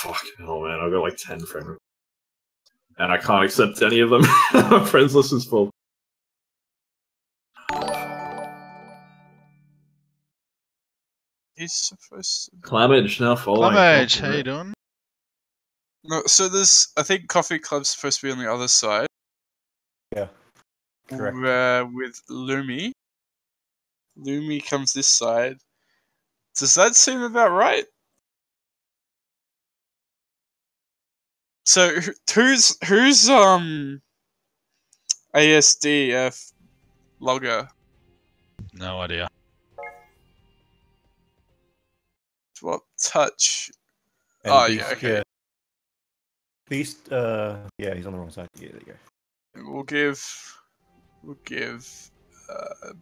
fucking hell, man. I've got like 10 friend requests. And I can't accept any of them. My friends list is full. He's supposed to... Clamage now following. Clamage, how you doing? No, so there's... I think Coffee Club's supposed to be on the other side. Yeah. Correct. With Lumi. Lumi comes this side. Does that seem about right? So who's ASDF logger? No idea. What touch? And Oh Beast, yeah, okay. Yeah. Beast, yeah, he's on the wrong side. Yeah, there you go. We'll give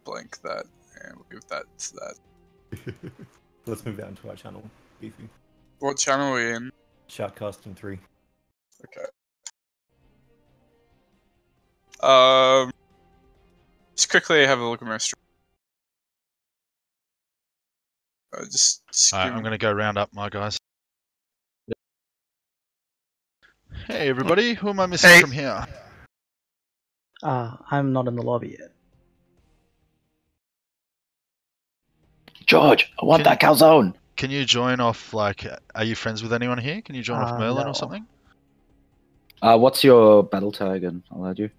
blank that, and we'll give that to that. Let's move that into our channel, Beefy. What channel are we in? Shoutcasting 3. Okay. Just quickly have a look at my stream. Just Alright, I'm gonna go round up my guys. Hey everybody, who am I missing from here? I'm not in the lobby yet. George, I want that calzone. Can you join off, like, are you friends with anyone here? Can you join off Merlin no. or something? What's your battle tag and I'll add you.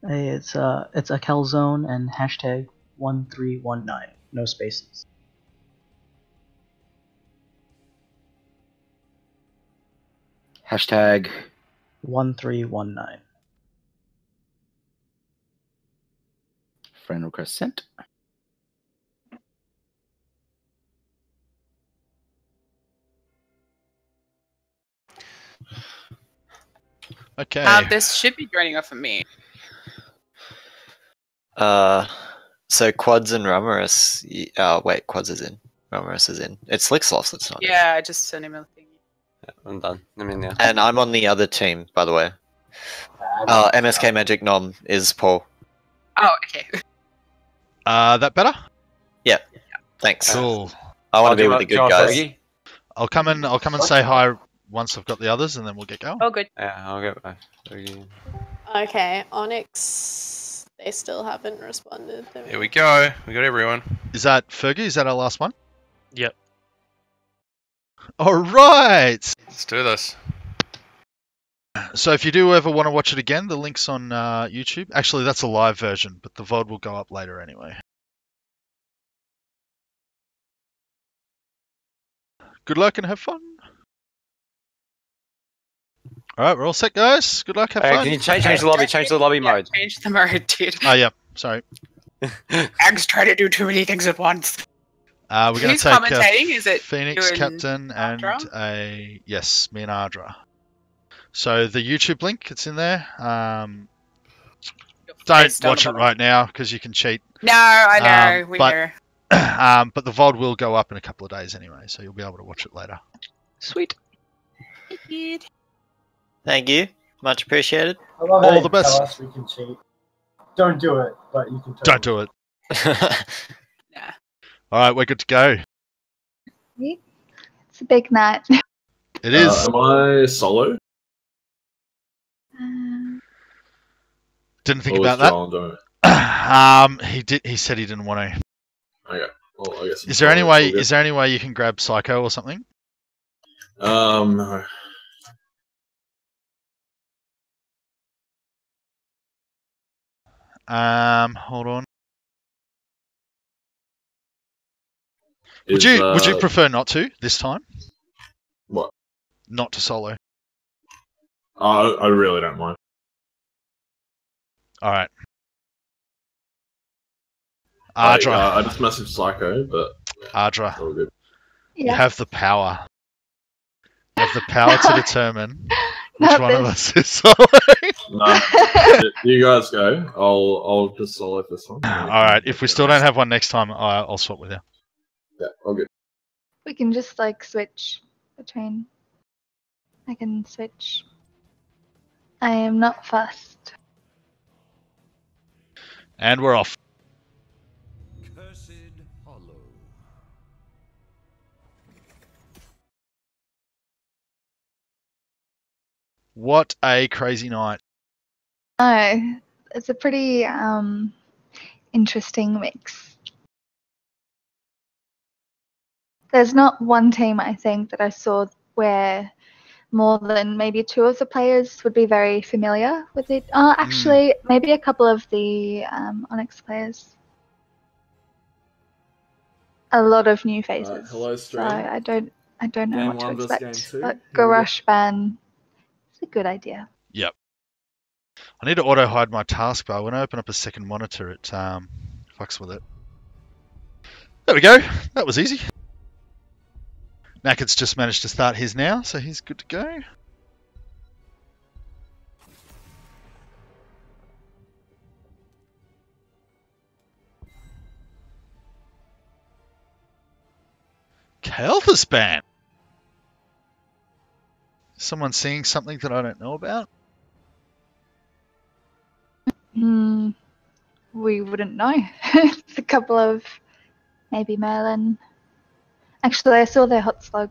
Hey, it's a calzone and hashtag 1319. No spaces. Hashtag 1319. friend request sent. Okay. This should be joining off of me. So Quads and Ramirez. Wait, Quads is in. Ramirez is in. It's Lixloss that's not in. Yeah, I just sent him a thing. Yeah, I'm done. I'm in now. And I'm on the other team, by the way. MSK Magic Nom is Paul. Oh, okay. That better? Yeah. Thanks. Cool. I want to be with the good guys. I'll come and say hi once I've got the others, and then we'll get going. Oh, good. Yeah, I'll go. Okay, Onyx. They still haven't responded to me. Here we go. We got everyone. Is that Fergie? Is that our last one? Yep. All right. Let's do this. So if you do ever want to watch it again, the link's on YouTube. Actually, that's a live version, but the VOD will go up later anyway. Good luck and have fun. All right, we're all set, guys. Good luck, have fun. Can you change the lobby? Change the lobby mode. Change the mode, dude. Oh yeah, sorry. Ags trying to do too many things at once. We're going to Who's take commentating? Is it Phoenix you and Captain and Ardra? yes, me and Ardra. So the YouTube link, it's in there. Don't watch it right now because you can cheat. No, I know. We know. But the VOD will go up in a couple of days anyway, so you'll be able to watch it later. Sweet. Thank you. Much appreciated. I love All how the you best. tell us we can cheat. Don't do it, but you can. Don't do it. All right, we're good to go. It's a big night. It is. Am I solo? Didn't think Or was about John doing it? that. He did. He said he didn't want to. Okay. Well, I guess. Is there any way? Is there any way you can grab Psycho or something? No. Hold on. Would Is, you prefer not to this time? What? Not to solo. I really don't mind. All right. Like, Ardra. I just messaged Psycho, but Ardra. all good. You have the power. You have the power to determine which one of us is soloing. No, you guys go. I'll just solo this one. All right. If we still don't have one next time, I'll swap with you. Yeah, all good. We can just like switch between. I can switch. I am not fussed. And we're off. What a crazy night. No, it's a pretty interesting mix. There's not one team, I think, that I saw where more than maybe 2 of the players would be very familiar with it. Actually, maybe a couple of the Onyx players. A lot of new faces. Hello, so stream. I don't know Game what to 1 versus expect. game 2. But Here we go. Garrosh ban is a good idea. Yep. I need to auto hide my taskbar. When I open up a second monitor, it fucks with it. There we go. That was easy. Nakked's just managed to start his now, so he's good to go. Kael'thas ban. Someone seeing something that I don't know about? We wouldn't know. It's a couple of maybe Merlin. Actually, I saw their hot slug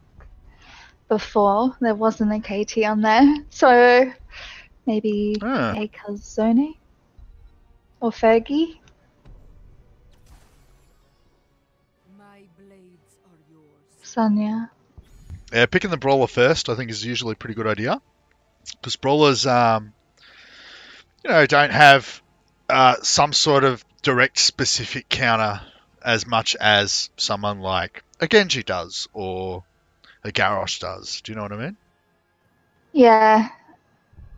before. There wasn't a KT on there, so maybe a Calzone or Fergie. Sonia. Yeah, picking the brawler first, I think, is usually a pretty good idea, because brawlers, don't have some sort of direct specific counter as much as someone like a Genji does or a Garrosh does. Do you know what I mean? Yeah,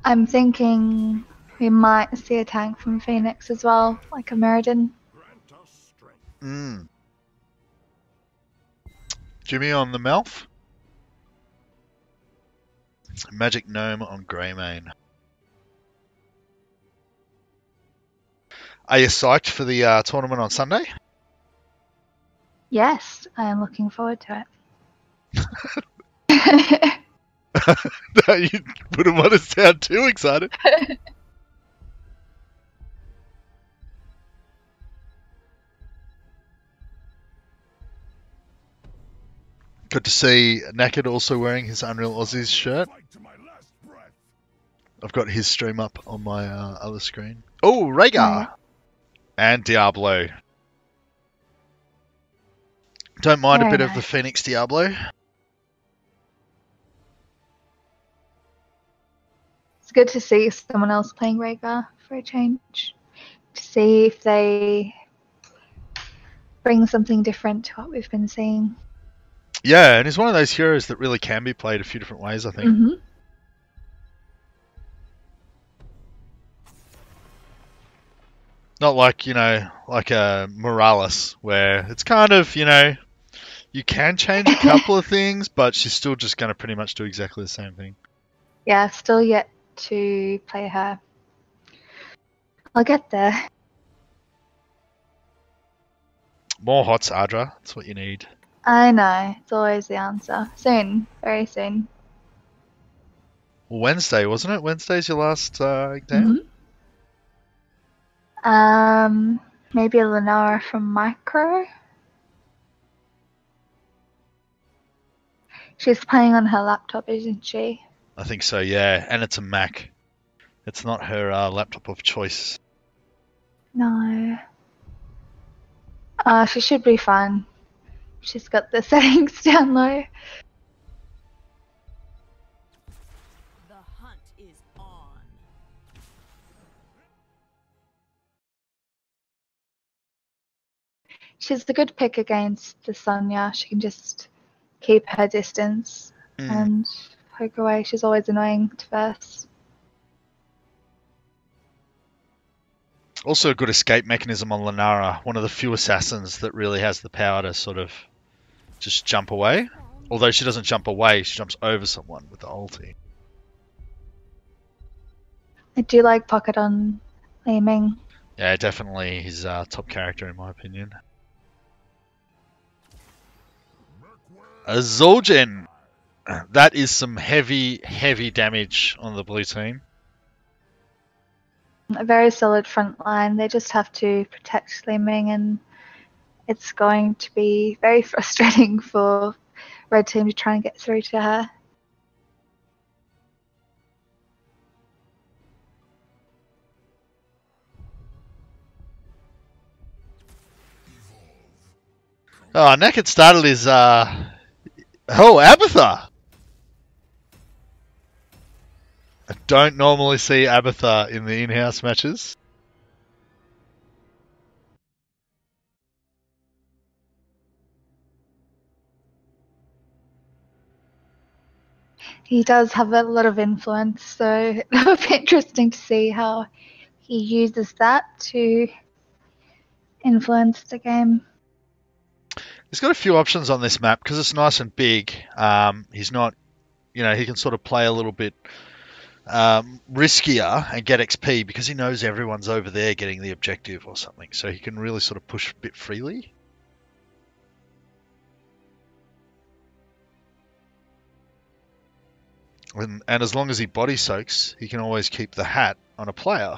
I'm thinking we might see a tank from Phoenix as well, like a Meriden. Jimmy on the Melf. Magic Gnome on Greymane. Are you psyched for the tournament on Sunday? Yes, I am looking forward to it. No, you wouldn't want to sound too excited. Good to see Naked also wearing his Unreal Aussies shirt. I've got his stream up on my other screen. Oh, Rhaegar! And Diablo. Don't mind a bit of the Phoenix Diablo. It's good to see someone else playing Rhaegar for a change. To see if they bring something different to what we've been seeing. Yeah, and he's one of those heroes that really can be played a few different ways, I think. Not like, like a Morales, where it's kind of, you can change a couple of things, but she's still just going to pretty much do exactly the same thing. Yeah, still yet to play her. I'll get there. More HOTS, Adra. That's what you need. I know, it's always the answer. Soon, very soon. Well, Wednesday, wasn't it? Wednesday's your last exam? Maybe Lenora from Micro. She's playing on her laptop, isn't she? I think so, yeah. And it's a Mac. It's not her laptop of choice. No. She should be fine. She's got the settings down low. The hunt is on. She's a good pick against the Sonya. She can just keep her distance and poke away. She's always annoying to verse. Also a good escape mechanism on Lenara. One of the few assassins that really has the power to sort of just jump away. Although she doesn't jump away, she jumps over someone with the ulti. I do like Pocket on Li Ming. Yeah, definitely his top character in my opinion. A Zul'jin. That is some heavy, heavy damage on the blue team. A very solid front line. They just have to protect Li Ming, and it's going to be very frustrating for Red Team to try and get through to her. Oh, Naked started his oh, Abatha. I don't normally see Abatha in the in-house matches. He does have a lot of influence, so it'll be interesting to see how he uses that to influence the game. He's got a few options on this map because it's nice and big. He's not, you know, he can sort of play a little bit riskier and get XP because he knows everyone's over there getting the objective or something. So he can really sort of push a bit freely. And as long as he body soaks, he can always keep the hat on a player.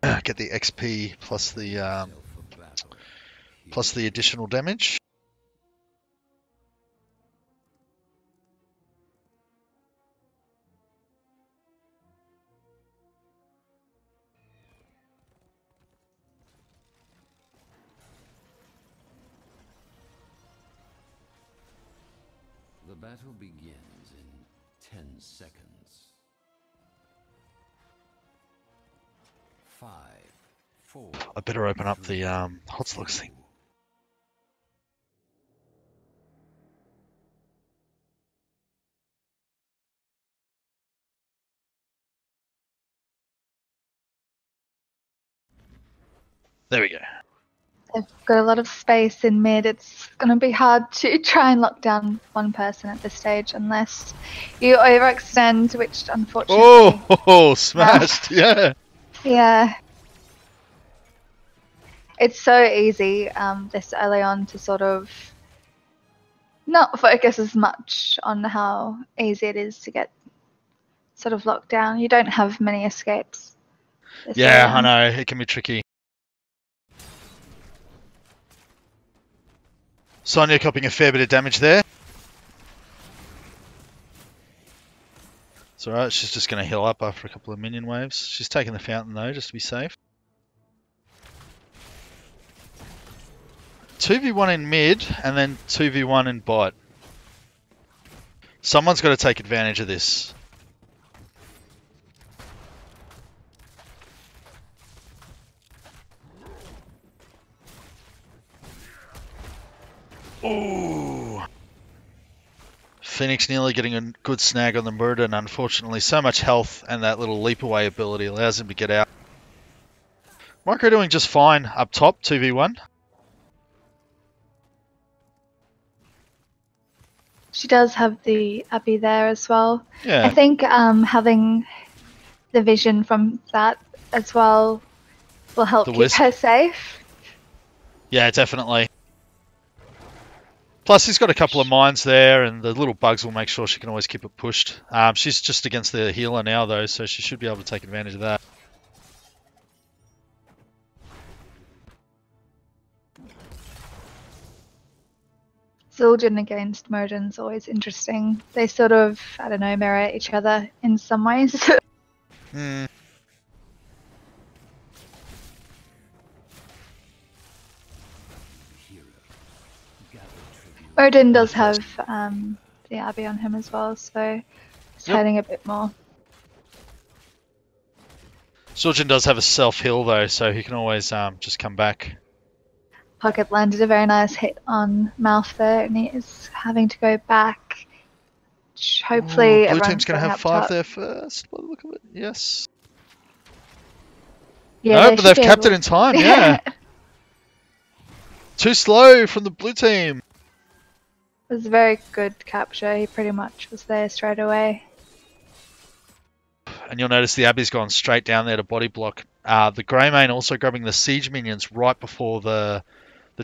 Get the XP plus the additional damage. The battle begins in 10 seconds. 5, 4. I better open up the hot slugs thing. There we go. They've got a lot of space in mid. It's going to be hard to try and lock down one person at this stage unless you overextend, which unfortunately... Oh, smashed, yeah. Yeah. It's so easy this early on to sort of not focus as much on how easy it is to get sort of locked down. You don't have many escapes. Yeah, I know. It can be tricky. Sonya copying a fair bit of damage there. It's alright, she's just going to heal up after a couple of minion waves. She's taking the fountain though, just to be safe. 2v1 in mid, and then 2v1 in bot. Someone's got to take advantage of this. Ooh. Phoenix nearly getting a good snag on the murder, and unfortunately so much health and that little leap away ability allows him to get out. Micro doing just fine up top, 2v1. She does have the Abby there as well. Yeah. I think having the vision from that as well will help keep her safe. Yeah, definitely. Plus, he's got a couple of mines there, and the little bugs will make sure she can always keep it pushed. She's just against the healer now, though, so she should be able to take advantage of that. Zul'jin against Modin's always interesting. They sort of, I don't know, mirror each other in some ways. Modin does have the Abby on him as well, so he's hiding a bit more. Zul'jin does have a self-heal, though, so he can always just come back. Pocket landed a very nice hit on Mouth there, and he is having to go back. Hopefully, Blue everyone's team's going to have 5 top. there first, by the look of it. Yes. Yeah, no, they but they've should be kept it able- in time, yeah. Too slow from the blue team. It was a very good capture. He pretty much was there straight away. And you'll notice the Abby's gone straight down there to body block. The Greymane also grabbing the siege minions right before the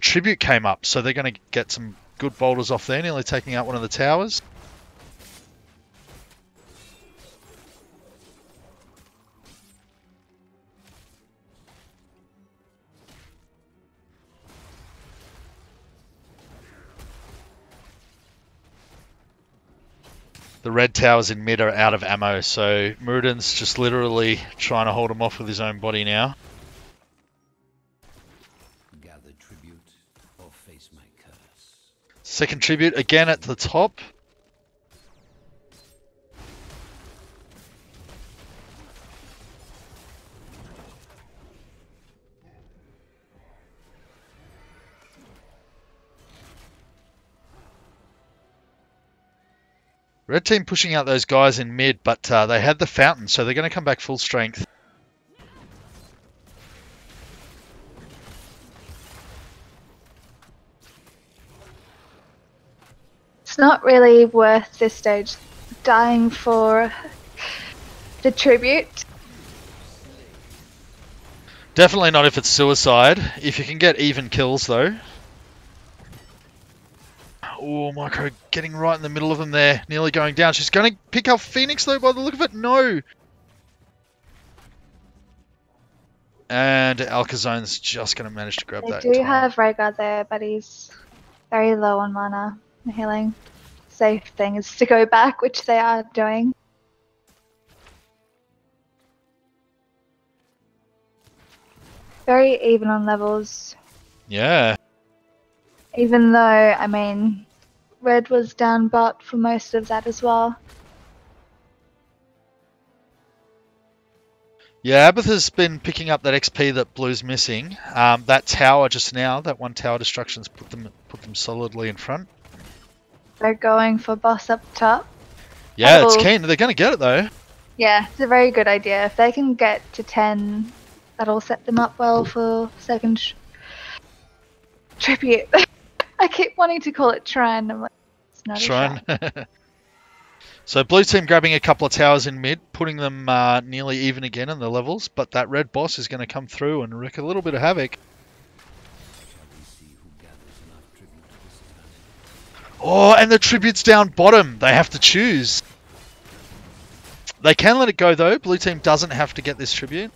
tribute came up, so they're going to get some good boulders off there, nearly taking out one of the towers. The red towers in mid are out of ammo, so Muradin's just literally trying to hold him off with his own body now. Gather tribute. Second tribute again at the top. Red team pushing out those guys in mid, but they had the fountain, so they're going to come back full strength. It's not really worth this stage dying for the tribute. Definitely not if it's suicide. If you can get even kills, though. Oh, Micro getting right in the middle of them there. Nearly going down. She's going to pick up Phoenix, though, by the look of it. No. And Alcazone's just going to manage to grab that. They do have Rhaegar there, but he's very low on mana and healing. Safe thing is to go back, which they are doing. Very even on levels. Yeah. Even though, I mean, Red was down bot for most of that as well. Yeah, Abatha's been picking up that XP that Blue's missing. That tower just now, that one tower destruction's put them solidly in front. They're going for boss up top. Yeah, it's keen. They're going to get it, though. Yeah, it's a very good idea. If they can get to 10, that'll set them up well for second tribute. I keep wanting to call it Shrine. I'm like, it's not Shrine. a shrine. So Blue team grabbing a couple of towers in mid, putting them nearly even again in the levels, but that red boss is going to come through and wreak a little bit of havoc. Oh, and the tribute's down bottom. They have to choose. They can let it go, though. Blue team doesn't have to get this tribute.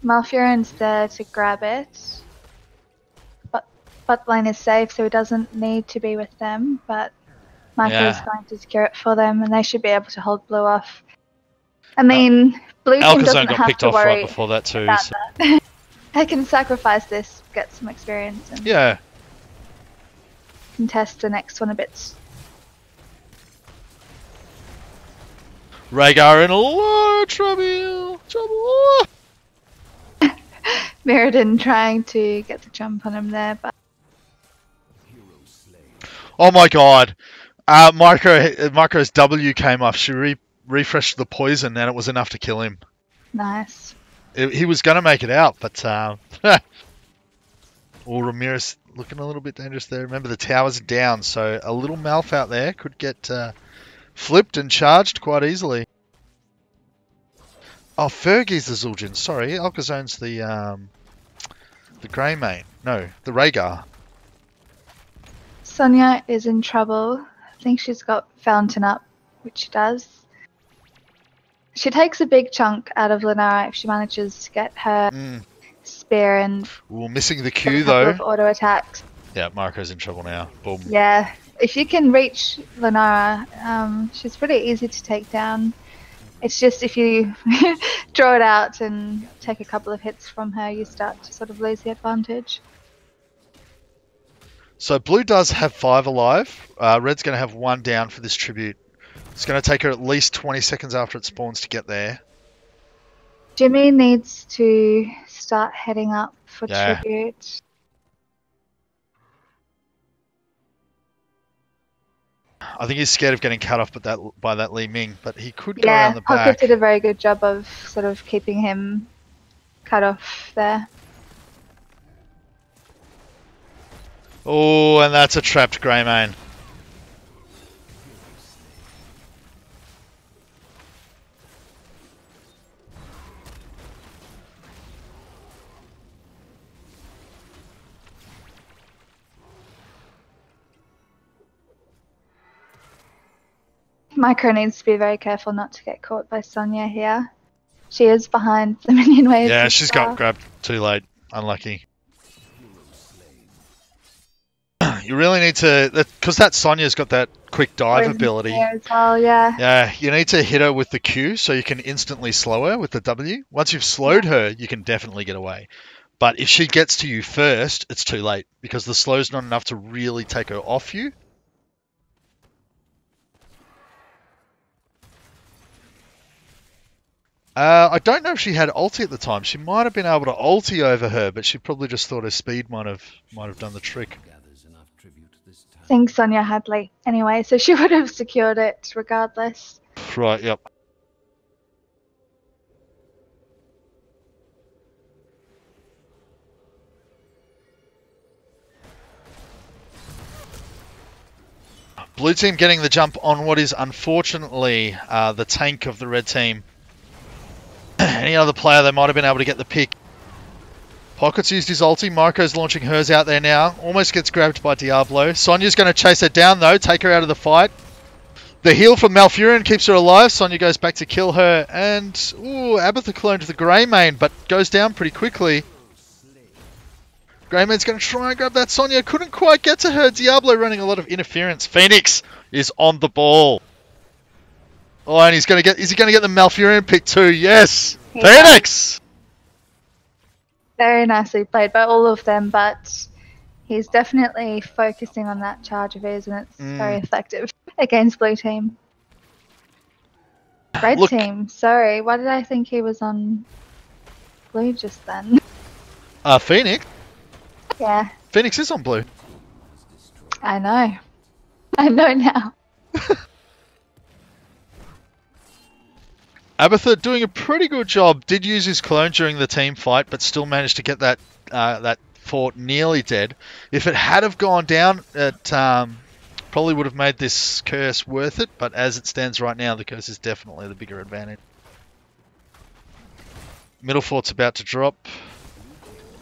Malfurion's there to grab it. Bot lane is safe, so he doesn't need to be with them, but Michael's going to secure it for them, and they should be able to hold Blue off. I mean, Blue team doesn't got have picked to off worry right before that too. about So. that. They can sacrifice this, get some experience, and Yeah. contest the next one a bit. Rhaegar in a lot of trouble. Mirrodin trying to get the jump on him there, but Oh my god. Micro's W came off. She refreshed the poison and it was enough to kill him. nice. He was going to make it out, but... oh, Ramirez looking a little bit dangerous there. Remember, the towers are down, so a little Malf out there could get flipped and charged quite easily. Oh, Fergie's the Zul'jin. Sorry, Alcazone's the Greymane. No, the Rhaegar. Sonya is in trouble. I think she's got Fountain up, which she does. She takes a big chunk out of Lenara if she manages to get her spear and Ooh, missing the a Q, couple though. of auto attacks. Yeah, Marco's in trouble now. Boom. Yeah, if you can reach Lenara, she's pretty easy to take down. It's just if you draw it out and take a couple of hits from her, you start to sort of lose the advantage. So Blue does have 5 alive. Red's going to have 1 down for this tribute. It's going to take her at least 20 seconds after it spawns to get there. Jimmy needs to start heading up for Yeah. tribute. I think he's scared of getting cut off by that Li Ming, but he could go Yeah, around the Pocket back. did a very good job of sort of keeping him cut off there. Oh, and that's a trapped Greymane. Micro needs to be very careful not to get caught by Sonya here. She is behind the minion wave. Yeah, as she's well. got grabbed too late. Unlucky. You really need to... Because that Sonya's got that quick dive Poison ability. spear as well, yeah. Yeah, you need to hit her with the Q so you can instantly slow her with the W. Once you've slowed her, you can definitely get away. But if she gets to you first, it's too late because the slow's not enough to really take her off you. I don't know if she had ulti at the time. She might have been able to ulti over her, but she probably just thought her speed might have done the trick. I think Sonya had late anyway, so she would have secured it regardless. Right, yep. Blue team getting the jump on what is unfortunately the tank of the red team. Any other player, they might have been able to get the pick. Pockets used his ulti. Marco's launching hers out there now. Almost gets grabbed by Diablo. Sonya's going to chase her down though, take her out of the fight. The heal from Malfurion keeps her alive. Sonya goes back to kill her. And, ooh, Abathur cloned the Greymane, but goes down pretty quickly. Greymane's going to try and grab that Sonya. Couldn't quite get to her. Diablo running a lot of interference. Phoenix is on the ball. Oh, and is he going to get the Malfurion pick too? Yes! Yeah. Phoenix! Very nicely played by all of them, but he's definitely focusing on that charge of his, and it's very effective against blue team. Red team, sorry. Why did I think he was on blue just then? Phoenix? Yeah. Phoenix is on blue. I know. I know now. Abathur doing a pretty good job. Did use his clone during the team fight, but still managed to get that that fort nearly dead. If it had have gone down, it probably would have made this curse worth it. But as it stands right now, the curse is definitely the bigger advantage. Middle fort's about to drop.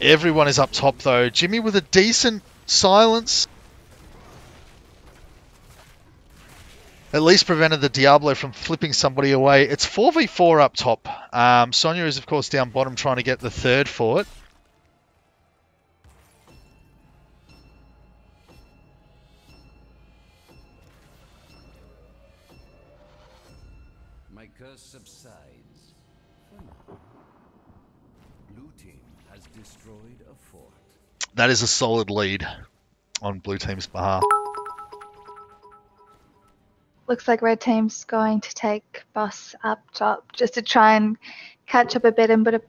Everyone is up top though. Jimmy with a decent silence. At least prevented the Diablo from flipping somebody away. It's 4v4 up top. Sonya is, of course, down bottom trying to get the third fort. My curse subsides. Blue team has destroyed a fort. That is a solid lead on blue team's behalf. Looks like red team's going to take boss up top just to try and catch up a bit and put a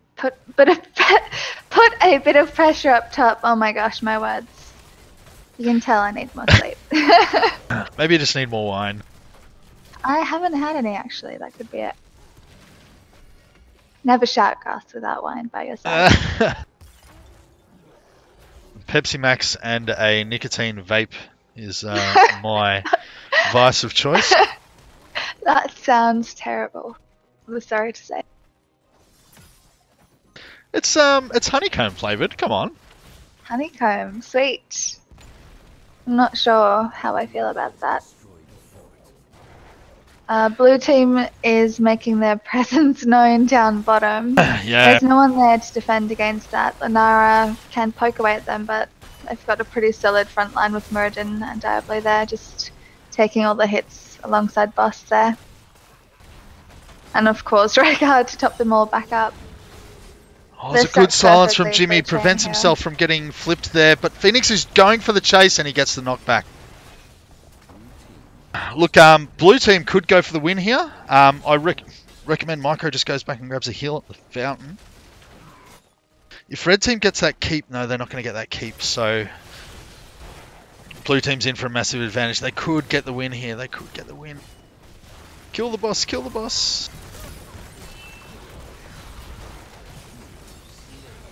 bit of pressure up top. Oh my gosh, my words. You can tell I need more sleep. Maybe you just need more wine. I haven't had any actually, that could be it. Never shout grass without wine by your side. Pepsi Max and a nicotine vape is my vice of choice. That sounds terrible. I'm sorry to say. It's honeycomb flavored. Come on. Honeycomb, sweet. I'm not sure how I feel about that. Blue team is making their presence known down bottom. Yeah. There's no one there to defend against that. Lunara can poke away at them, but they've got a pretty solid front line with Muradin and Diablo there, just taking all the hits alongside boss there. And of course, Rhaegar to top them all back up. Oh, there's a good silence from Jimmy. Prevents himself from getting flipped there, but Phoenix is going for the chase and he gets the knockback. Look, blue team could go for the win here. I recommend Micro just goes back and grabs a heal at the fountain. If red team gets that keep, no, they're not going to get that keep, so blue team's in for a massive advantage. They could get the win here. They could get the win. Kill the boss, kill the boss.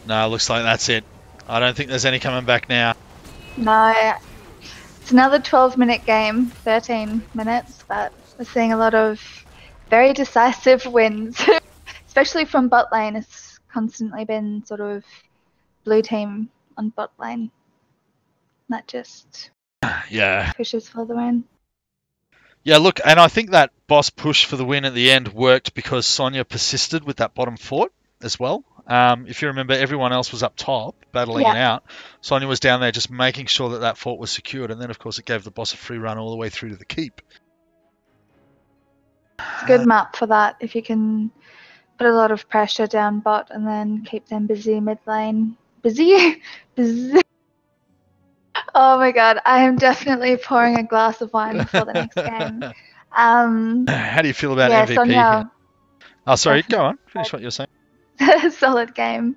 No, looks like that's it. I don't think there's any coming back now. No, it's another 12-minute game, 13 minutes, but we're seeing a lot of very decisive wins, especially from bot lane. It's constantly been sort of blue team on bot lane. That just pushes for the win. Yeah, look, and I think that boss push for the win at the end worked because Sonya persisted with that bottom fort as well. If you remember, everyone else was up top battling it out. Sonya was down there just making sure that that fort was secured, and then of course it gave the boss a free run all the way through to the keep. It's a good map for that if you can put a lot of pressure down bot and then keep them busy mid lane. busy. Oh my god, I am definitely pouring a glass of wine before the next game. How do you feel about MVP Sonia, here? Oh, sorry. Go on. Finish what you're saying. solid game.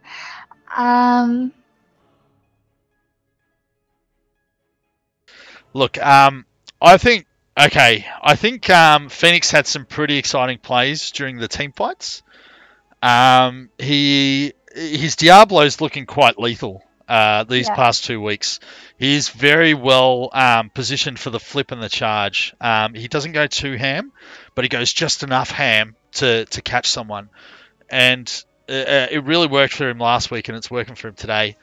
Look, I think Phoenix had some pretty exciting plays during the team fights. His Diablo's looking quite lethal these past 2 weeks. He's very well positioned for the flip and the charge. He doesn't go too ham, but he goes just enough ham to catch someone. And it really worked for him last week, and it's working for him today.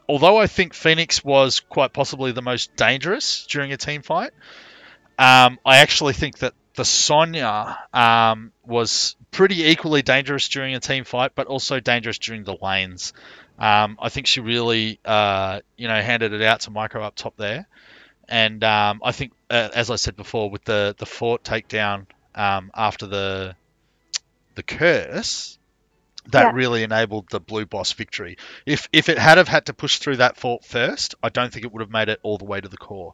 Although I think Phoenix was quite possibly the most dangerous during a team fight, I actually think that the Sonya was pretty equally dangerous during a team fight, but also dangerous during the lanes. I think she really, handed it out to Micro up top there. And I think, as I said before, with the fort takedown after the curse, that really enabled the blue boss victory. If it had to push through that fort first, I don't think it would have made it all the way to the core.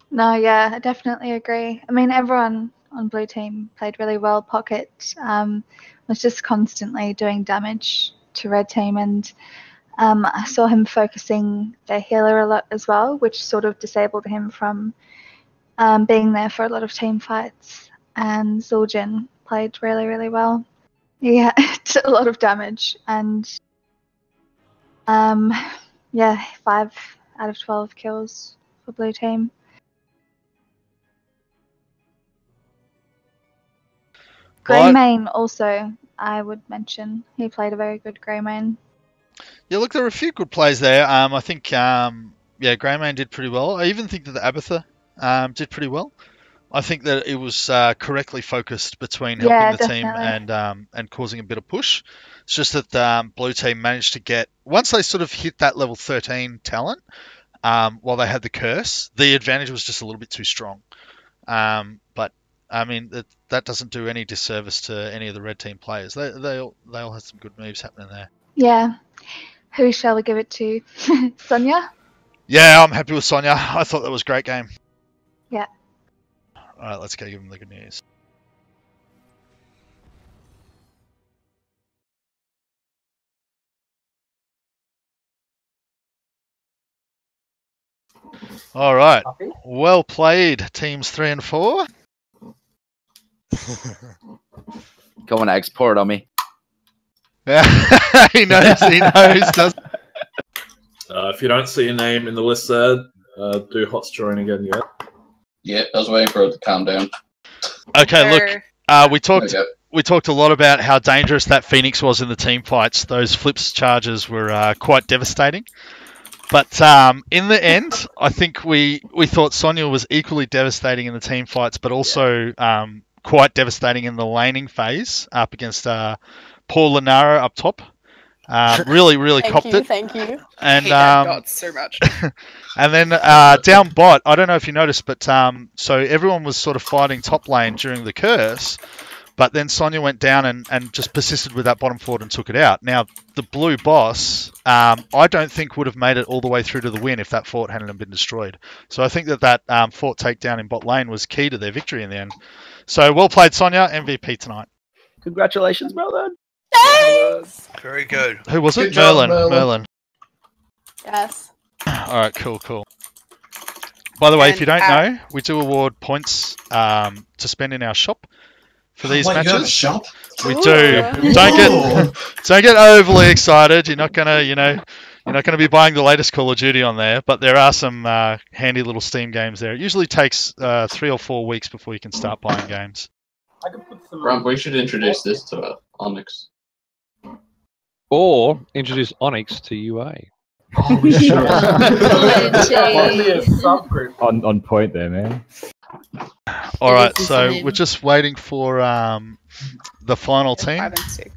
No, yeah, I definitely agree. I mean, everyone on blue team played really well. Pocket was just constantly doing damage to red team, and I saw him focusing their healer a lot as well, which sort of disabled him from being there for a lot of team fights. And Zul'jin played really, really well. He had a lot of damage, and 5 out of 12 kills for blue team. Greymane also, I would mention. He played a very good Greymane. Yeah, look, there were a few good plays there. I think, Greymane did pretty well. I even think that the Abatha did pretty well. I think that it was correctly focused between helping the team and causing a bit of push. It's just that blue team managed to get, once they sort of hit that level 13 talent, while they had the curse, the advantage was just a little bit too strong. But I mean, that doesn't do any disservice to any of the red team players. They all had some good moves happening there. Yeah. Who shall we give it to? Sonya? Yeah, I'm happy with Sonya. I thought that was a great game. Yeah. All right, let's go give them the good news. All right. Well played, teams 3 and 4. Come on, Eggs, pour it on me. he knows, doesn't if you don't see your name in the list there, do hot join again yet. Yeah, I was waiting for it to calm down. Okay, look, we talked a lot about how dangerous that Phoenix was in the team fights. Those flips charges were quite devastating. But in the end, I think we thought Sonya was equally devastating in the team fights, but also quite devastating in the laning phase up against Paul Linara up top. Really copped it. Thank you. And God so much. and then down bot, I don't know if you noticed, but so everyone was sort of fighting top lane during the curse, but then Sonya went down and just persisted with that bottom fort and took it out. Now the blue boss, I don't think would have made it all the way through to the win if that fort hadn't been destroyed. So I think that fort takedown in bot lane was key to their victory in the end. So well played, Sonya. MVP tonight. Congratulations, brother. Thanks. Very good. Who was it? Good job, Merlin. Yes. All right, cool. By the way, if you don't know, we do award points to spend in our shop for these matches. You have a shop? We do. Don't get overly excited. You're not gonna, be buying the latest Call of Duty on there, but there are some handy little Steam games there. It usually takes 3 or 4 weeks before you can start buying games. Rump, we should introduce this to Onyx. Or introduce Onyx to UA. Oh, we should. on point there, man. All right, so we're just waiting for the final team. 5 and 6.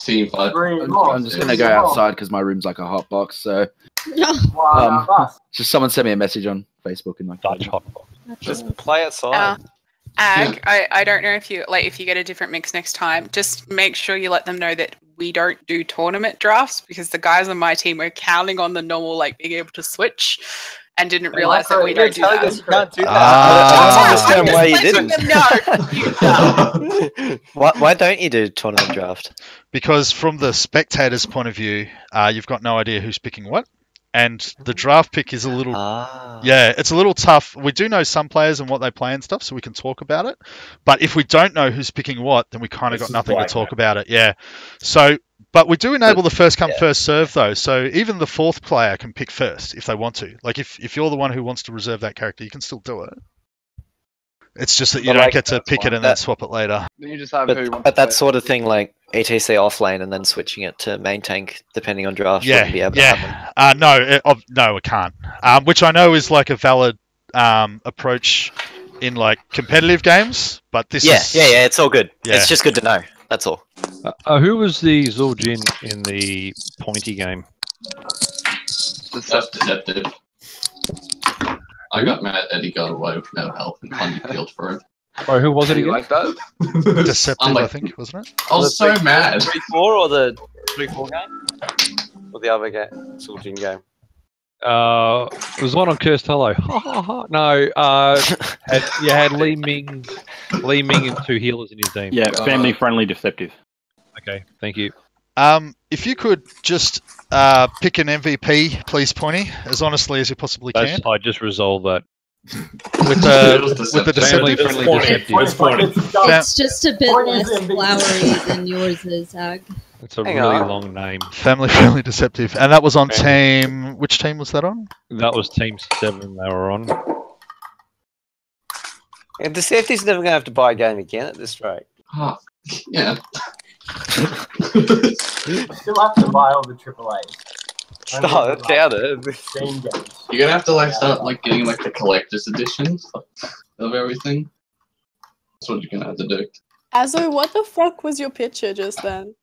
Team 5. I'm just gonna go outside because my room's like a hot box. So, just someone sent me a message on Facebook and like Dutch hot box. Just play outside. I don't know if you get a different mix next time. Just make sure you let them know that we don't do tournament drafts because the guys on my team were counting on the normal like being able to switch and didn't realize that we don't do that. You can't do that. Ah. I don't understand why you Letting them didn't. Why don't you do tournament draft? Because from the spectator's point of view, you've got no idea who's picking what. And the draft pick is a little, yeah, it's a little tough. We do know some players and what they play and stuff, so we can talk about it. But if we don't know who's picking what, then we kind of got nothing to talk about it. Yeah. So, but we do enable the first come, first serve though. So even the fourth player can pick first if they want to. Like if you're the one who wants to reserve that character, you can still do it. It's just that you don't get to pick it and then swap it later. You just have but that sort of thing, like ETC offlane and then switching it to main tank, depending on draft, wouldn't be able to happen. No, it can't. Which I know is like a valid approach in like competitive games, but this is... Yeah, it's all good. Yeah. It's just good to know. That's all. Who was the Zul'jin in the pointy game? That's deceptive. I got mad that he got away with no help and Connie killed for him. Oh, who was it again? Like that? Deceptive, I think, wasn't it? I was so mad. 3-4 or the 3-4 game? Or the other game? Zul'jin game? It was one on Cursed Hollow. No, you had Li Ming and 2 healers in your team. Yeah, family friendly deceptive. Okay, thank you. If you could just pick an MVP, please, Pointy, as honestly as you possibly can. I just resolved that. With the deceptive. It's just a bit less flowery than yours is, Ag. It's a really long name. Family friendly deceptive, and that was on team. Which team was that on? That was Team 7. They were on. Yeah, Deceptive's never going to have to buy a game again at this rate. Oh, yeah. You still have to buy all the AAAs. Stop, doubt it. Game games. You're gonna have to like start like getting like the collector's editions of everything. That's what you're gonna have to do. Azu, what the fuck was your picture just then?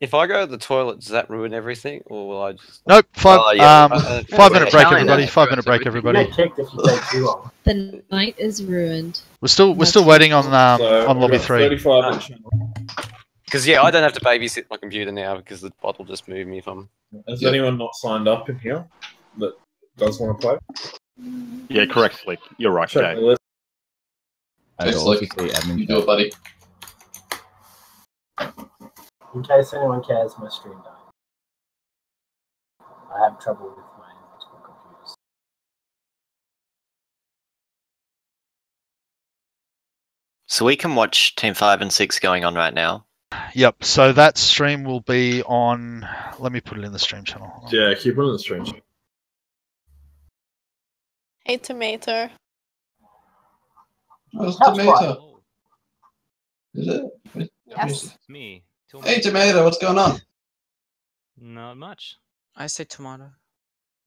If I go to the toilet, does that ruin everything, or will I just? Nope. 5 5-minute break, everybody. 5-minute break, everybody. You get kicked if you take too long. The night is ruined. We're still waiting on lobby 3. Because I don't have to babysit my computer now because the bot will just move me if I'm. Has anyone not signed up in here that does want to play? Yeah, correct, Slick. You're right, Check Jay. the list. Hey, Slick, you do it, buddy. In case anyone cares, my stream died. I have trouble with my multiple computers. So we can watch Team 5 and 6 going on right now. Yep. So that stream will be on. Let me put it in the stream channel. Yeah, keep it in the stream channel. Hey, Tomato. Oh, it's Tomato. Is it? Yes. It's me. Hey, Tomato, what's going on? Not much. I say tomato.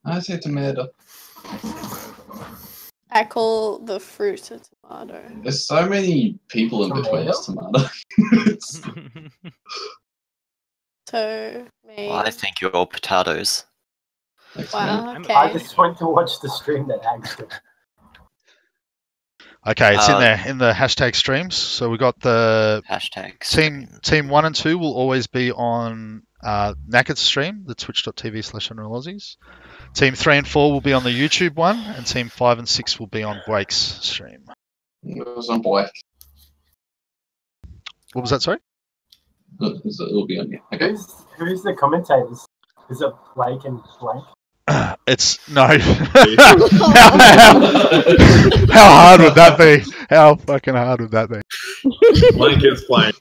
I say tomato. I call the fruit a tomato. There's so many people in between us, tomato. So, me. Well, I think you're all potatoes. Wow, okay. I just went to watch the stream that Hags did. Okay, it's in there in the hashtag streams. So we got the hashtag team 1 and 2 will always be on Knackered's stream, the twitch.tv/UnrealAussies. Team 3 and 4 will be on the YouTube one, and team 5 and 6 will be on Blake's stream. It was on Blake. What was that, sorry? It'll be on you. Okay. Who's the commentators? Is it Blake and Blake? It's no. How hard would that be? How fucking hard would that be? Blake is playing.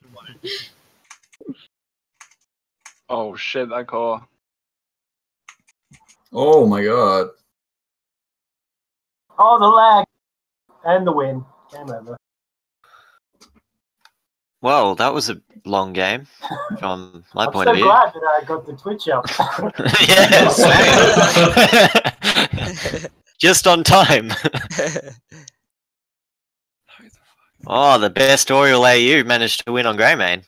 Oh shit, that call. Oh my god. Oh, the lag and the win. Game over. Well, that was a long game from my I'm point so of view. glad that I got the Twitch up. Yes. Just on time. Oh, the best Oriole AU managed to win on Greymane.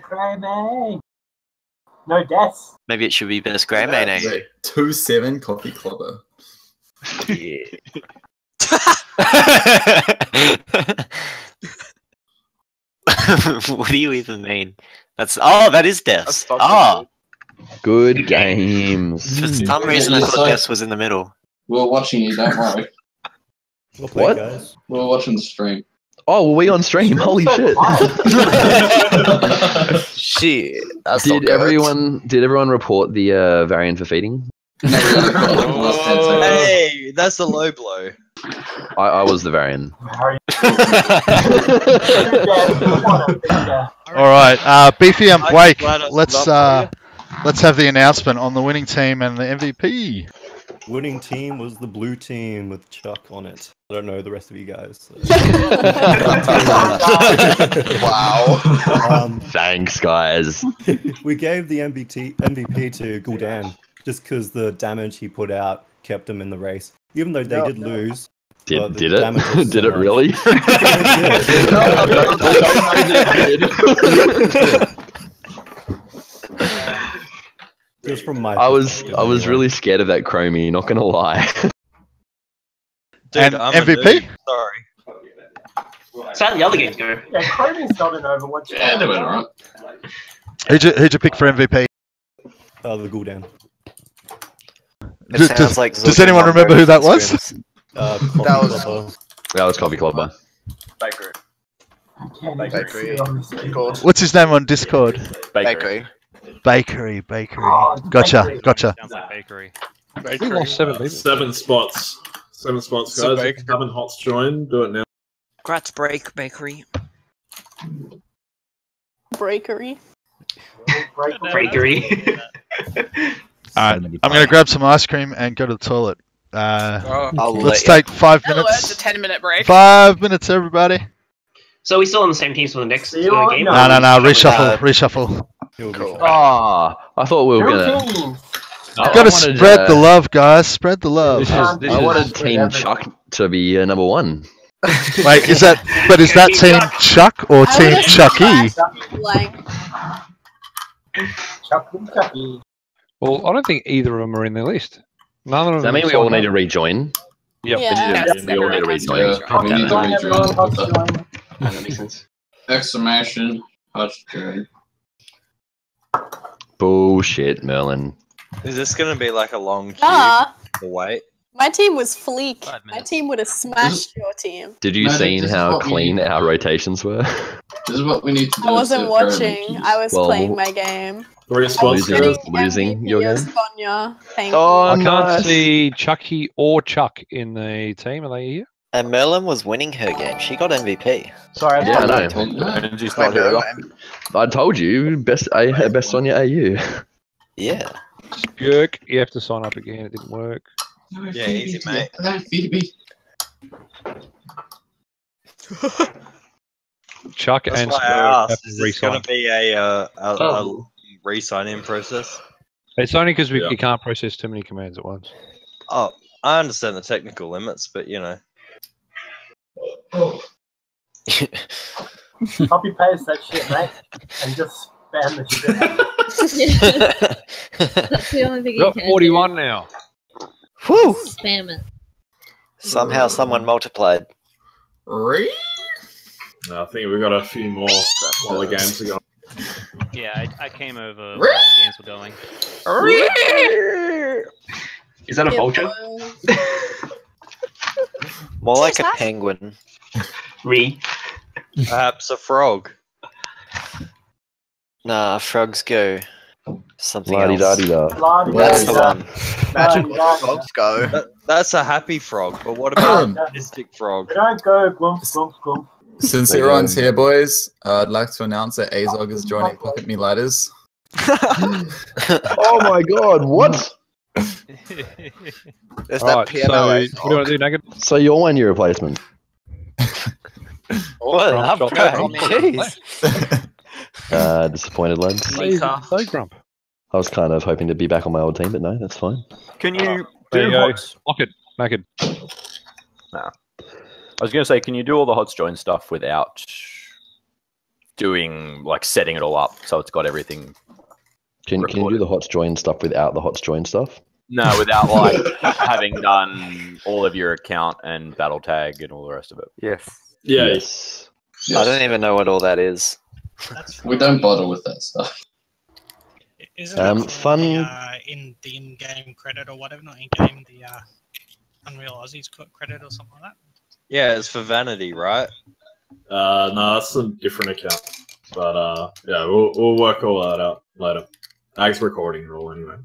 Greymane. No deaths. Maybe it should be best Greymane AU. 2-7 coffee clobber. Yeah. What do you even mean? That is Des. Oh, Good games. for some reason I thought Des was in the middle. We were watching you, don't worry. What? Guys. We were watching the stream. Oh, were we on stream? Holy shit! Shit. That's Did everyone report the variant for feeding? Hey, that's a low blow. I was the variant. All right, Beefy and Blake, glad I let's stood up let's have the announcement on the winning team and the MVP. Winning team was the blue team with Chuck on it. I don't know the rest of you guys. So. Wow. Thanks, guys. We gave the MVP to Gul'dan just because the damage he put out kept him in the race. Even though they did lose. Did the it? damage was Did so it much. really? Just from my I was perspective, really scared of that Chromie, not gonna lie. Dude, And I'm a MVP? noob, sorry. That's how the other games go. Yeah, Chromie's not an Overwatch. Yeah, they went alright. Who'd you pick for MVP? the Gul'dan. Does anyone remember who that was? That was Coffee Clubber. Bakery. Bakery. What's his name on Discord? Bakery. Bakery. Oh, Gotcha. Sounds like bakery. We lost 7 people. 7 spots. 7 spots, So guys. If you haven't Hots joined, do it now. Grats break bakery. Breakery. Breakery. Alright, I'm gonna grab some ice cream and go to the toilet. Let's let take 5 In other words, minutes. a 10-minute break. 5 minutes, everybody. So are we still on the same teams for the next game? No, reshuffle. Oh, I thought we were gonna. Gotta spread the love, guys. Spread the love. I wanted Team Chuck to be number 1. Wait, is that Team Chuck or Team Chucky? Chucky. Well, I don't think either of them are in their list. None of them. Does that mean we all need to rejoin? Yep. Yeah. We all need to rejoin. Yeah, we need to rejoin. That makes sense. Exclamation, Hutch join. Bullshit, Merlin. Is this gonna be like a long queue? Ah, To wait? my team was Fleek. My team would have smashed your team. Did you No, see this is how what we clean need. our rotations were? This is what we need to do. I wasn't instead of watching. I was Well, playing my game. 3 spots, Losing, guys. losing your game? Sonia. Thank Oh, I you. can't nice. see Chucky or Chuck in the team. Are they here? And Merlin was winning her game. She got MVP. Sorry, Yeah, I know. Energy's not here. I told you, best Sonia AU. Yeah. Spurk, you have to sign up again. It didn't work. Yeah, easy, mate. Phoebe. Chuck That's and why I Spurk have asked. to Is this going re-sign. to be a re-sign-in process? It's only because Yeah. you can't process too many commands at once. Oh, I understand the technical limits, but you know. Copy paste that shit, mate, and just spam the shit. That's the only thing We've you got can 41 now. Whew! do. Spam it. Somehow someone multiplied. No, I think we've got a few more while the games are going. Yeah, I came over while the games were going. Is that a vulture? More like a penguin. Perhaps a frog. Nah, frogs go something La-di-da-di-da. else. That's the one. Magical frogs go. That's a happy frog, but what about a sadistic frog? They don't go glump, glump, glump. Since everyone's here, boys, I'd like to announce that Azog is joining Pocket Me Ladders. Oh my god, what? There's Alright, that so piano. what do you want to do, Nugget? So you're 1 year replacement. What? Trump, Up, Trump, jeez. Disappointed, lads. So Grump. I was kind of hoping to be back on my old team, but no, that's fine. Can you There you do go. hots? Lock it. Make it. Nah. I was going to say, can you do all the hots join stuff without doing, like, setting it all up so it's got everything? Can you do the HOTS join stuff without the HOTS join stuff? No, without, like, having done all of your account and battle tag and all the rest of it. Yes. Yeah. Yes. I don't even know what all that is. We don't bother with that stuff. Isn't it Fun. in the in-game credit or whatever, not in-game, the Unreal Aussies credit or something like that? Yeah, it's for vanity, right? No, that's a different account. But yeah, we'll work all that out later. Ag's recording rule anyway.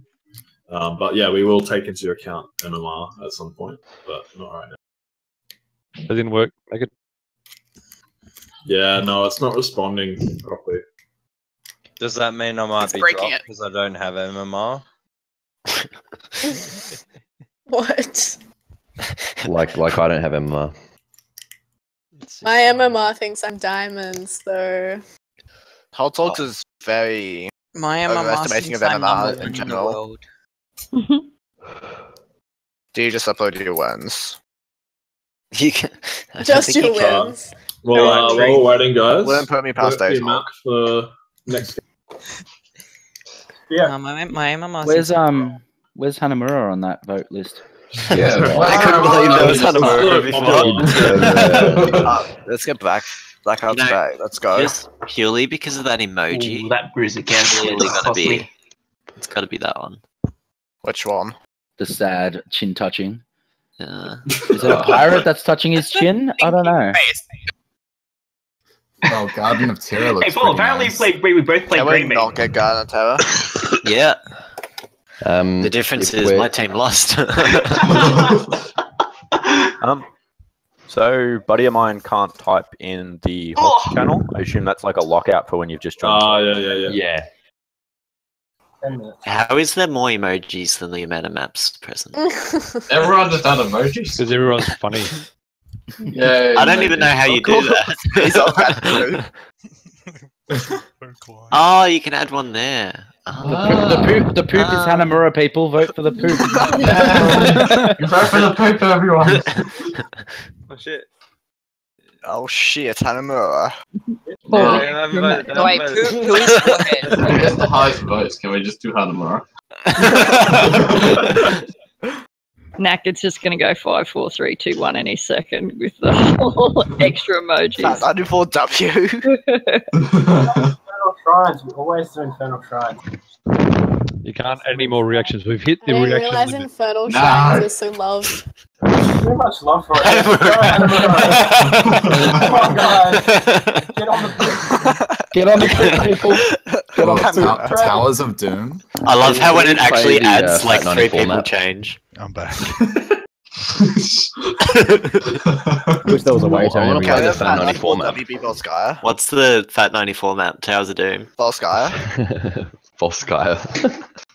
But yeah, we will take into account MMR at some point, but not right now. That didn't work. Make it. Yeah, no, it's not responding properly. Does that mean I might It's be breaking dropped because I don't have MMR? What? Like I don't have MMR. My MMR thinks I'm diamonds, though. Hot Talks is very My MMR overestimating of thinks I'm number MMR one in in the general. world. Do you just upload your wins? You can, Just your wins. Well, while we're waiting, guys, Wouldn't put me past work those. the map for next. Yeah. My MMR Where's Hanamura on that vote list? Yeah, I couldn't believe that was Hanamura before. Let's get Blackout's back. Let's go. Just purely because of that emoji. Ooh, that bruise again. Clearly gonna Cost be. me. It's got to be that one. Which one? The sad chin touching. Is it a pirate that's touching his chin? I don't know. Oh, Garden of Terror looks Hey, Paul, apparently we both played Green Not get Garden of Terror. Yeah. The difference is my team lost. So, buddy of mine can't type in the HOTS channel. I assume that's like a lockout for when you've just joined. Yeah. How is there more emojis than the amount of maps present? Everyone just had emojis. Because everyone's funny. Yeah. I don't even know how you do that. Oh, you can add one there. The poop is Hanamura, people. Vote for the poop. Vote for the poop, everyone. Oh shit. Oh shit, Hanamura. Wait, who is Who gets the highest votes? Can we just do Hanamura? Knackered's just going to go 5, 4, 3, 2, 1 any second with the whole extra emojis. 94W. Infernal Shrines. We always do Infernal Shrines. You can't add any more reactions. We've hit I the didn't reaction realize limit. Infernal Shrines are so loved. Too much love for it. Come on, guys. Get on the Get on the poop, people. Get on the poop. Towers of Doom. I love how when it actually adds like Fat 3 94 people map. change. I'm back. Wish there was a way to I wanna play the Fat 94 map. WB Volskaya. What's the Fat 94 map? Towers of Doom. Volskaya. Volskaya.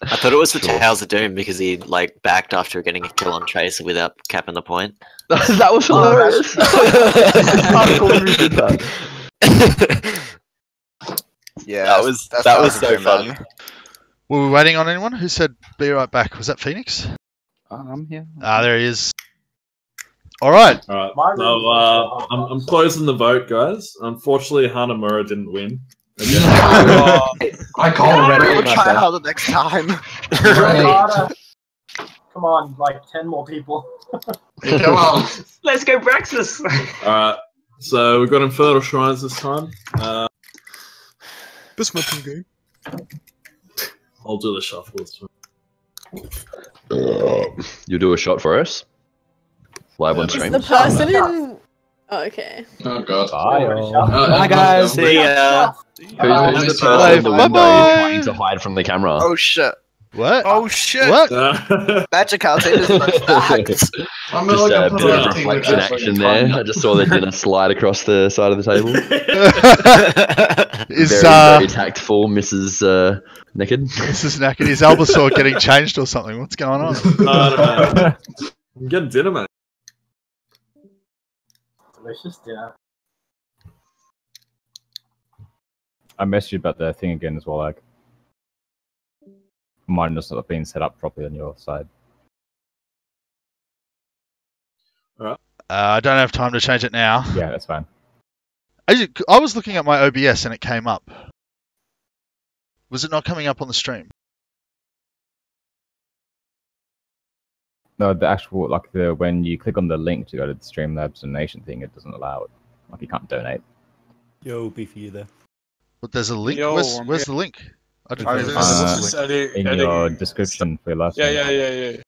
I thought it was the Towers of Doom because he like backed after getting a kill on Tracer without capping the point. That was hilarious. I can't believe you did that. Yeah, that was so fun. Were we waiting on anyone? Who said be right back? Was that Phoenix? I'm here. Ah, there he is. All right. All right. So I'm closing the vote, guys. Unfortunately, Hanamura didn't win. I can't We'll try harder next time. Come on, like 10 more people. Come on. Let's go Braxis. Alright. So we've got Infernal Shrines this time. Best map in the game. I'll do the shuffle this time. You do a shot for us? Live on Is stream? the person in... Oh, okay. Oh god. Bye guys. See ya. Who's the person in the window trying to hide from the camera? Oh shit. What? Oh shit. What? Magic House is stacked. Just a bit of reflection action there. I just saw the dinner slide across the side of the table. Very tactful, Mrs. Naked. Mrs. Naked. Is Albasaur getting changed or something? What's going on? No. I'm getting dinner, mate. Delicious dinner. I messaged you about the thing again as well, like mine just not being set up properly on your side. Alright. I don't have time to change it now. Yeah, that's fine. I was looking at my OBS and it came up. Was it not coming up on the stream? No, the actual when you click on the link to go to the Streamlabs and Nation thing, it doesn't allow it Like you can't donate. Yo, beefy, you there? But there's a link. Yo, Where's the link? I didn't I know just- there was a just link. edit- In your editing description for your last Yeah, one. yeah.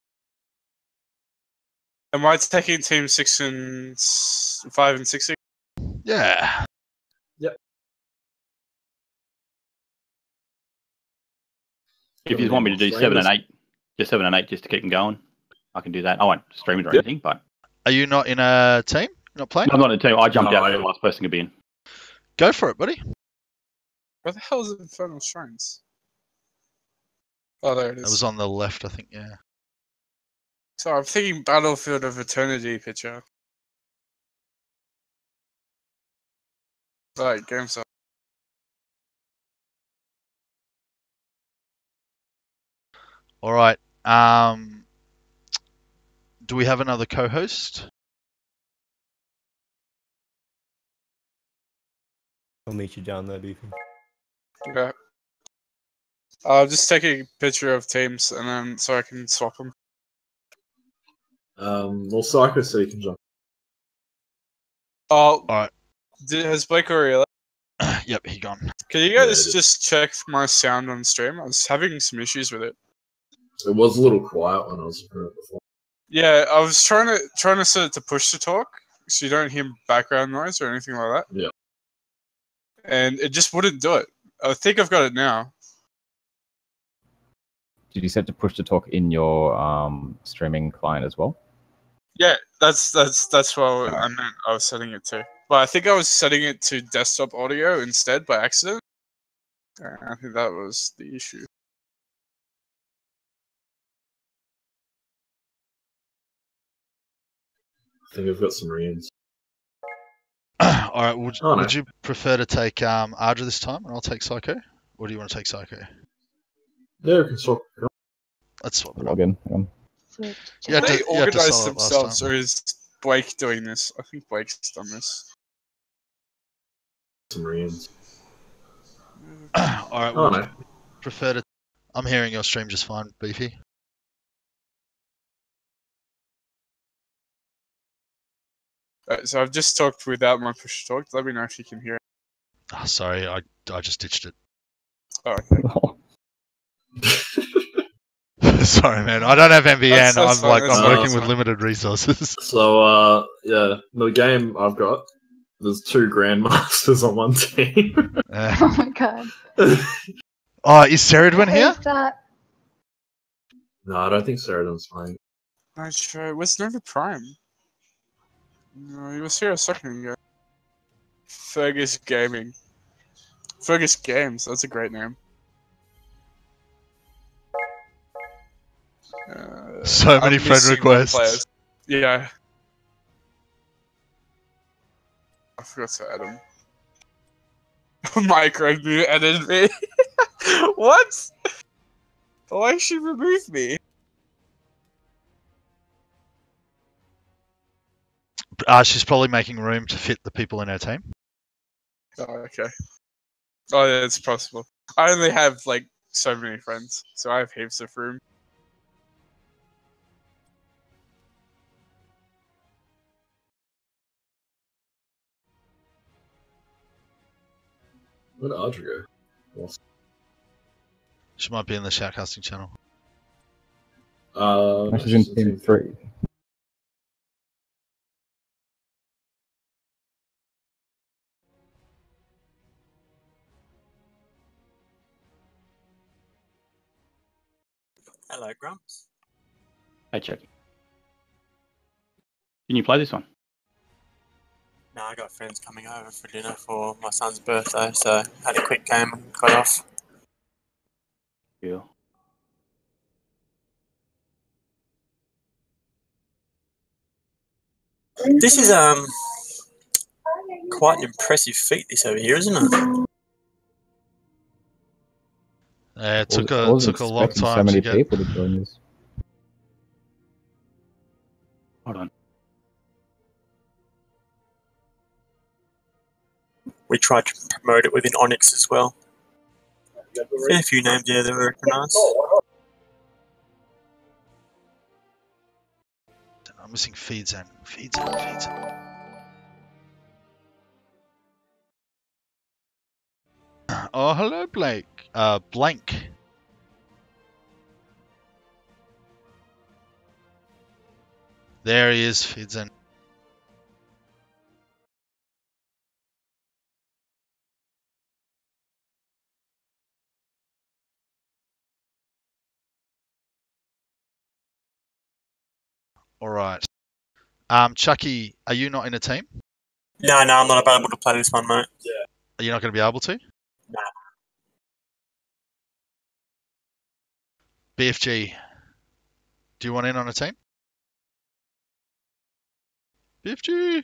Am I taking team 6 and 5 and 6? Yeah. Yep. If you just want me to do 7 and 8, just 7 and 8 just to keep them going, I can do that. I won't stream it or anything, but Are you not in a team? You're not playing? I'm not in a team. I jumped No, out I- for the last person to be in. Go for it, buddy. Where the hell is Infernal Shrines? Oh, there it That is. was on the left, I think. Yeah. So I'm thinking Battlefield of Eternity picture. Right, GameStop. All right. Do we have another co-host? I'll meet you down there, beefy. Yeah. I'll just take a picture of teams and then so I can swap them. Well, Psycho so you can jump. Oh, all right. Has Blake already left? Yep, he gone. Can you guys just check my sound on stream? I was having some issues with it. It was a little quiet when I was doing it before. Yeah, I was trying to set it to push to talk, so you don't hear background noise or anything like that. Yeah. And it just wouldn't do it. I think I've got it now. Did you set to push to talk in your streaming client as well? Yeah, that's what I meant. I was setting it to, but I think I was setting it to desktop audio instead by accident. I think that was the issue. I think I've got some reans. All right. Would Oh, no. you prefer to take Ardra this time, and I'll take Psycho, or do you want to take Psycho? Yeah, we can swap. Let's swap it. Log in. Hang on. You had They to organize sign up last themselves, time. or is Blake doing this? I think Blake's done this. Some reans. All right. Oh, Would no. you prefer to? I'm hearing your stream just fine, Beefy. So I've just talked without my push to talk. Let me know if you can hear it. Oh, sorry, I just ditched it. Oh, okay. Sorry, man. I don't have MVN. That's I'm fine, like that's I'm fine, working that's with fine. limited resources. So, yeah, the game I've got, there's 2 Grandmasters on one team. Oh my god. Oh, is Ceridwen here? Who's that? No, I don't think Ceridwen's playing. Nitro. Where's Nova Prime? No, he was here a second ago. Fergus Gaming. Fergus Games. That's a great name. So many I'm friend missing one requests. player. Yeah. I forgot to add him. Micro added me. What? Why she remove me? She's probably making room to fit the people in her team. Oh, okay. Oh, yeah, it's possible. I only have, like, so many friends, so I have heaps of room. Where did Audrey go? Lost. She might be in the shoutcasting channel. She's in team 3. Hello, Grumps. Hey, Chucky. Can you play this one? No, I got friends coming over for dinner for my son's birthday, so had a quick game and got off. Yeah. This is quite an impressive feat, this over here, isn't it? Yeah, it I took wasn't a long expecting time so many to get. people to join this. Hold on. We tried to promote it within Onyx as well. Fair few names there that were recognised. I'm missing feeds and feeds and feeds. Oh, hello, Blake. Blank. There he is, feeds in. All right. Chucky, are you not in a team? No, I'm not available to play this one, mate. Yeah. Are you not going to be able to? Nah. BFG, do you want in on a team? BFG!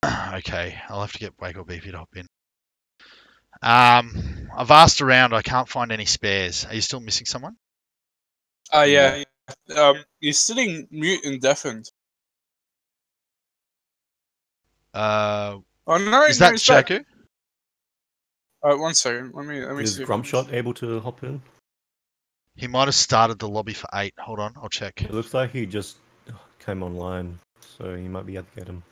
Okay, I'll have to get Wake or BP to hop in. I've asked around, I can't find any spares. Are you still missing someone? Yeah. He's sitting mute and deafened. Oh no, is that he's back. Jaku? 1 second. Let me Is see. Grumpshot able to hop in? He might have started the lobby for 8. Hold on, I'll check. It looks like he just came online, so you might be able to get him.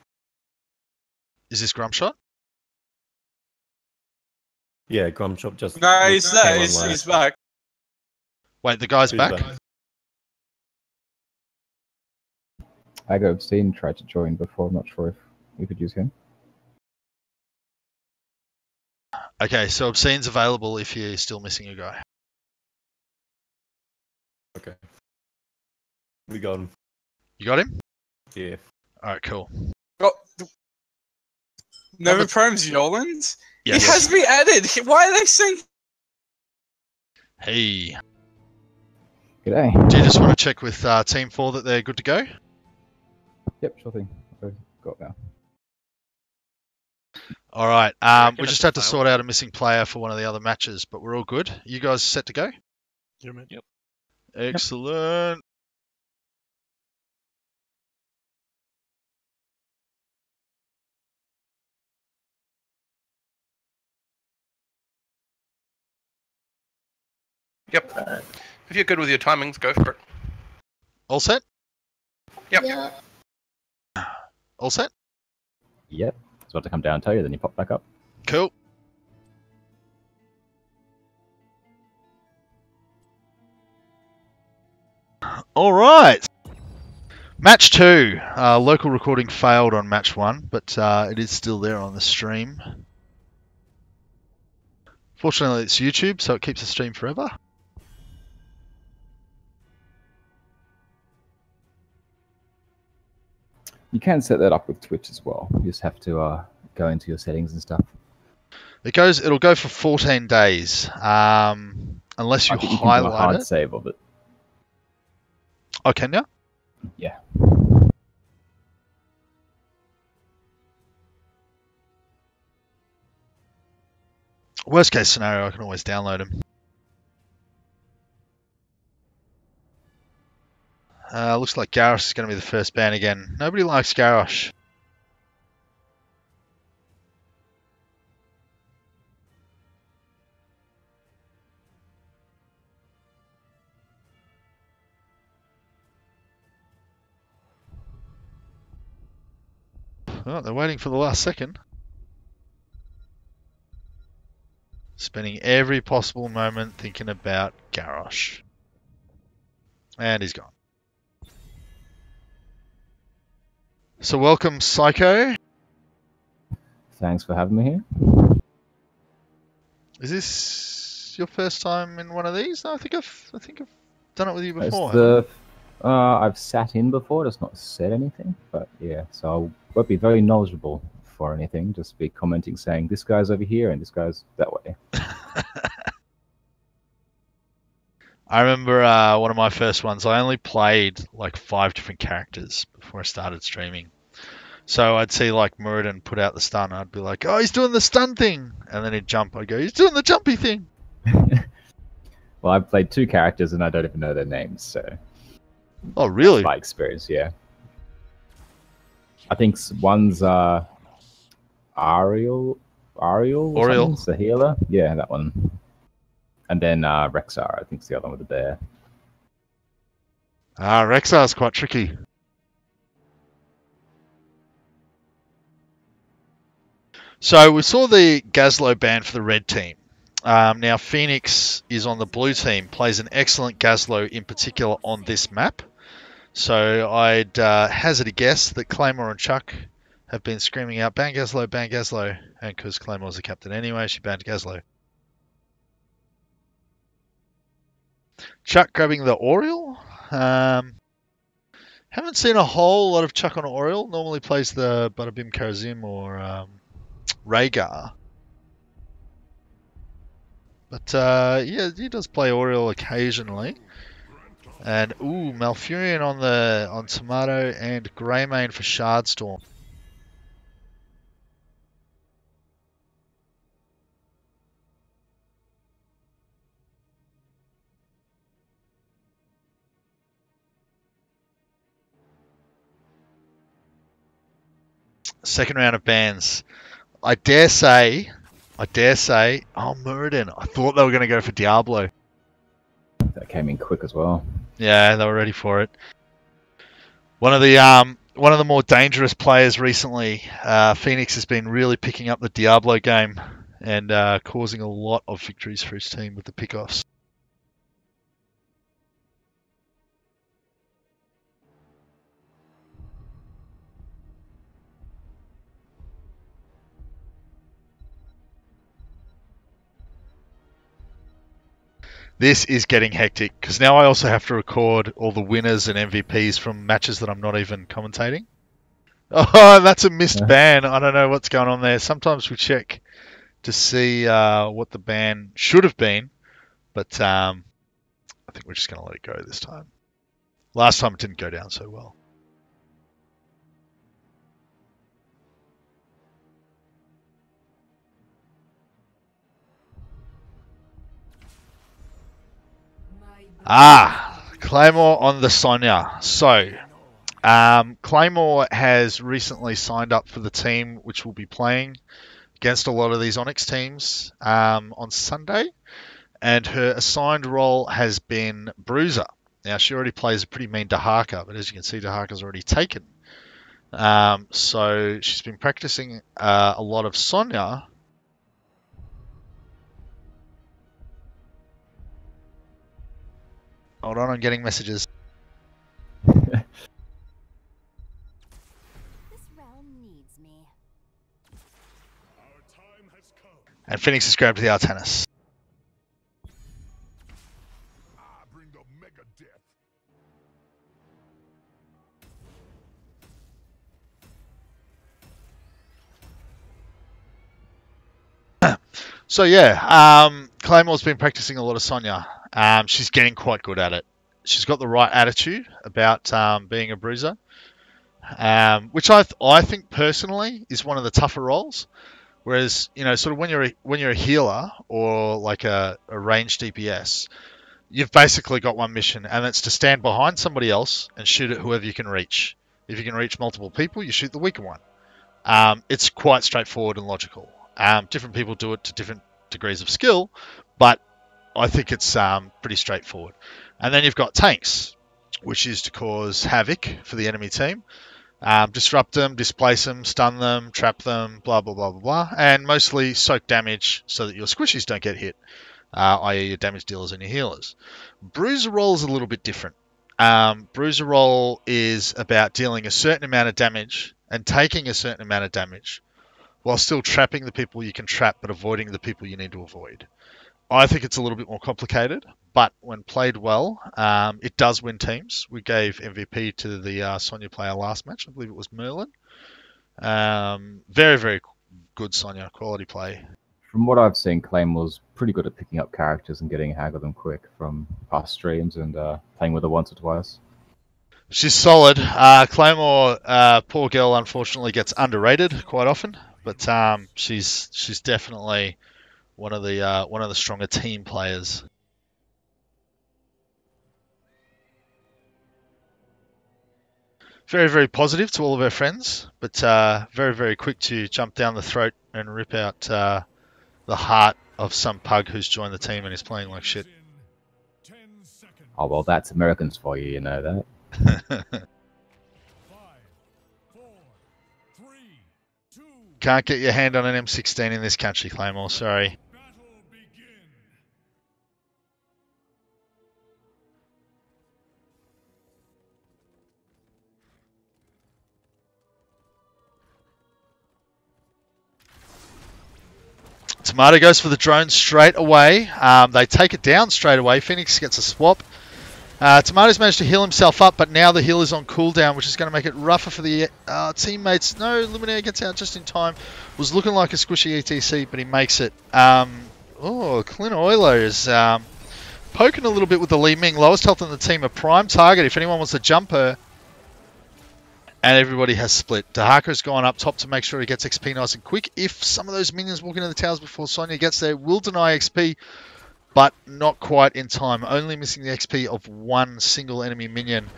Is this Grumpshot? Yeah, Grumpshot just. No, he's came there. online. He's back. Wait, the guy's Who's back? Ago Obscene tried to join before. I'm not sure if we could use him. Okay, so Obscene's available if you're still missing a guy. Okay. We got him. You got him? Yeah. Alright, cool. Never Prime's Yolans? Yes. He has me added. Why are they saying? Hey. G'day. Do you just want to check with Team 4 that they're good to go? Yep, sure thing. I've got now. Alright, we just had to sort out a missing player for one of the other matches, but we're all good. You guys set to go? Yep. Excellent. Yep. If you're good with your timings, go for it. All set? Yep. Yeah. All set? Yep. I was about to come down and tell you, then you pop back up. Cool. All right. Match 2. Local recording failed on match 1, but it is still there on the stream. Fortunately, it's YouTube, so it keeps the stream forever. You can set that up with Twitch as well. You just have to go into your settings and stuff. It'll go for 14 days, unless you I think you can do a highlight hard it. save of it. Oh, can you? Yeah. Worst case scenario, I can always download them. Looks like Garrosh is going to be the first ban again. Nobody likes Garrosh. Oh, they're waiting for the last second. Spending every possible moment thinking about Garrosh. And he's gone. So welcome, Psycho. Thanks for having me here. Is this your first time in one of these? No, I think I've done it with you It's before. I've sat in before, just not said anything. But yeah, so I won't be very knowledgeable for anything. Just be commenting saying this guy's over here and this guy's that way. I remember one of my first ones. I only played like 5 different characters before I started streaming. So I'd see like Muradin put out the stun. I'd be like, "Oh, he's doing the stun thing," and then he'd jump. I'd go, "He's doing the jumpy thing." Well, I've played 2 characters and I don't even know their names, so. Oh, really? That's my experience, yeah. I think one's Ariel. It's the healer. Yeah, that one. And then Rexar, I think, is the other one with the bear. Rexar's quite tricky. So we saw the Gazlo ban for the red team. Now Phoenix is on the blue team, plays an excellent Gazlo in particular on this map. So I'd hazard a guess that Claymore and Chuck have been screaming out, ban Gazlo, and because Claymore's the captain anyway, she banned Gazlo. Chuck grabbing the Oriole. Haven't seen a whole lot of Chuck on Oriole. Normally plays the Butterbim Karazim or Rhaegar. But yeah, he does play Oriole occasionally. And ooh, Malfurion on Tomato and Greymane for Shardstorm. Second round of bans. I dare say, oh, Muradin. I thought they were going to go for Diablo. That came in quick as well. Yeah, they were ready for it. One of the more dangerous players recently, Phoenix, has been really picking up the Diablo game and causing a lot of victories for his team with the pickoffs. This is getting hectic because now I also have to record all the winners and MVPs from matches that I'm not even commentating. Oh, that's a missed ban. I don't know what's going on there. Sometimes we check to see what the ban should have been, but I think we're just going to let it go this time. Last time it didn't go down so well. Claymore on the Sonya. So, Claymore has recently signed up for the team which will be playing against a lot of these Onyx teams on Sunday, and her assigned role has been Bruiser. Now, she already plays a pretty mean Dahaka, but as you can see, Dahaka's already taken. So she's been practicing a lot of Sonya. Hold on, I'm getting messages. And Phoenix has grabbed the Artanis. So yeah, Claymore's been practicing a lot of Sonya. She's getting quite good at it. She's got the right attitude about being a bruiser, which I think personally is one of the tougher roles. Whereas, you know, sort of when you're a healer or like a ranged DPS, you've basically got one mission, and it's to stand behind somebody else and shoot at whoever you can reach. If you can reach multiple people, you shoot the weaker one. It's quite straightforward and logical. Different people do it to different degrees of skill, but I think it's pretty straightforward. And then you've got tanks, which is to cause havoc for the enemy team. Disrupt them, displace them, stun them, trap them, blah, blah, blah, blah, blah. And mostly soak damage so that your squishies don't get hit, i.e. your damage dealers and your healers. Bruiser role is a little bit different. Bruiser role is about dealing a certain amount of damage and taking a certain amount of damage while still trapping the people you can trap but avoiding the people you need to avoid. I think it's a little bit more complicated, but when played well, it does win teams. We gave MVP to the Sonya player last match. I believe it was Merlin. Very, very good Sonya, quality play. From what I've seen, Claymore's pretty good at picking up characters and getting a hang of them quick from past streams and playing with her once or twice. She's solid. Claymore, poor girl, unfortunately gets underrated quite often, but she's definitely one of the stronger team players. Very, very positive to all of her friends, but very, very quick to jump down the throat and rip out the heart of some pug who's joined the team and is playing like shit. Oh, well, that's Americans for you, you know that. Can't get your hand on an M16 in this country, Claymore. Sorry. Tomato goes for the drone straight away. They take it down straight away. Phoenix gets a swap. Tomato's managed to heal himself up, but now the heal is on cooldown, which is going to make it rougher for the teammates. No, Luminaire gets out just in time. Was looking like a squishy ETC, but he makes it. Clint Euler is poking a little bit with the Li Ming. Lowest health in the team, a prime target if anyone wants to jump her. And everybody has split. Dahaka's gone up top to make sure he gets XP nice and quick. If some of those minions walk into the towers before Sonya gets there, will deny XP, but not quite in time. Only missing the XP of one single enemy minion.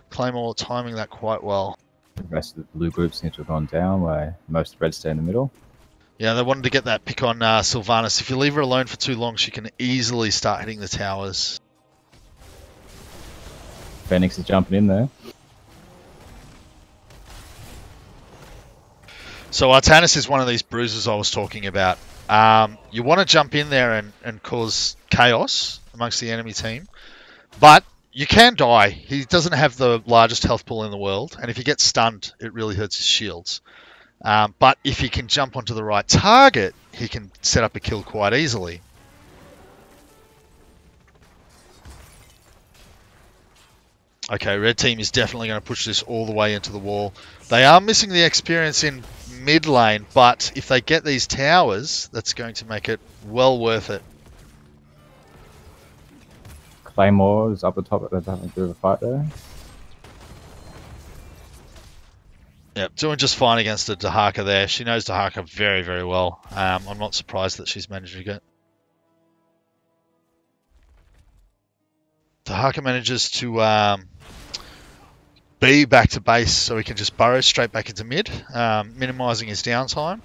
Claymore timing that quite well. The rest of the blue group seems to have gone down, where most reds stay in the middle. Yeah, they wanted to get that pick on Sylvanas. If you leave her alone for too long, she can easily start hitting the towers. Phoenix is jumping in there. So Artanis is one of these bruisers I was talking about. You want to jump in there and cause chaos amongst the enemy team, but you can die. He doesn't have the largest health pool in the world, and if he gets stunned, it really hurts his shields. But if he can jump onto the right target, he can set up a kill quite easily. Okay, red team is definitely going to push this all the way into the wall. They are missing the experience in mid lane, but if they get these towers, that's going to make it well worth it. Claymore is up the top. They're having a bit of a fight there. Yep, doing just fine against the Dahaka there. She knows Dahaka very, very well. I'm not surprised that she's managed to get. Dahaka manages to be back to base so he can just burrow straight back into mid, minimising his downtime.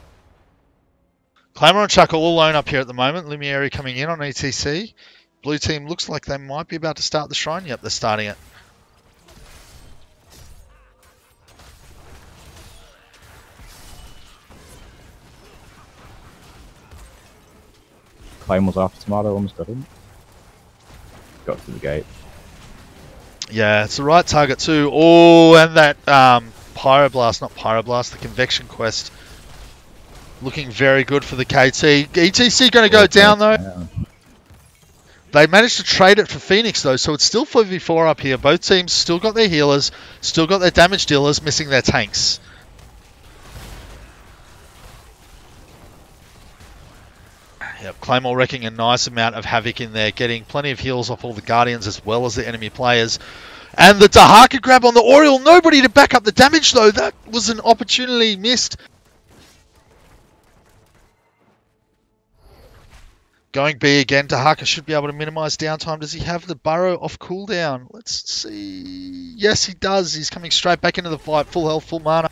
Claymore and Chuck are all alone up here at the moment. Lumiere coming in on ETC. Blue team looks like they might be about to start the shrine. Yep, they're starting it. Claymore's after Tomato, almost got him. Got through the gate. Yeah, it's the right target too. Oh, and that Pyroblast, not Pyroblast, the Convection Quest. Looking very good for the KT. ETC going to go down though. Yeah. They managed to trade it for Phoenix though, so it's still 4v4 up here. Both teams still got their healers, still got their damage dealers, missing their tanks. Yep, Claymore wrecking a nice amount of havoc in there, getting plenty of heals off all the Guardians as well as the enemy players. And the Dahaka grab on the Oriole, nobody to back up the damage though. That was an opportunity missed. Going B again, Dahaka should be able to minimise downtime. Does he have the burrow off cooldown? Let's see. Yes, he does. He's coming straight back into the fight, full health, full mana.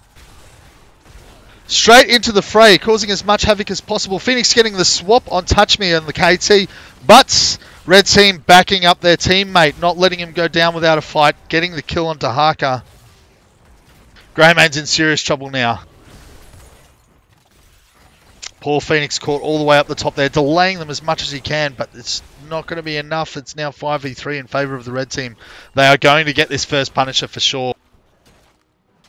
Straight into the fray, causing as much havoc as possible. Phoenix getting the swap on Touch Me and the KT, but red team backing up their teammate, not letting him go down without a fight, getting the kill on Dahaka. Greymane's in serious trouble now. Poor Phoenix caught all the way up the top there, delaying them as much as he can, but it's not going to be enough. It's now 5v3 in favour of the red team. They are going to get this first Punisher for sure.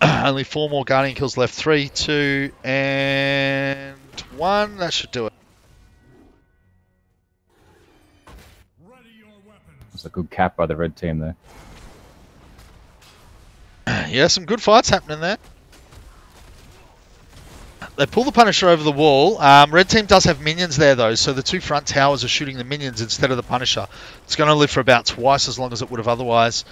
Only 4 more Guardian kills left. 3, 2, and 1. That should do it. It's a good cap by the red team there. Yeah, some good fights happening there. They pull the Punisher over the wall. Red team does have minions there though, so the 2 front towers are shooting the minions instead of the Punisher. It's going to live for about twice as long as it would have otherwise.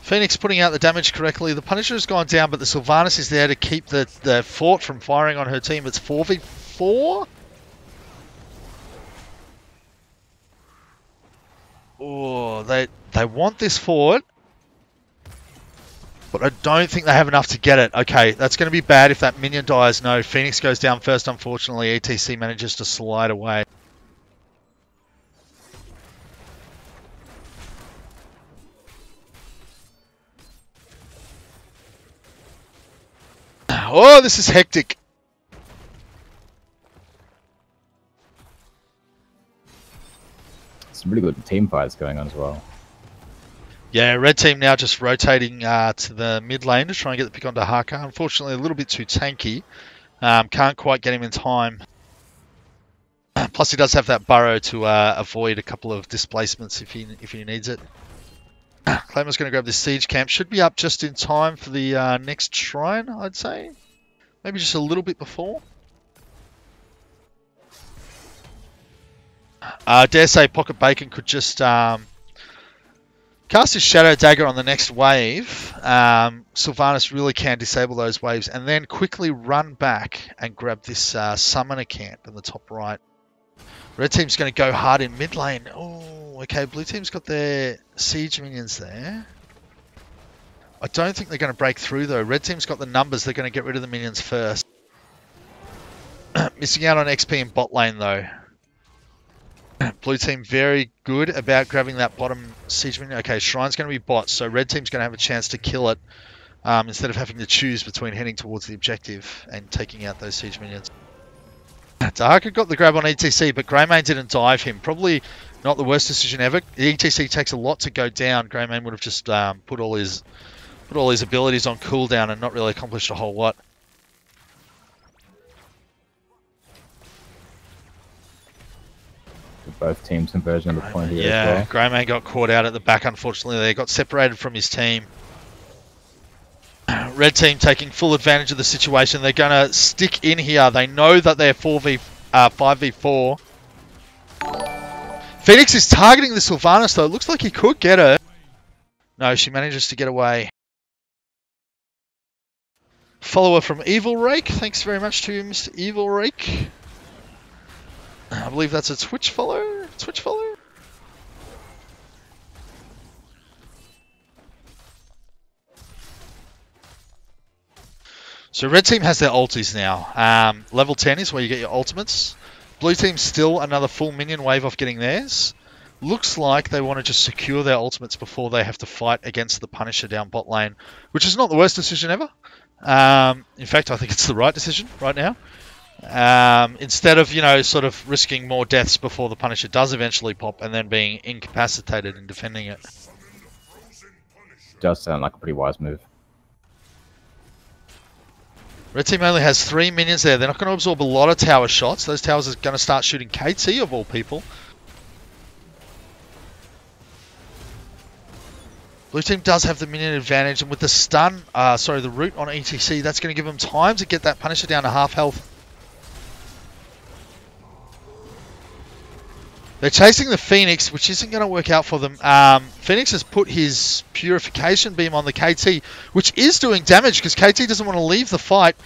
Phoenix putting out the damage correctly. The Punisher has gone down, but the Sylvanas is there to keep the fort from firing on her team. It's 4v4. Oh, they want this fort, but I don't think they have enough to get it. Okay, that's going to be bad if that minion dies. No, Phoenix goes down first, unfortunately. ETC manages to slide away. Oh, this is hectic. Some really good team fights going on as well. Yeah, red team now just rotating to the mid lane to try and get the pick on Dahaka. Unfortunately, a little bit too tanky. Can't quite get him in time. Plus, he does have that burrow to avoid a couple of displacements if he needs it. Claymore's going to grab this siege camp. Should be up just in time for the next shrine, I'd say. Maybe just a little bit before. Dare say Pocket Bacon could just cast his Shadow Dagger on the next wave. Sylvanas really can disable those waves and then quickly run back and grab this Summoner camp in the top right. Red team's going to go hard in mid lane. Oh, okay. Blue team's got their siege minions there. I don't think they're going to break through though. Red team's got the numbers. They're going to get rid of the minions first. Missing out on XP in bot lane though. Blue team very good about grabbing that bottom siege minion. Okay, Shrine's going to be bot, so red team's going to have a chance to kill it instead of having to choose between heading towards the objective and taking out those siege minions. Dahaka got the grab on ETC, but Greymane didn't dive him. Probably not the worst decision ever. The ETC takes a lot to go down. Greymane would have just put all his abilities on cooldown and not really accomplished a whole lot. Both teams converging on the point here Yeah, as well. Greymane got caught out at the back, unfortunately. They got separated from his team. Red team taking full advantage of the situation. They're going to stick in here. They know that they're 5v4. Phoenix is targeting the Sylvanas, though. It looks like he could get her. No, she manages to get away. Follower from Evil Rake. Thanks very much to Mr. Evil Rake. I believe that's a Twitch follow. Twitch follow? So red team has their ultis now. Level 10 is where you get your ultimates. Blue team still another full minion wave off getting theirs. Looks like they want to just secure their ultimates before they have to fight against the Punisher down bot lane, which is not the worst decision ever. In fact, I think it's the right decision right now. Instead of, sort of risking more deaths before the Punisher does eventually pop and then being incapacitated and defending it. Does sound like a pretty wise move. Red team only has 3 minions there. They're not going to absorb a lot of tower shots. Those towers are going to start shooting KT of all people. Blue team does have the minion advantage, and with the stun, the root on ETC, that's going to give them time to get that Punisher down to half health. They're chasing the Phoenix, which isn't going to work out for them. Phoenix has put his Purification Beam on the KT, which is doing damage because KT doesn't want to leave the fight.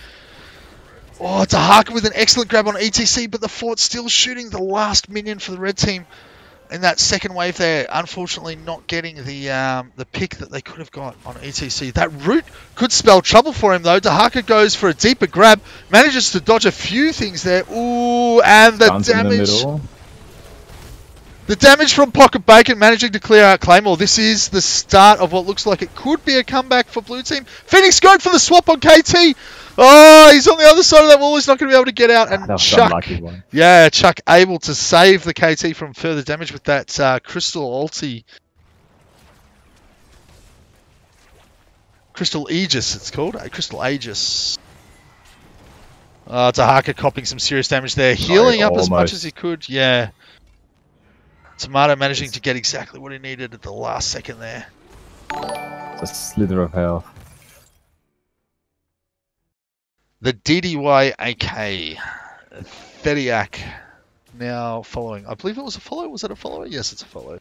Oh, Dahaka with an excellent grab on ETC, but the fort's still shooting the last minion for the red team. In that second wave there, unfortunately not getting the pick that they could have got on ETC. That root could spell trouble for him though. Dahaka goes for a deeper grab, manages to dodge a few things there. Ooh, and the damage. The damage from Pocket Bacon managing to clear out Claymore. This is the start of what looks like it could be a comeback for Blue Team. Phoenix going for the swap on KT. Oh, he's on the other side of that wall. He's not going to be able to get out. And Chuck able to save the KT from further damage with that Crystal ulti. Crystal Aegis, it's called. Crystal Aegis. Dahaka copping some serious damage there. Healing up as much as he could. Yeah. Tomato managing to get exactly what he needed at the last second there. It's a slither of health. The DDY AK. Theriac now following. I believe it was a follow. Was it a follower? Yes, it's a follow.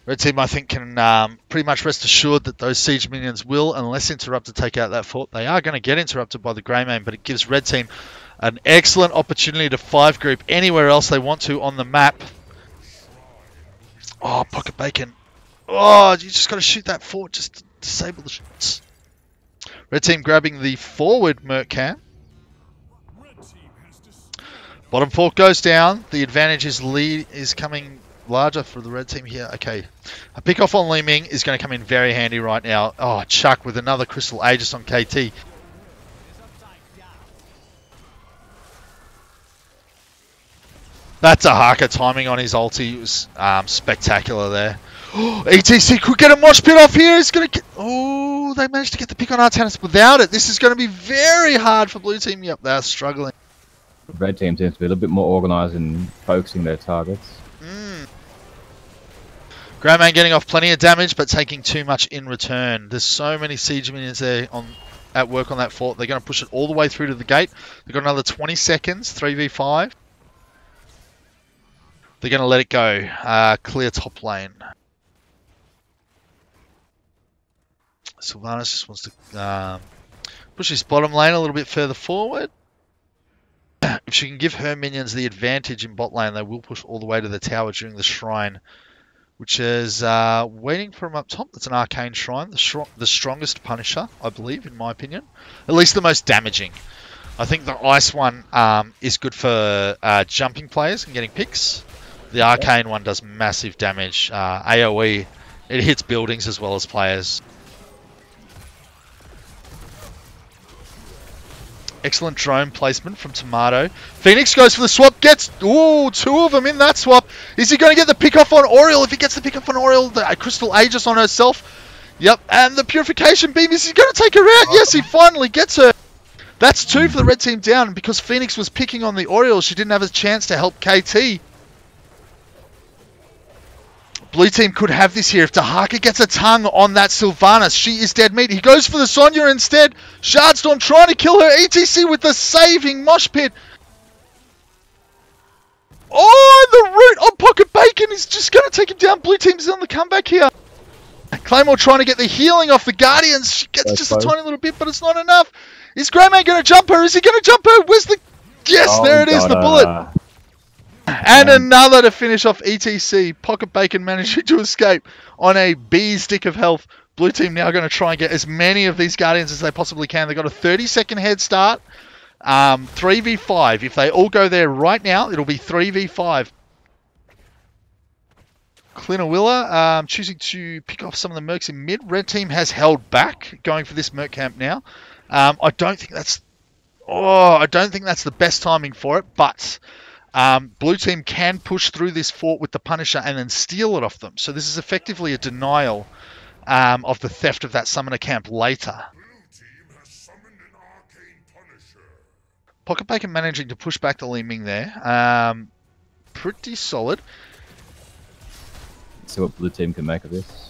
Red team, I think, can pretty much rest assured that those siege minions will, unless interrupted, take out that fort. They are going to get interrupted by the Greymane, but it gives red team an excellent opportunity to 5-group anywhere else they want to on the map. Oh, Pocket Bacon. Oh, you just got to shoot that fort just Disable the shots. Red team grabbing the forward Merc camp. Bottom fork goes down. The advantage is coming larger for the red team here. Okay. A pick off on Li Ming is going to come in very handy right now. Oh, Chuck with another Crystal Aegis on KT. That's a Haka timing on his ulti. It was spectacular there. ETC could get a mosh pit off here. It's going to get... Oh, they managed to get the pick on Artanis without it. This is going to be very hard for blue team. Yep, they're struggling. Red team seems to be a little bit more organised in focusing their targets. Grandman getting off plenty of damage, but taking too much in return. There's so many siege minions there at work on that fort. They're going to push it all the way through to the gate. They've got another 20 seconds, 3v5. They're going to let it go. Clear top lane. Sylvanas just wants to push his bottom lane a little bit further forward. If she can give her minions the advantage in bot lane, they will push all the way to the tower during the shrine, which is waiting for him up top. That's an arcane shrine, the strongest Punisher, I believe, in my opinion. At least the most damaging. I think the ice one is good for jumping players and getting picks. The arcane one does massive damage. AoE, it hits buildings as well as players. Excellent drone placement from Tomato. Phoenix goes for the swap, gets two of them in that swap. Is he going to get the pick off on Oriel? If he gets the pick off on Oriel, the Crystal Aegis on herself. Yep, and the Purification Beam, is he going to take her out? Yes, he finally gets her. That's 2 for the red team down. Because Phoenix was picking on the Oriel, she didn't have a chance to help KT. Blue team could have this here. If Dahaka gets a tongue on that Sylvanas, she is dead meat. He goes for the Sonya instead. Shardstorm trying to kill her. ETC with the saving mosh pit. Oh, the root on Pocket Bacon is just going to take him down. Blue team's on the comeback here. Claymore trying to get the healing off the Guardians. She gets just a tiny little bit, but it's not enough. Is Greyman going to jump her? Is he going to jump her? Where's the... Yes, there it is, the bullet. And another to finish off ETC. Pocket Bacon managing to escape on a B stick of health. Blue team now going to try and get as many of these Guardians as they possibly can. They've got a 30-second head start. 3v5. If they all go there right now, it'll be 3v5. Clinawilla choosing to pick off some of the mercs in mid. Red team has held back, going for this merc camp now. I don't think that's the best timing for it, but blue team can push through this fort with the Punisher and then steal it off them. So this is effectively a denial of the theft of that summoner camp later. Pocket Bacon managing to push back the Li Ming there. Pretty solid. See what blue team can make of this.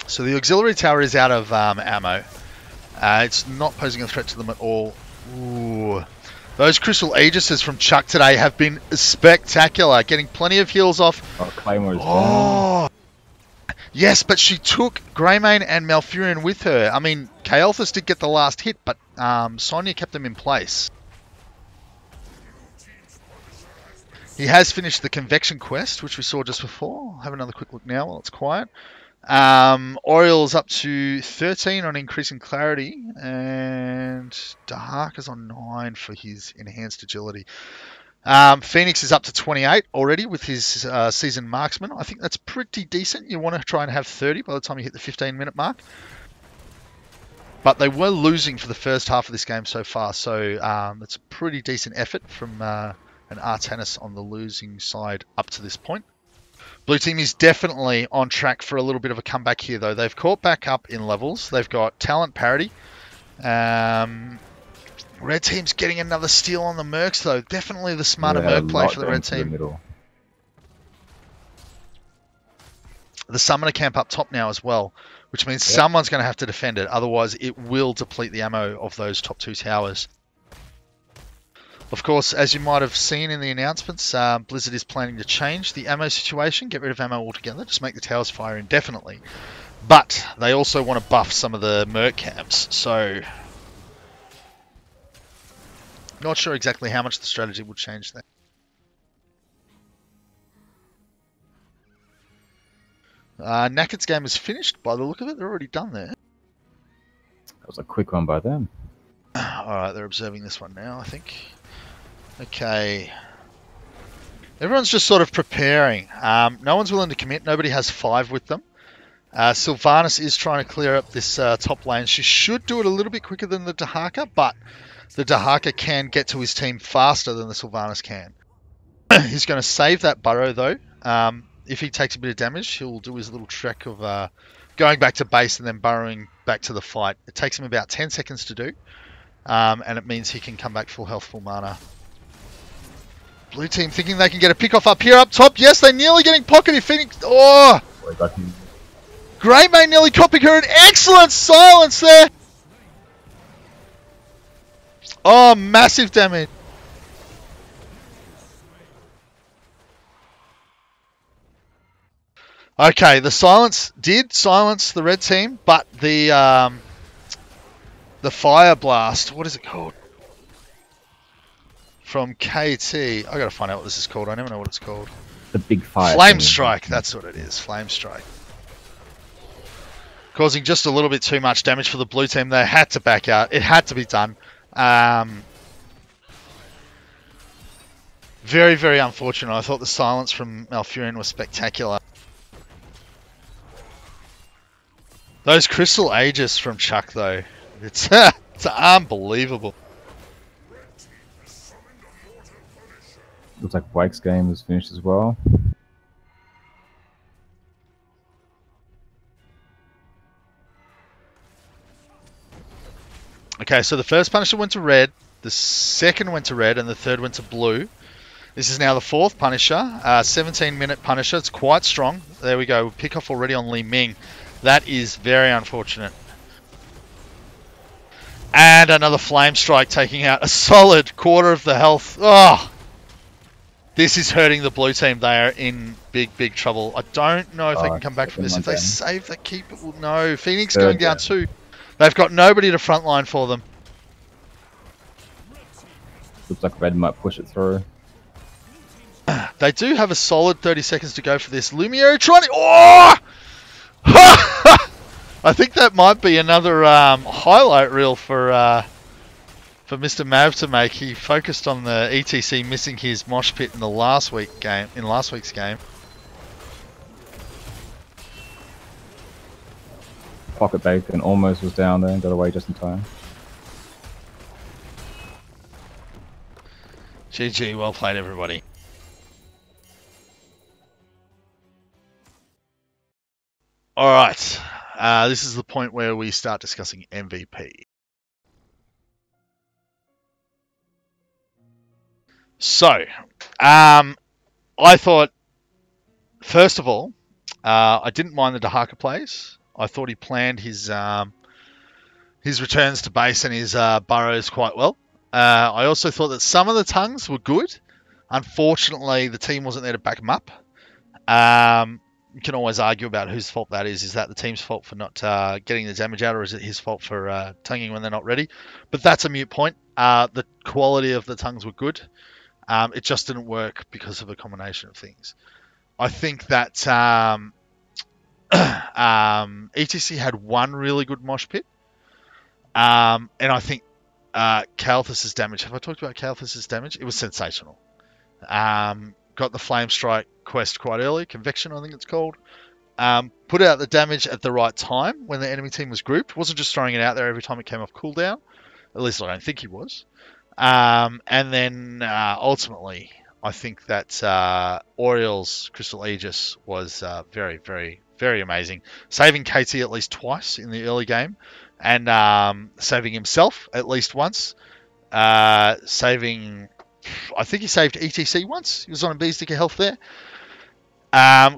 So the auxiliary tower is out of ammo. It's not posing a threat to them at all. Ooh. Those Crystal Aegises from Chuck today have been spectacular. Getting plenty of heals off. Oh, Claymore's down. Yes, but she took Greymane and Malfurion with her. I mean, Kael'thas did get the last hit, but Sonya kept them in place. He has finished the Convection quest, which we saw just before. I'll have another quick look now while it's quiet. Oriel's up to 13 on increasing clarity, and Dahaka's on 9 for his enhanced agility. Phoenix is up to 28 already with his seasoned marksman. I think that's pretty decent. You want to try and have 30 by the time you hit the 15-minute mark. But they were losing for the first half of this game so far, so it's a pretty decent effort from an Artanis on the losing side up to this point. Blue team is definitely on track for a little bit of a comeback here, though. They've caught back up in levels. They've got talent parity. Red team's getting another steal on the mercs, though. Definitely the smarter merc play for the red team. The summoner camp up top now as well, which means someone's going to have to defend it. Otherwise, it will deplete the ammo of those top 2 towers. Of course, as you might have seen in the announcements, Blizzard is planning to change the ammo situation, get rid of ammo altogether, just make the towers fire indefinitely. But they also want to buff some of the merc camps, so Not sure exactly how much the strategy would change there. Knackered's game is finished by the look of it. They're already done there. That was a quick one by them. Alright, they're observing this one now, I think. Okay. Everyone's just sort of preparing. No one's willing to commit. Nobody has 5 with them. Sylvanas is trying to clear up this top lane. She should do it a little bit quicker than the Dahaka, but the Dahaka can get to his team faster than the Sylvanas can. He's going to save that burrow, though. If he takes a bit of damage, he'll do his little trick of going back to base and then burrowing back to the fight. It takes him about 10 seconds to do, and it means he can come back full health, full mana. Blue team thinking they can get a pick off up here, up top. Yes, they're nearly getting pocketed. Phoenix. Oh! Great mate nearly copying her. An excellent silence there. Oh, massive damage. Okay, the silence did silence the red team, but the fire blast, what is it called? From KT. I gotta find out what this is called. I never know what it's called. The big fire. Flame strike, that's what it is. Flame strike. Causing just a little bit too much damage for the blue team. They had to back out. It had to be done. Very, very unfortunate. I thought the silence from Malfurion was spectacular. Those Crystal Aegis from Chuck, though, it's unbelievable. Looks like Wake's game is finished as well. Okay, so the first Punisher went to red, the second went to red, and the third went to blue. This is now the fourth Punisher, 17-minute Punisher. It's quite strong. There we go. Pick off already on Li Ming. That is very unfortunate. And another Flame Strike taking out a solid quarter of the health. Oh! This is hurting the blue team. They are in big, big trouble. I don't know if they can come back from this. If they save the keep, it will no. Phoenix going down too. They've got nobody to frontline for them. Looks like red might push it through. They do have a solid 30 seconds to go for this. Lumiere trying to... Oh! I think that might be another highlight reel for Mr. Mav to make. He focused on the ETC missing his mosh pit in the last week's game. Pocket Bacon almost was down there and got away just in time. GG, well played everybody. Alright, this is the point where we start discussing MVP. So, I thought, first of all, I didn't mind the Dahaka plays. I thought he planned his returns to base and his burrows quite well. I also thought that some of the tongues were good. Unfortunately, the team wasn't there to back them up. You can always argue about whose fault that is. Is that the team's fault for not getting the damage out, or is it his fault for tonguing when they're not ready? But that's a moot point. The quality of the tongues were good. It just didn't work because of a combination of things. I think that ETC had one really good mosh pit. And I think Kalthus's damage. Have I talked about Kalthus's damage? It was sensational. Got the Flame Strike quest quite early. Convection, I think it's called. Put out the damage at the right time when the enemy team was grouped. Wasn't just throwing it out there every time it came off cooldown. At least I don't think he was. And then ultimately, I think that Oriel's Crystal Aegis was very, very, very amazing. Saving KT at least twice in the early game. And saving himself at least once. Saving... I think he saved ETC once. He was on a bee's dick of health there.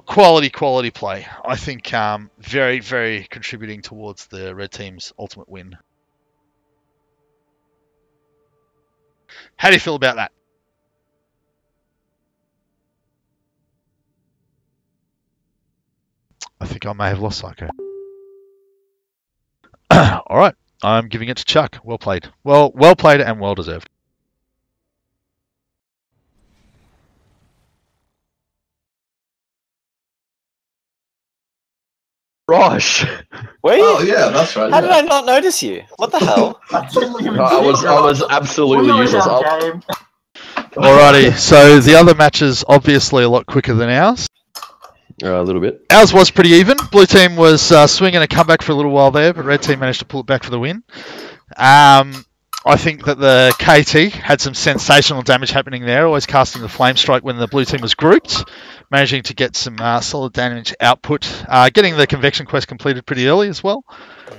Quality play. I think very, very contributing towards the red team's ultimate win. How do you feel about that? I think I may have lost Psycho. Alright, I'm giving it to Chuck. Well played. Well played and well deserved. Rosh. Were you? Oh yeah, that's right. How did I not notice you? What the hell? I was absolutely useless. Alrighty, so the other matches obviously a lot quicker than ours. A little bit. Ours was pretty even. Blue team was swinging a comeback for a little while there, but red team managed to pull it back for the win. I think that the KT had some sensational damage happening there, always casting the Flame Strike when the blue team was grouped, managing to get some solid damage output, getting the Convection quest completed pretty early as well.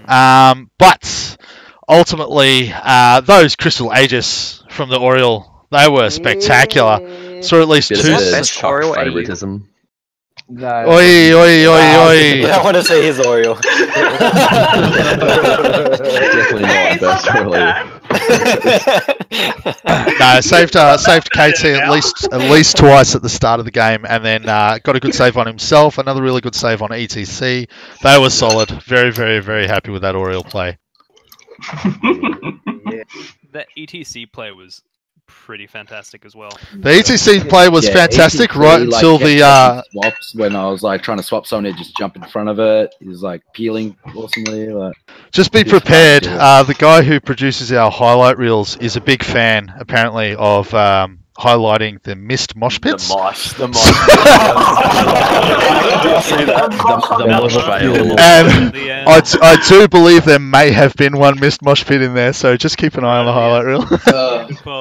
But ultimately, those Crystal Aegis from the Oriole, they were spectacular. Saw at least two. Best Oriole favoritism. No. Oi, oi, oi, oi. I want to say his Oriole. Definitely not best Oriole. No, saved KT at least twice at the start of the game, and then got a good save on himself. Another really good save on ETC. They were solid. Very, very, very happy with that Oriole play. That ETC play was pretty fantastic as well. The ETC play was fantastic ETC, right until the swaps. When I was like trying to swap someone, it just jump in front of it. He was like peeling awesomely. Like, just be prepared. The guy who produces our highlight reels is a big fan, apparently, of highlighting the missed mosh pits. The mosh. The mosh fail. And I do believe there may have been one missed mosh pit in there, so just keep an eye on the highlight reel.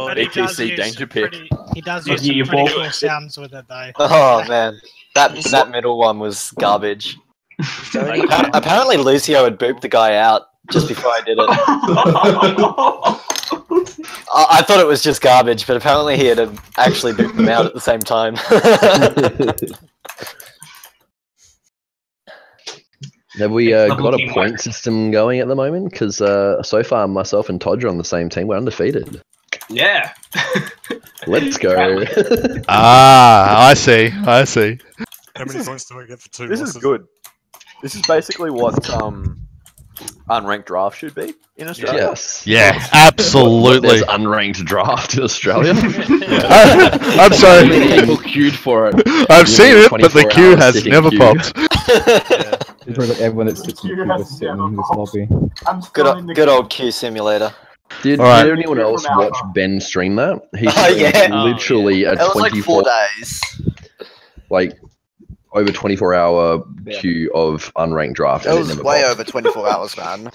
ETC danger pit. He does use some pretty cool sounds with it though. Oh man, that middle one was garbage. Apparently Lucio had booped the guy out just before I did it. I thought it was just garbage, but apparently he had actually booped them out at the same time. Have we got a point system going at the moment? Because so far, myself and Todd are on the same team. We're undefeated. Yeah. Let's go. I see. How many points do I get for 2 This losses? is good. This is basically what unranked draft should be in Australia. Yes. Yeah, absolutely. There's unranked draft in Australia. I'm sorry. People queued for it. I've seen it, but the queue has never popped. It's like everyone that sits in this lobby. Good old Q simulator. Did Right. anyone else watch Ben stream that? He yeah. literally a That was like 24 4 days. like over 24-hour queue of unranked draft. That and it was never way popped. over 24 hours, man.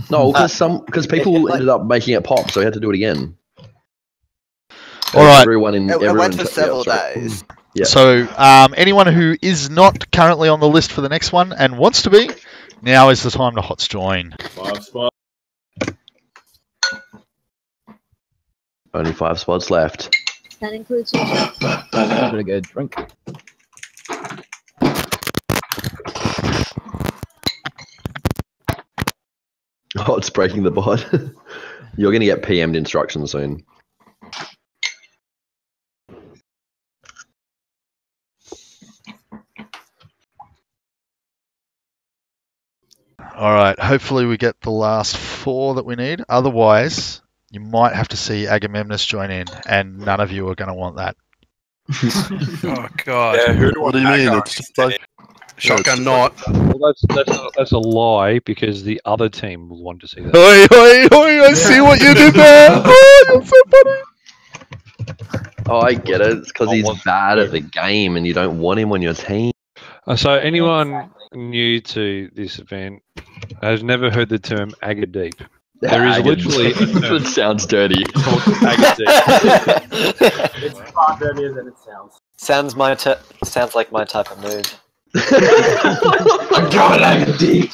No, because people ended up making it pop, so we had to do it again. All right. Everyone in It went for yeah, several sorry. days. Yeah. So, anyone who is not currently on the list for the next one and wants to be, now is the time to HOTS join. 5 spots. Only 5 spots left. That includes you. Better get a drink. Oh, it's breaking the bot. You're going to get PM'd instructions soon. All right. Hopefully, we get the last 4 that we need. Otherwise, you might have to see Agamemnus join in, and none of you are going to want that. Oh god. Yeah, what do you mean? It's just like Shotgun not. Well, that's a lie because the other team will want to see that. Oi, oi, oi! I see what you did there. Oh, that's so funny. Oh, I get it. It's because he's bad at the game and you don't want him on your team. So anyone new to this event has never heard the term Agadeep. There is literally It sounds dirty. called Agadeep. It's far dirtier than it sounds. Sounds like my type of move. I got Abba deep.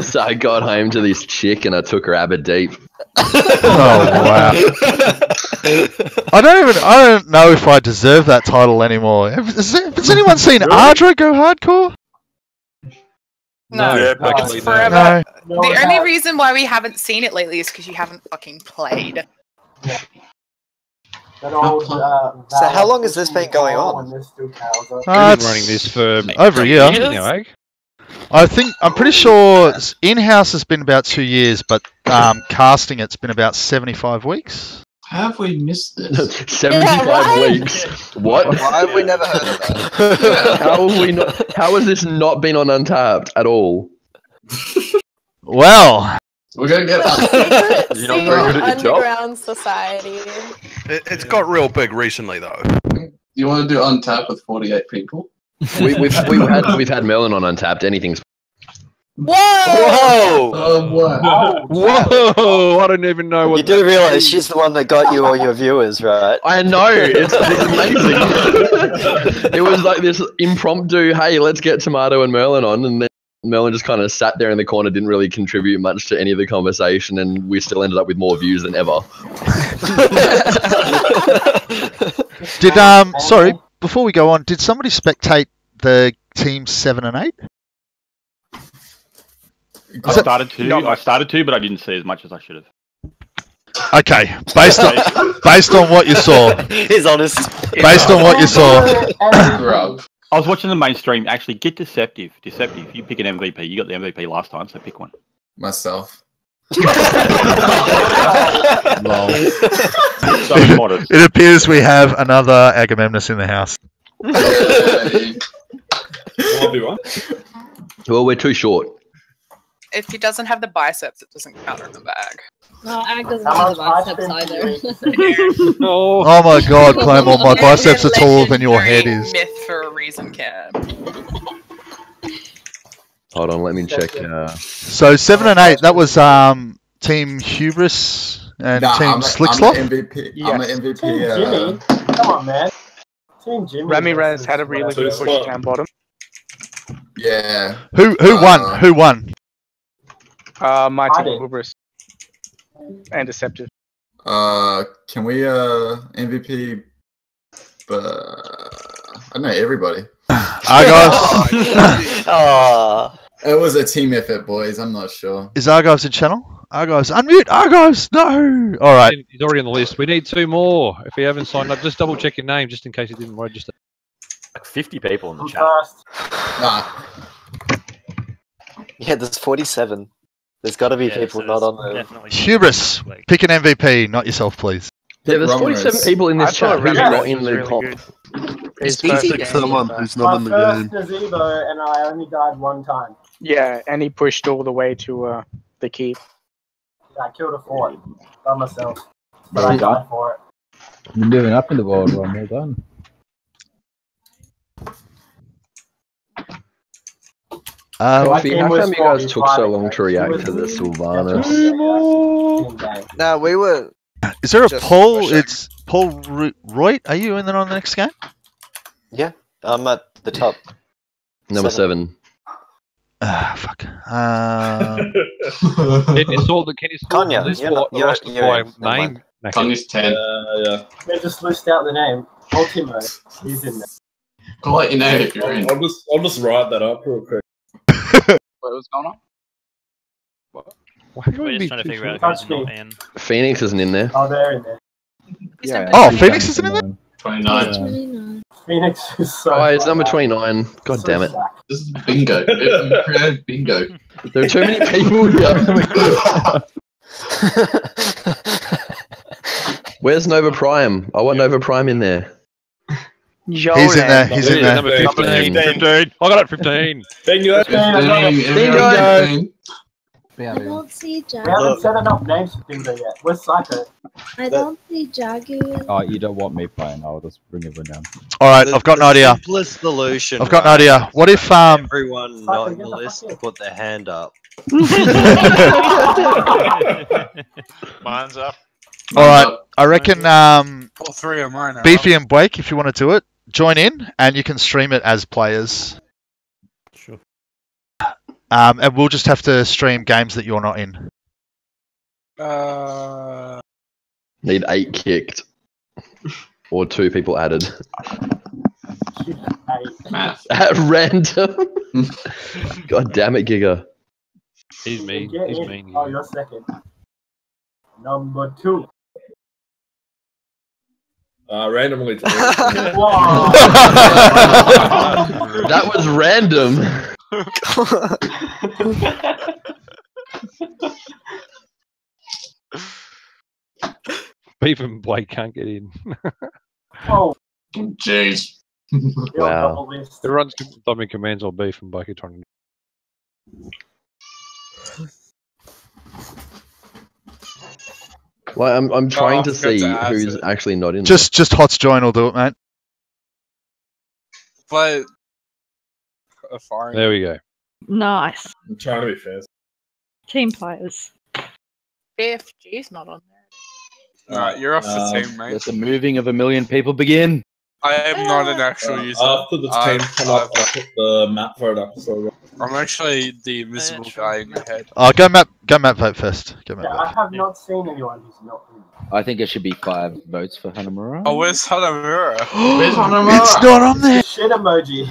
So I got home to this chick and I took her Abba deep. Oh wow! I don't know if I deserve that title anymore. Has anyone seen Ardra go hardcore? No, actually, it's forever. No. The only reason why we haven't seen it lately is because you haven't fucking played. That old, So how long has this been going on? We've been running this for over a year. Now, I'm pretty sure in-house has been about 2 years, but casting it's been about 75 weeks. Have we missed this? 75 weeks. What? Why have we never heard of that? How have we not? How has this not been on Untapped at all? Well, we're gonna get You're not very good at your job. Underground society. It's got real big recently, though. You want to do Untapped with 48 people? We've had Merlin on Untapped. Anything's. Whoa! Whoa! I don't even know what. You do realise she's the one that got you all your viewers, right? I know. It's amazing. It was like this impromptu. Hey, let's get Tomato and Merlin on, and then Merlin just kind of sat there in the corner, didn't really contribute much to any of the conversation, and we still ended up with more views than ever. Sorry, before we go on, did somebody spectate the teams 7 and 8? I started to, but I didn't see as much as I should have. Okay, based on what you saw. He's honest. Based on what you saw. I was watching the mainstream. Actually, get Deceptive. Deceptive. You pick an MVP. You got the MVP last time, so pick one. Myself. It appears we have another Agamemnus in the house. Well, we're too short. If he doesn't have the biceps, it doesn't count in the bag. No, Ag doesn't have the biceps either. Oh my god, Claymore, my biceps are taller than your head is. Myth for a reason, Cam. Hold on, let me check. So 7 and 8, that was Team Hubris and Team Slickslot? I'm an MVP. Yeah. I'm an MVP. Team Jimmy. Come on, man. Team Jimmy. Ramirez had a really good push down bottom. Yeah. Who won? Who won? My team, Hubris. And Deceptive. Can we MVP? I don't know, everybody. Argos. It was a team effort, boys. I'm not sure. Is Argos in channel? Argos, unmute Argos. No. All right. He's already on the list. We need 2 more. If you haven't signed up, just double check your name just in case you didn't register. Like 50 people in the chat. Nah. Yeah, there's 47. There's got to be people not on there. Hubris, pick an MVP, not yourself, please. Yeah, there's 47 people in this chat who's not in the top. It's easy. Someone who's not in the game. My first gazebo, and I only died 1 time. Yeah, and he pushed all the way to the keep. I killed a fort by myself, but I died for it. You're moving up in the world, Ron. Well done. How come you guys took so long to react to the Sylvanas? No, we were. Is there a Paul? It's Paul Roy. Are you in there on the next game? Yeah, I'm at the top. Number 7. Fuck. Can you sort the Tanya, list you're by not- you're- name? Tanya's 10. Yeah. They just list out the name. Ultimo, he's in there. I'll let you know if you're in. I'll just write that up real quick. What's going on? We're just trying to figure out who's not in. Phoenix isn't in there. Oh, they're in there. Yeah. Oh, Phoenix isn't in there? 29. Phoenix is so. Oh, it's number 29. God damn it. This is bingo. Creative bingo. There are too many people here. Where's Nova Prime? I want Nova Prime in there. He's in there. He's in there. Number 15. 15. I got it. 15. Bingo. Bingo. I don't see We haven't Jagu. said enough names for bingo yet. Where's Psycho? I don't see Jagu. Oh, you don't want me playing. I'll just bring everyone down. All right, I've got an idea. Simplest solution. I've got an idea. What if everyone not in the list put their hand up? Mine's up. All right, I reckon All 3 of mine are Beefy and Blake, if you want to do it, join in, and you can stream it as players. Sure. And we'll just have to stream games that you're not in. Need 8 kicked. Or 2 people added. At random. God damn it, Giga. He's mean. Get He's in. mean. Oh, you're second. Number 2. Randomly. That was random. Beef and Blake can't get in. Oh, Jeez. Wow. Everyone's Dominic commands or Beef and Blake are trying to. Well, I'm trying to I forgot see to add who's it. actually not in. Just Hot's join will do it, mate. But fine. There we go. Nice. I'm trying to be fair. Team players. BFG's not on there. Alright, you're off the team, mate. Let the moving of a million people begin. I am not an actual user. After the team come up, I put the map vote up. So I'm actually the invisible guy in your head. Go map vote first. Go map Yeah, I have not seen anyone who's not in. I think it should be 5 votes for Hanamura. Oh, where's Hanamura? Where's Hanamura? It's not on there. Shit emoji.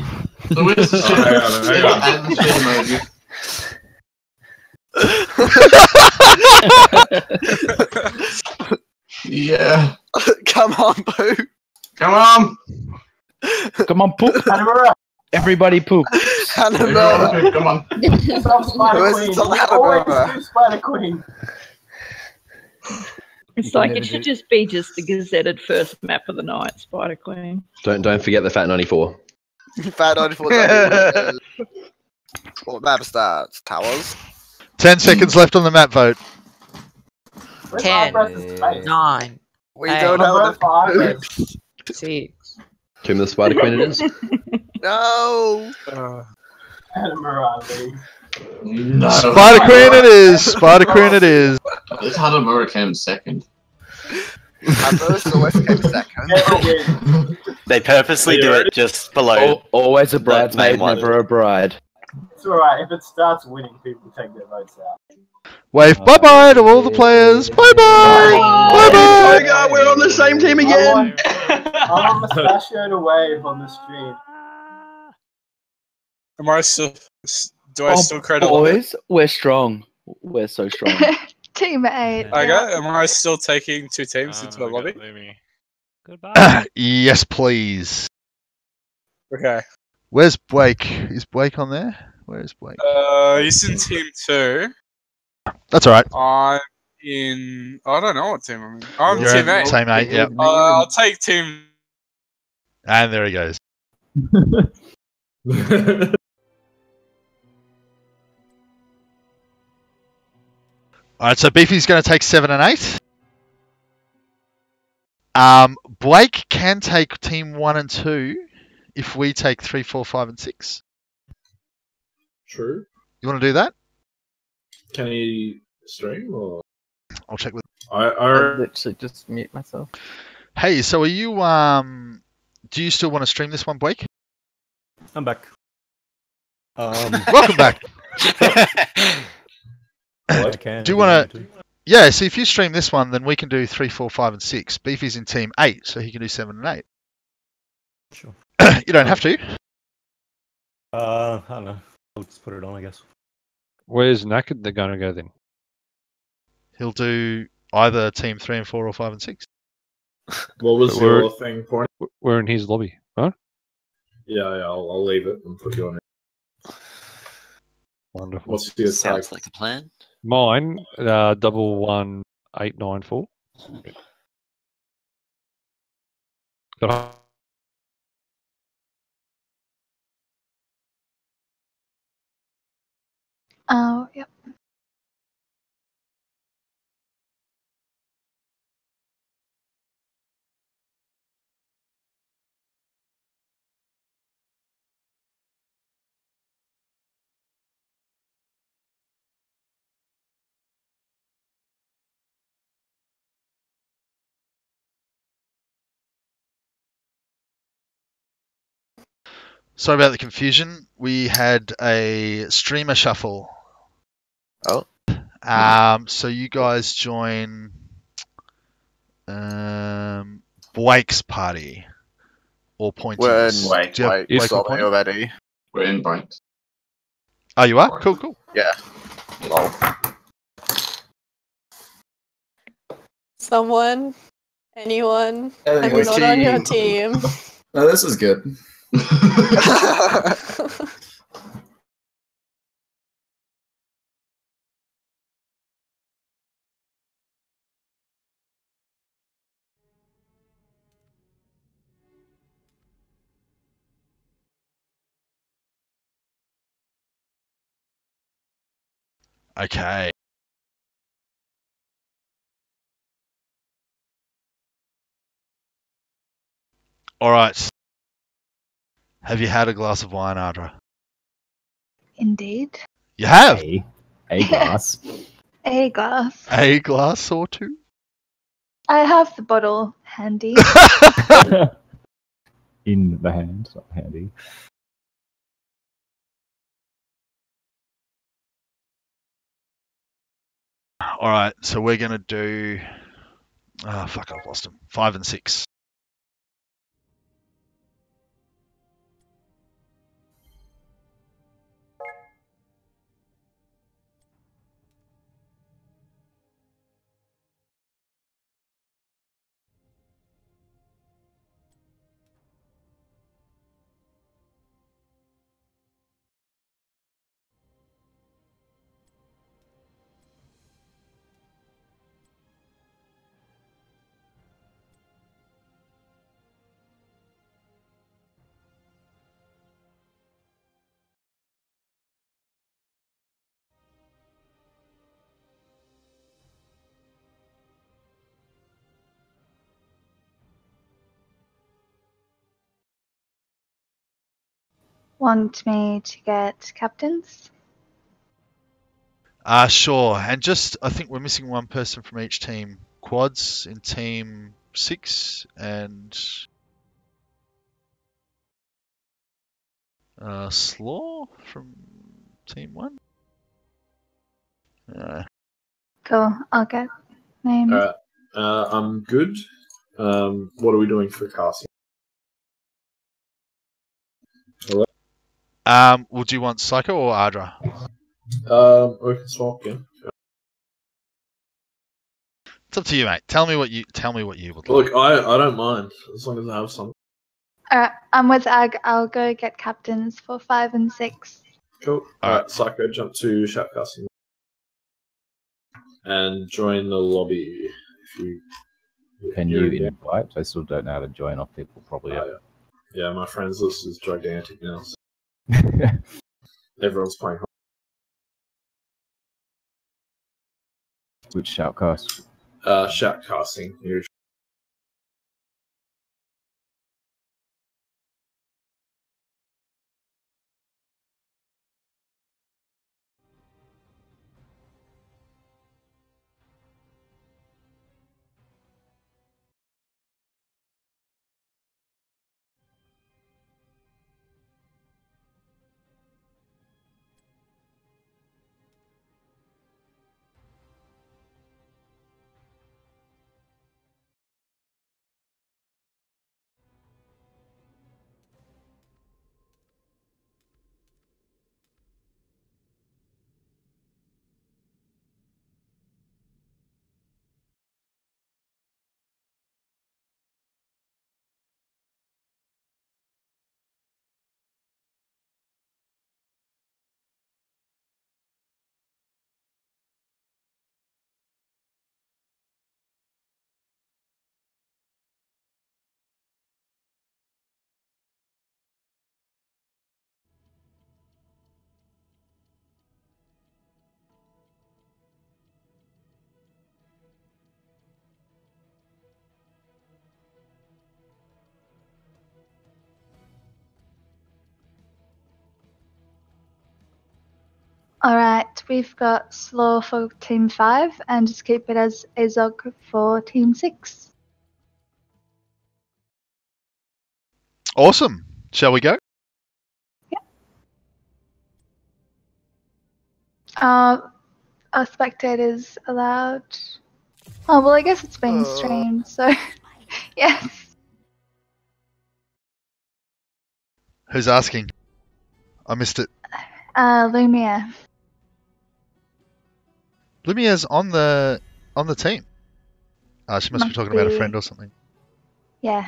Where's the shit? hang on. And the shit emoji. Yeah. Come on, Boo. Come on. Come on, poop. Hanamura. Everybody poop. Hanamura. Come on. Stop Spider Who is Queen. it on Always Hanamura? do Spider Queen. It's like it should just be just the gazetted first map of the night, Spider Queen. Don't forget the Fat 94. Fat 94. What map starts? Towers. 10 seconds left on the map vote. Where's 10, Arbrest's face? 9, We Hey. don't know Vote for the Arbrest. 6. Tomb of the Spider Queen it is. No. Hanamura, leave. No. Spider Queen it is. Spider Queen it is. This Hanamura came second. Arbrest always came second. Never win. They purposely do it just below. Always a main bridesmaid, one. never a bride. It's alright. If it starts winning, people take their votes out. Wave bye bye to all the players. Bye bye. Bye Oh bye. my god, we're on the same team again. I want Mustachio to wave on the stream. Am I still? Do I still credit? Boys, we're strong. We're so strong. Team 8. Okay. Am I still taking 2 teams into the lobby? Goodbye. Yes, please. Okay. Where's Blake? Is Blake on there? Where is Blake? He's in team 2. That's alright. I'm in. I don't know what team I'm in. I'm You're team in 8. team 8, yep. I'll take team. And there he goes. Alright, so Beefy's going to take 7 and 8. Blake can take team 1 and 2 if we take 3, 4, 5, and 6. True. You want to do that? Can he stream or? I'll check with. I literally just mute myself. Hey, so are you do you still want to stream this one, Blake? I'm back. Welcome back. Do you want to? Yeah. So if you stream this one, then we can do 3, 4, 5, and 6. Beefy's in team 8, so he can do 7 and 8. Sure. You don't have to. I don't know. I'll just put it on, I guess. Where's Naked they're going to go then? He'll do either team 3 and 4 or 5 and 6. What was We're- your thing, point? We're in his lobby, right? Yeah, I'll leave it and put you on it. Wonderful. What's your Sounds tag? like a plan. Mine, 11894. Got Oh, yep. Sorry about the confusion. We had a streamer shuffle. Oh. So you guys join Blake's party or Pointy's. We're in Do you have Blake Blake or Pointy? already. We're in Brink. Oh, you are? Cool, cool. Yeah. Lol. Someone? Anyone? Hey, I'm which not on your team. No, this is good. Okay. All right. Have you had a glass of wine, Ardra? Indeed. You have A glass. A glass. a glass or two. I have the bottle handy. In the hand, not handy. All right. So we're gonna do. Oh fuck! I've lost them. 5 and 6. Want me to get captains? Sure. And just, I think we're missing one person from each team. Quads in team 6 and Slaw from team 1. Cool. I'll get names. Alright. I'm good. What are we doing for casting? Hello? Well, do you want Psycho or Ardra? We can swap, yeah. It's up to you, mate. Tell me what you would like. Look, I don't mind as long as I have some. Alright, I'm with Ag. I'll go get captains for 5 and 6. Cool. Alright, Psycho, jump to shoutcasting and join the lobby if you. Can you invite? I still don't know how to join off people probably. Yeah, my friends list is gigantic now. So everyone's playing. Which shoutcast? Shoutcasting. Usually. Alright, we've got Slaw for team 5 and just keep it as Azog for team 6. Awesome. Shall we go? Are spectators allowed? Oh, well, I guess it's being streamed, so yes. Who's asking? I missed it. Lumia. Lumia's on the team. She must be talking about a be. friend or something. Yeah.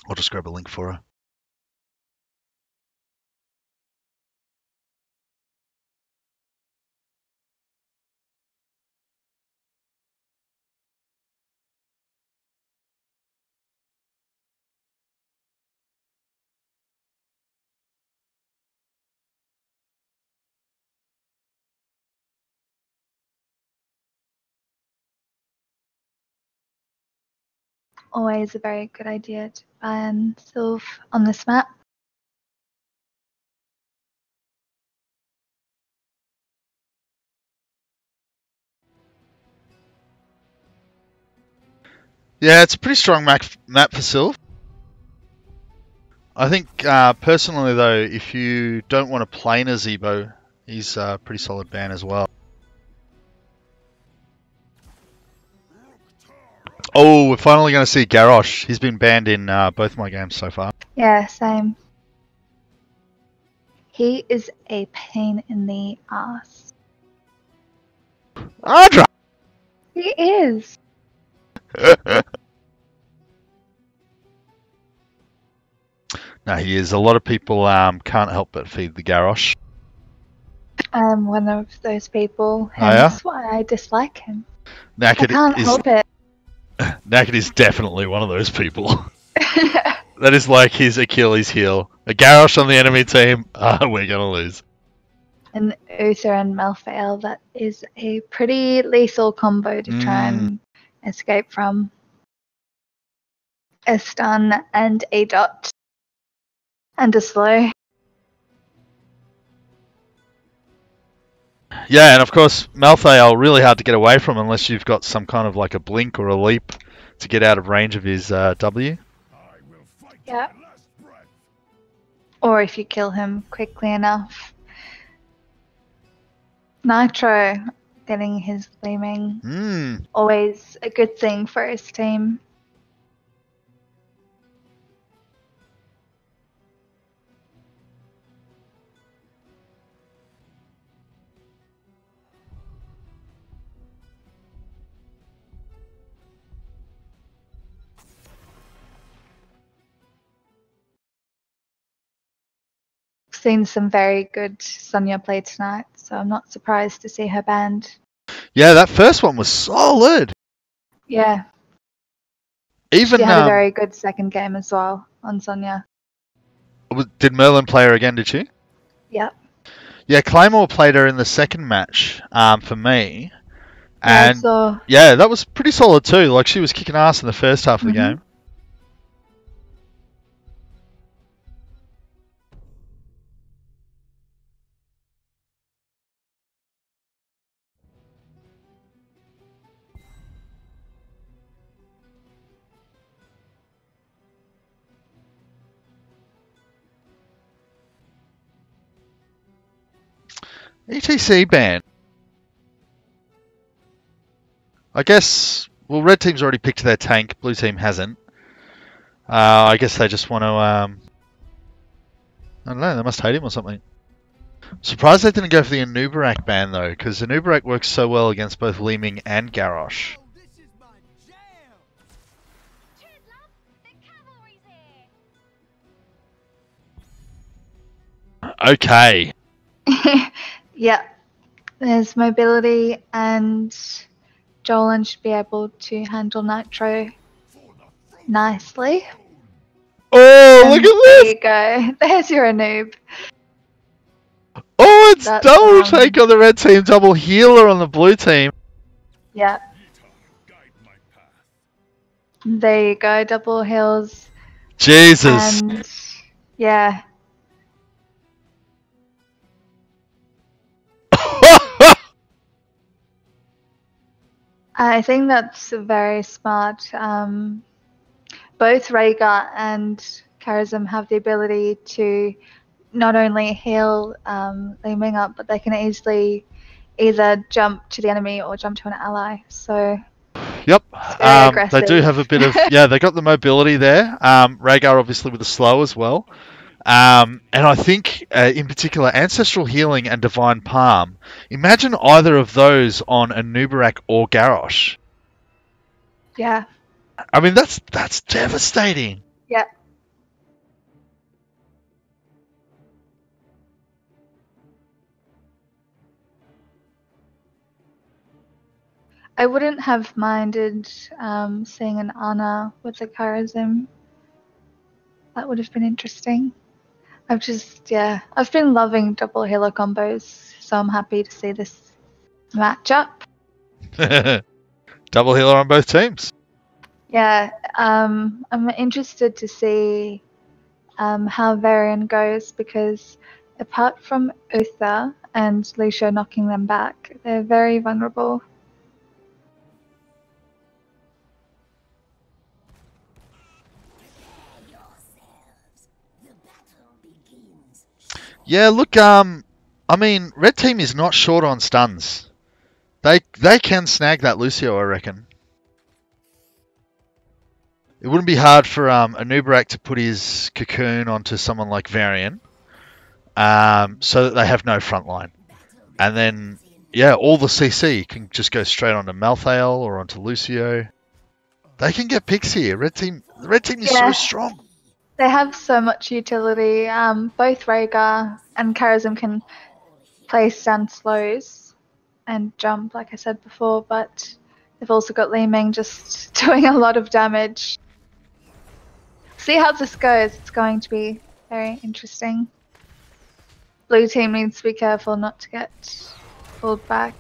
I'll just grab a link for her. always a very good idea to ban Sylve on this map. Yeah, it's a pretty strong map for Sylve. I think, personally though, if you don't want to play Nazebo, he's a pretty solid ban as well. Oh, we're finally going to see Garrosh. He's been banned in both my games so far. Yeah, same. He is a pain in the ass. Ardra! He is. No, he is. A lot of people can't help but feed the Garrosh. I'm one of those people, Oh, yeah? hence why I dislike him. Naked I can't is help it. Naked is definitely one of those people. That is like his Achilles heel. A Garrosh on the enemy team, we're gonna lose. And Uther and Malthael, that is a pretty lethal combo to try and escape from. A stun and a dot. And a slow. Yeah, and of course, Malthael really hard to get away from unless you've got some kind of like a blink or a leap to get out of range of his W. Yeah. Or if you kill him quickly enough. Nitro getting his gleaming. Always a good thing for his team. Seen some very good Sonya play tonight, so I'm not surprised to see her banned. Yeah, that first one was solid. Yeah. Even She had a very good second game as well on Sonya. did Merlin play her again? Did she? Yep. Yeah, Claymore played her in the second match for me, Yeah, and so- yeah, that was pretty solid too. Like she was kicking ass in the first half of the game. ETC ban. I guess, well, red team's already picked their tank, blue team hasn't. I guess they just want to, I don't know, they must hate him or something. Surprised they didn't go for the Anubarak ban though, because Anubarak works so well against both Li Ming and Garrosh. Okay. Yeah. There's mobility and Jolan should be able to handle Nitro nicely. Oh, look at this! There you go. There's your noob. Oh, it's That's, double take on the red team, double healer on the blue team. Yeah. There you go. Double heals. Jesus. And yeah. I think that's very smart. Both Rhaegar and Karazim have the ability to not only heal Li Ming up, but they can easily either jump to the enemy or jump to an ally. So Yep. very They aggressive. do have a bit of, yeah, they got the mobility there. Rhaegar obviously with the slow as well. And I think, in particular, Ancestral Healing and Divine Palm. Imagine either of those on Anubarak or Garrosh. Yeah. I mean, that's devastating. Yeah. I wouldn't have minded seeing an Ana with the Karazim. That would have been interesting. I've been loving double healer combos, so I'm happy to see this matchup. Double healer on both teams. Yeah, I'm interested to see how Varian goes, because apart from Uther and Lucio knocking them back, they're very vulnerable. Yeah, look, I mean, red team is not short on stuns. They can snag that Lucio, I reckon. It wouldn't be hard for Anubarak to put his cocoon onto someone like Varian, so that they have no front line. And then, yeah, all the CC can just go straight onto Malthael or onto Lucio. They can get picks here. The red team is so strong. They have so much utility. Both Rhaegar and Karazim can place down slows and jump, like I said before, but they've also got Li Ming just doing a lot of damage. See how this goes. It's going to be very interesting. Blue team needs to be careful not to get pulled back.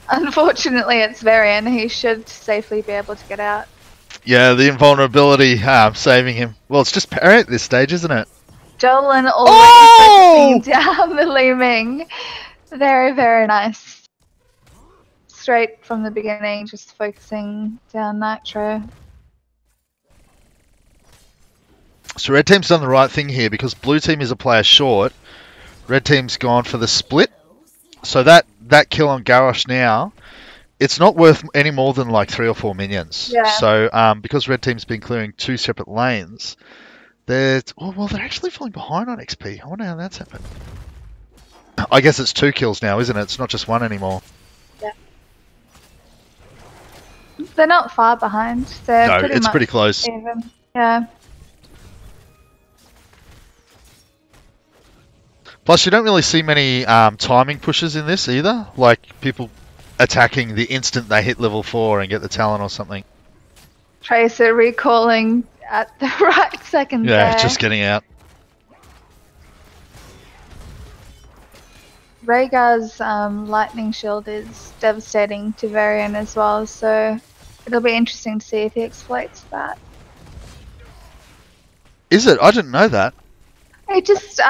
Unfortunately, it's Varian. He should safely be able to get out. Yeah, the invulnerability saving him. Well, it's just parry at this stage, isn't it? Jolin already focusing down the Li Ming. Very, very nice. Straight from the beginning, just focusing down Nitro. So red team's done the right thing here because blue team is a player short. Red team's gone for the split. So that kill on Garrosh now, it's not worth any more than like 3 or 4 minions. Yeah. So because red team's been clearing 2 separate lanes, they're actually falling behind on XP. I wonder how that's happened. I guess it's 2 kills now, isn't it? It's not just 1 anymore. Yeah. They're not far behind. They're No, pretty it's much pretty close. even. Yeah. Plus, you don't really see many timing pushes in this either. Like people attacking the instant they hit level 4 and get the talent or something. Tracer recalling at the right second Yeah, there. just getting out. Rhaegar's lightning shield is devastating to Varian as well, so it'll be interesting to see if he exploits that. Is it? I didn't know that. It just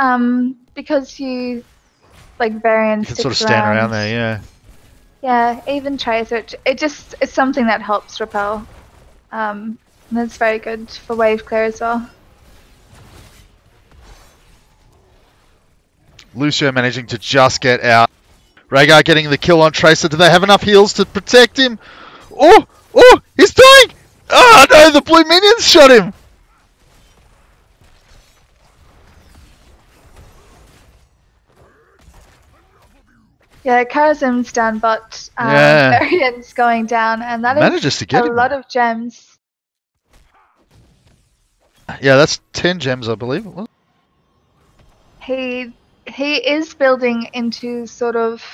because you like Varian You can sort of stand around there, yeah. Yeah, even Tracer. It's something that helps repel. And it's very good for wave clear as well. Lucio managing to just get out. Rhaegar getting the kill on Tracer. Do they have enough heals to protect him? Oh, he's dying! Oh no, the blue minions shot him! Yeah, Karazim's down, but Yeah. Varian's going down, and that Manages is to get a him. lot of gems. Yeah, that's 10 gems, I believe it was. He is building into sort of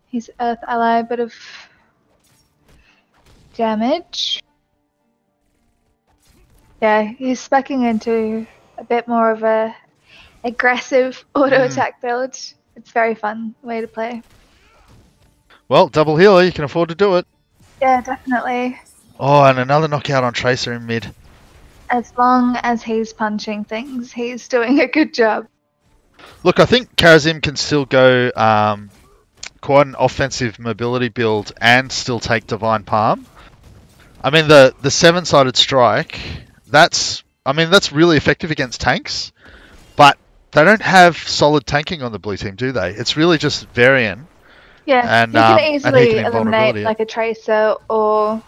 his Earth ally, a bit of damage. Yeah, he's speccing into a bit more of a aggressive auto attack build. It's very fun way to play. Well, double healer, you can afford to do it. Yeah, definitely. Oh, and another knockout on Tracer in mid. As long as he's punching things, he's doing a good job. Look, I think Karazim can still go quite an offensive mobility build and still take Divine Palm. I mean, the 7-sided strike, that's really effective against tanks, but they don't have solid tanking on the blue team, do they? It's really just Varian. Yeah, and, he can and easily he can eliminate invulnerability. like a Tracer or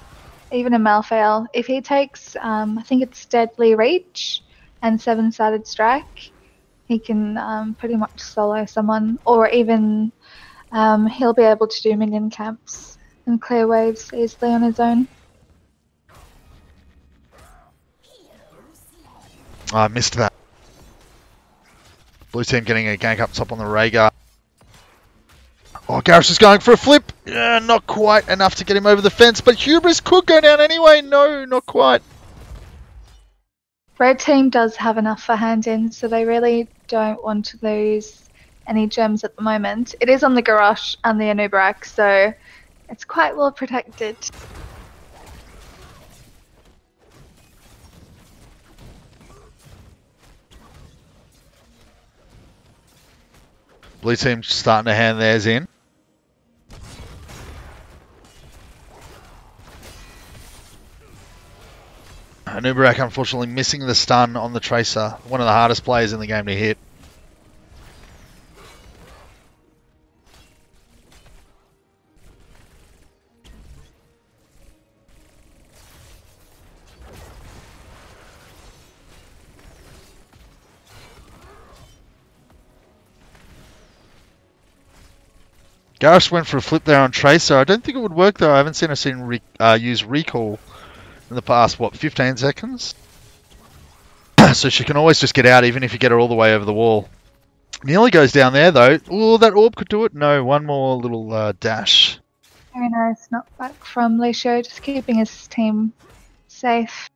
even a Malthael. If he takes, I think it's Deadly Reach and 7-sided strike, he can pretty much solo someone, or even he'll be able to do minion camps and clear waves easily on his own. Oh, I missed that. Blue team getting a gank up top on the Rhaegar. Oh, Garrosh is going for a flip. Yeah, not quite enough to get him over the fence, but Hubris could go down anyway. No, not quite. Red team does have enough for hand in, so they really don't want to lose any gems at the moment. It is on the Garrosh and the Anubarak, so it's quite well protected. Blue team starting to hand theirs in. Anubarak unfortunately missing the stun on the Tracer. One of the hardest players in the game to hit. Garrus went for a flip there on Tracer. I don't think it would work though. I haven't seen her use recall in the past, what, 15 seconds? So she can always just get out even if you get her all the way over the wall. Nearly goes down there though. Oh, that orb could do it. No, one more little dash. Very nice knockback from Lucio, just keeping his team safe.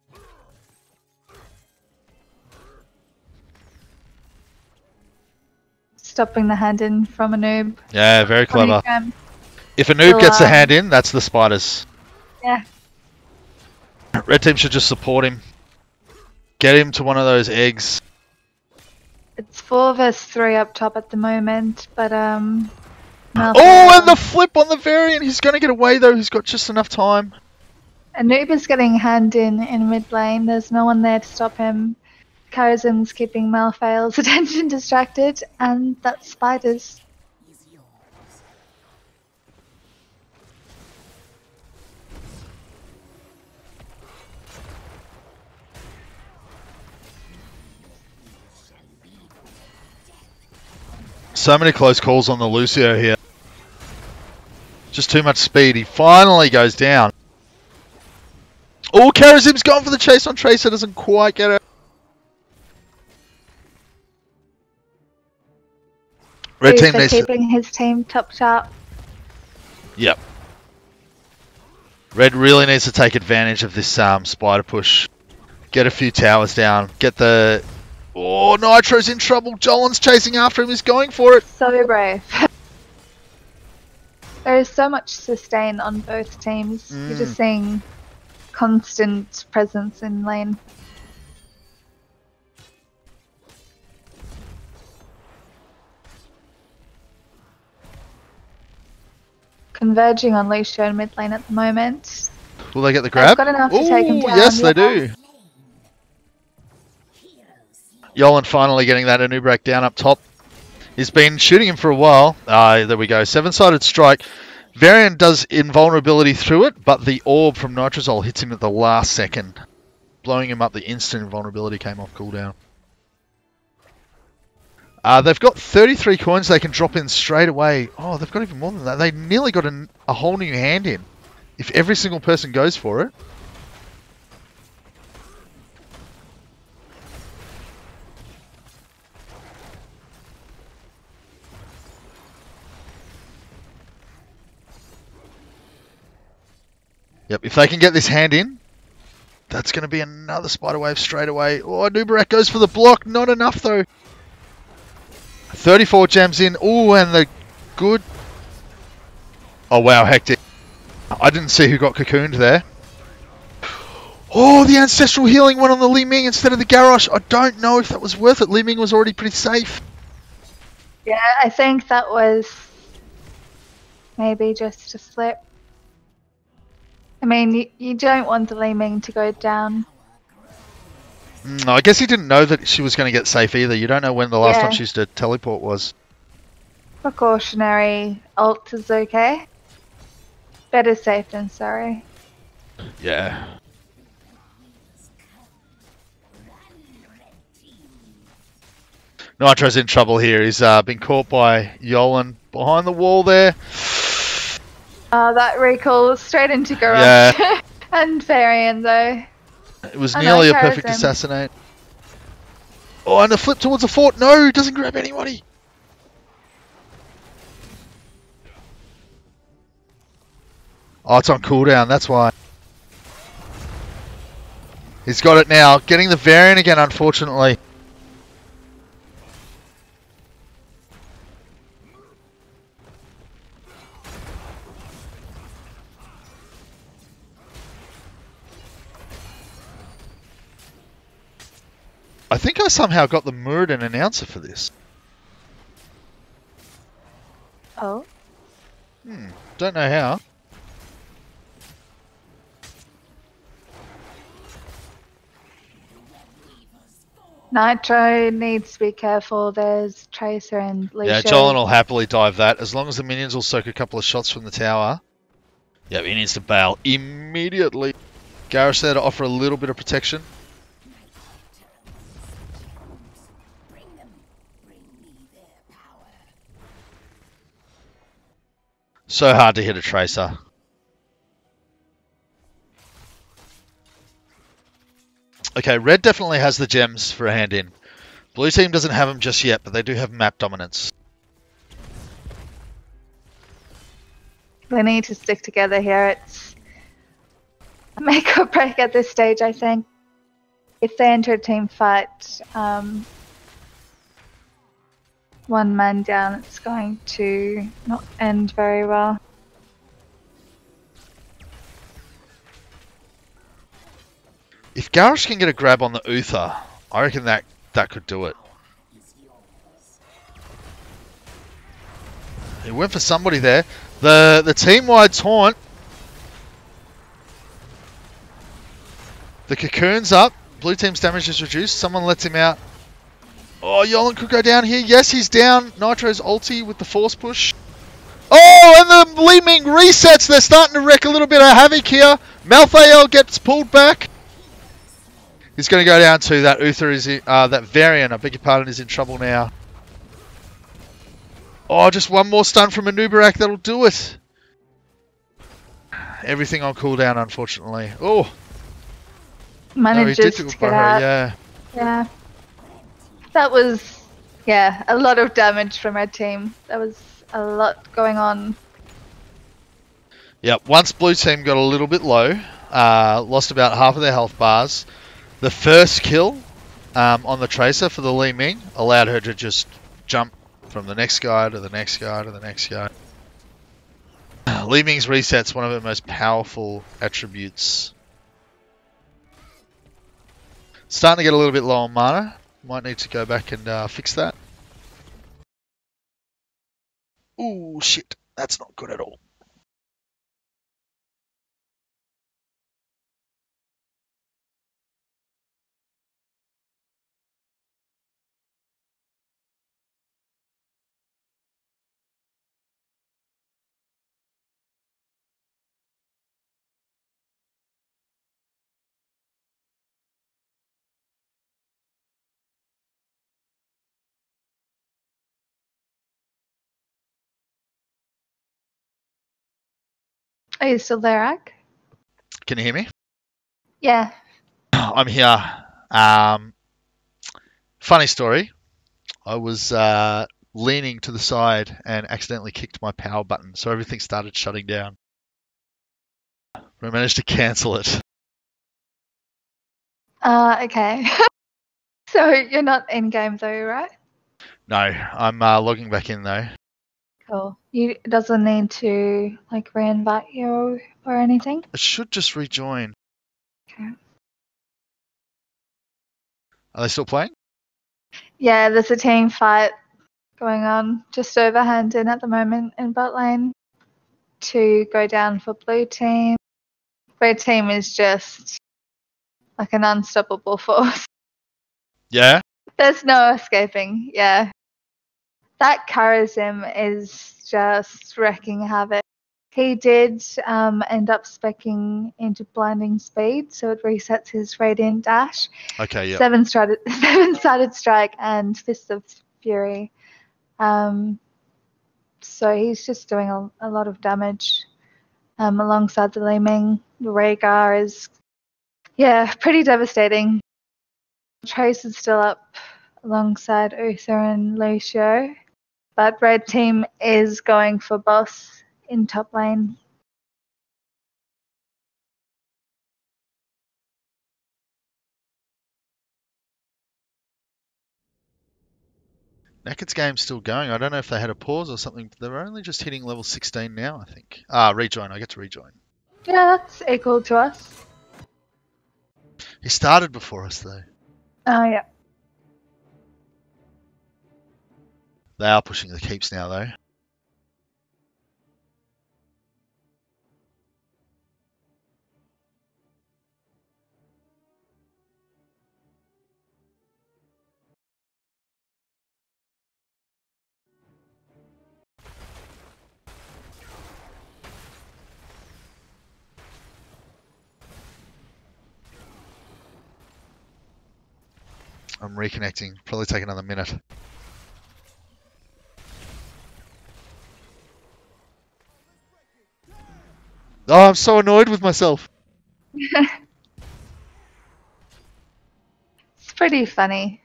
Stopping the hand in from a noob. Yeah, very clever. If a noob Still, gets the hand in, that's the spiders. Yeah. Red team should just support him. Get him to one of those eggs. It's 4 versus 3 up top at the moment, but Oh, and the flip on the variant. He's going to get away though. He's got just enough time. a noob is getting hand in mid lane. There's no one there to stop him. Karazim's keeping Malfail's attention distracted, and that's spiders. So many close calls on the Lucio here. Just too much speed. He finally goes down. Oh, Karazim's gone for the chase on Tracer. Doesn't quite get it. Red team needs keeping his team top sharp. Yep. Red really needs to take advantage of this spider push. Get a few towers down. Get the... Oh, Nitro's in trouble. Jolin's chasing after him. He's going for it. So brave. There is so much sustain on both teams. You're just seeing constant presence in lane. Converging on Lucio in mid lane at the moment. Will they get the grab? They've got enough to take him Ooh, down. yes, they yeah. do. Yolin finally getting that Anubrak down up top. He's been shooting him for a while. There we go. 7-sided strike. Varian does invulnerability through it, but the orb from Nitrozol hits him at the last second. Blowing him up, the instant invulnerability came off cooldown. They've got 33 coins they can drop in straight away. Oh, they've got even more than that. They nearly got a whole new hand in. If every single person goes for it. Yep, if they can get this hand in, that's going to be another spider wave straight away. Oh, Nubarak goes for the block. Not enough, though. 34 gems in. Oh, and the good... Oh, wow, hectic. I didn't see who got cocooned there. Oh, the ancestral healing went on the Li Ming instead of the Garrosh. I don't know if that was worth it. Li Ming was already pretty safe. Yeah, I think that was maybe just a slip. I mean, you don't want the Li Ming to go down. I guess he didn't know that she was going to get safe either. You don't know when the last time she used to teleport was. Precautionary ult is okay. Better safe than sorry. Yeah. Nitro's in trouble here. He's been caught by Yolin behind the wall there. That recall straight into Garrosh. Yeah. And Varian though. It was nearly a perfect assassinate. Oh, and a flip towards the fort. No, doesn't grab anybody. Oh, it's on cooldown. That's why. He's got it now. Getting the Varian again, unfortunately. I think I somehow got the Muradin announcer for this. Oh. Don't know how. Nitro needs to be careful. There's Tracer and Lucio. Yeah, Jolin will happily dive that. As long as the minions will soak a couple of shots from the tower. Yeah, he needs to bail immediately. Garrus there to offer a little bit of protection. So hard to hit a Tracer. Okay, red definitely has the gems for a hand in. Blue team doesn't have them just yet, but they do have map dominance. They need to stick together here. It's a make or break at this stage, I think. If they enter a team fight, one man down, it's going to not end very well. If Garrus can get a grab on the Uther, I reckon that could do it. He went for somebody there. The team-wide taunt. The cocoon's up. Blue team's damage is reduced. Someone lets him out. Oh, Yolan could go down here. Yes, he's down. Nitro's ulti with the force push. Oh, and the Li Ming resets. They're starting to wreak a little bit of havoc here. Malthael gets pulled back. He's going to go down to that Uther is in, that Varian, I beg your pardon, is in trouble now. Oh, just one more stun from Anubarak, that'll do it. Everything on cooldown, unfortunately. Oh, Manages to get out. Yeah. Yeah. That was, yeah, a lot of damage from our team. That was a lot going on. Yep, once blue team got a little bit low, lost about half of their health bars. The first kill on the Tracer for the Li Ming allowed her to just jump from the next guy to the next guy to the next guy. Li Ming's reset's one of her most powerful attributes. Starting to get a little bit low on mana. Might need to go back and fix that. Ooh, shit. That's not good at all. Are you still there, Ak? Can you hear me? Yeah. I'm here. Funny story. I was leaning to the side and accidentally kicked my power button, so everything started shutting down. I managed to cancel it. Okay. So you're not in game though, right? No, I'm logging back in though. Cool. It doesn't need to like reinvite you or anything. It should just rejoin. Okay. Are they still playing? Yeah, there's a team fight going on just overhand in at the moment in bot lane to go down for blue team. Red team is just like an unstoppable force. Yeah? There's no escaping, yeah. That Charism is just wreaking havoc. He did end up speccing into blinding speed, so it resets his radiant dash. Okay, yeah. Seven-sided strike and Fist of Fury. So he's just doing a lot of damage alongside the Li Ming. The Rhaegar is, yeah, pretty devastating. Trace is still up alongside Uther and Lucio. But red team is going for boss in top lane. Naked's game's still going. I don't know if they had a pause or something. They're only just hitting level 16 now, I think. Rejoin. I get to rejoin. Yeah, that's equal to us. He started before us, though. Oh, yeah. They are pushing the keeps now, though. I'm reconnecting. Probably take another minute. Oh, I'm so annoyed with myself. It's pretty funny.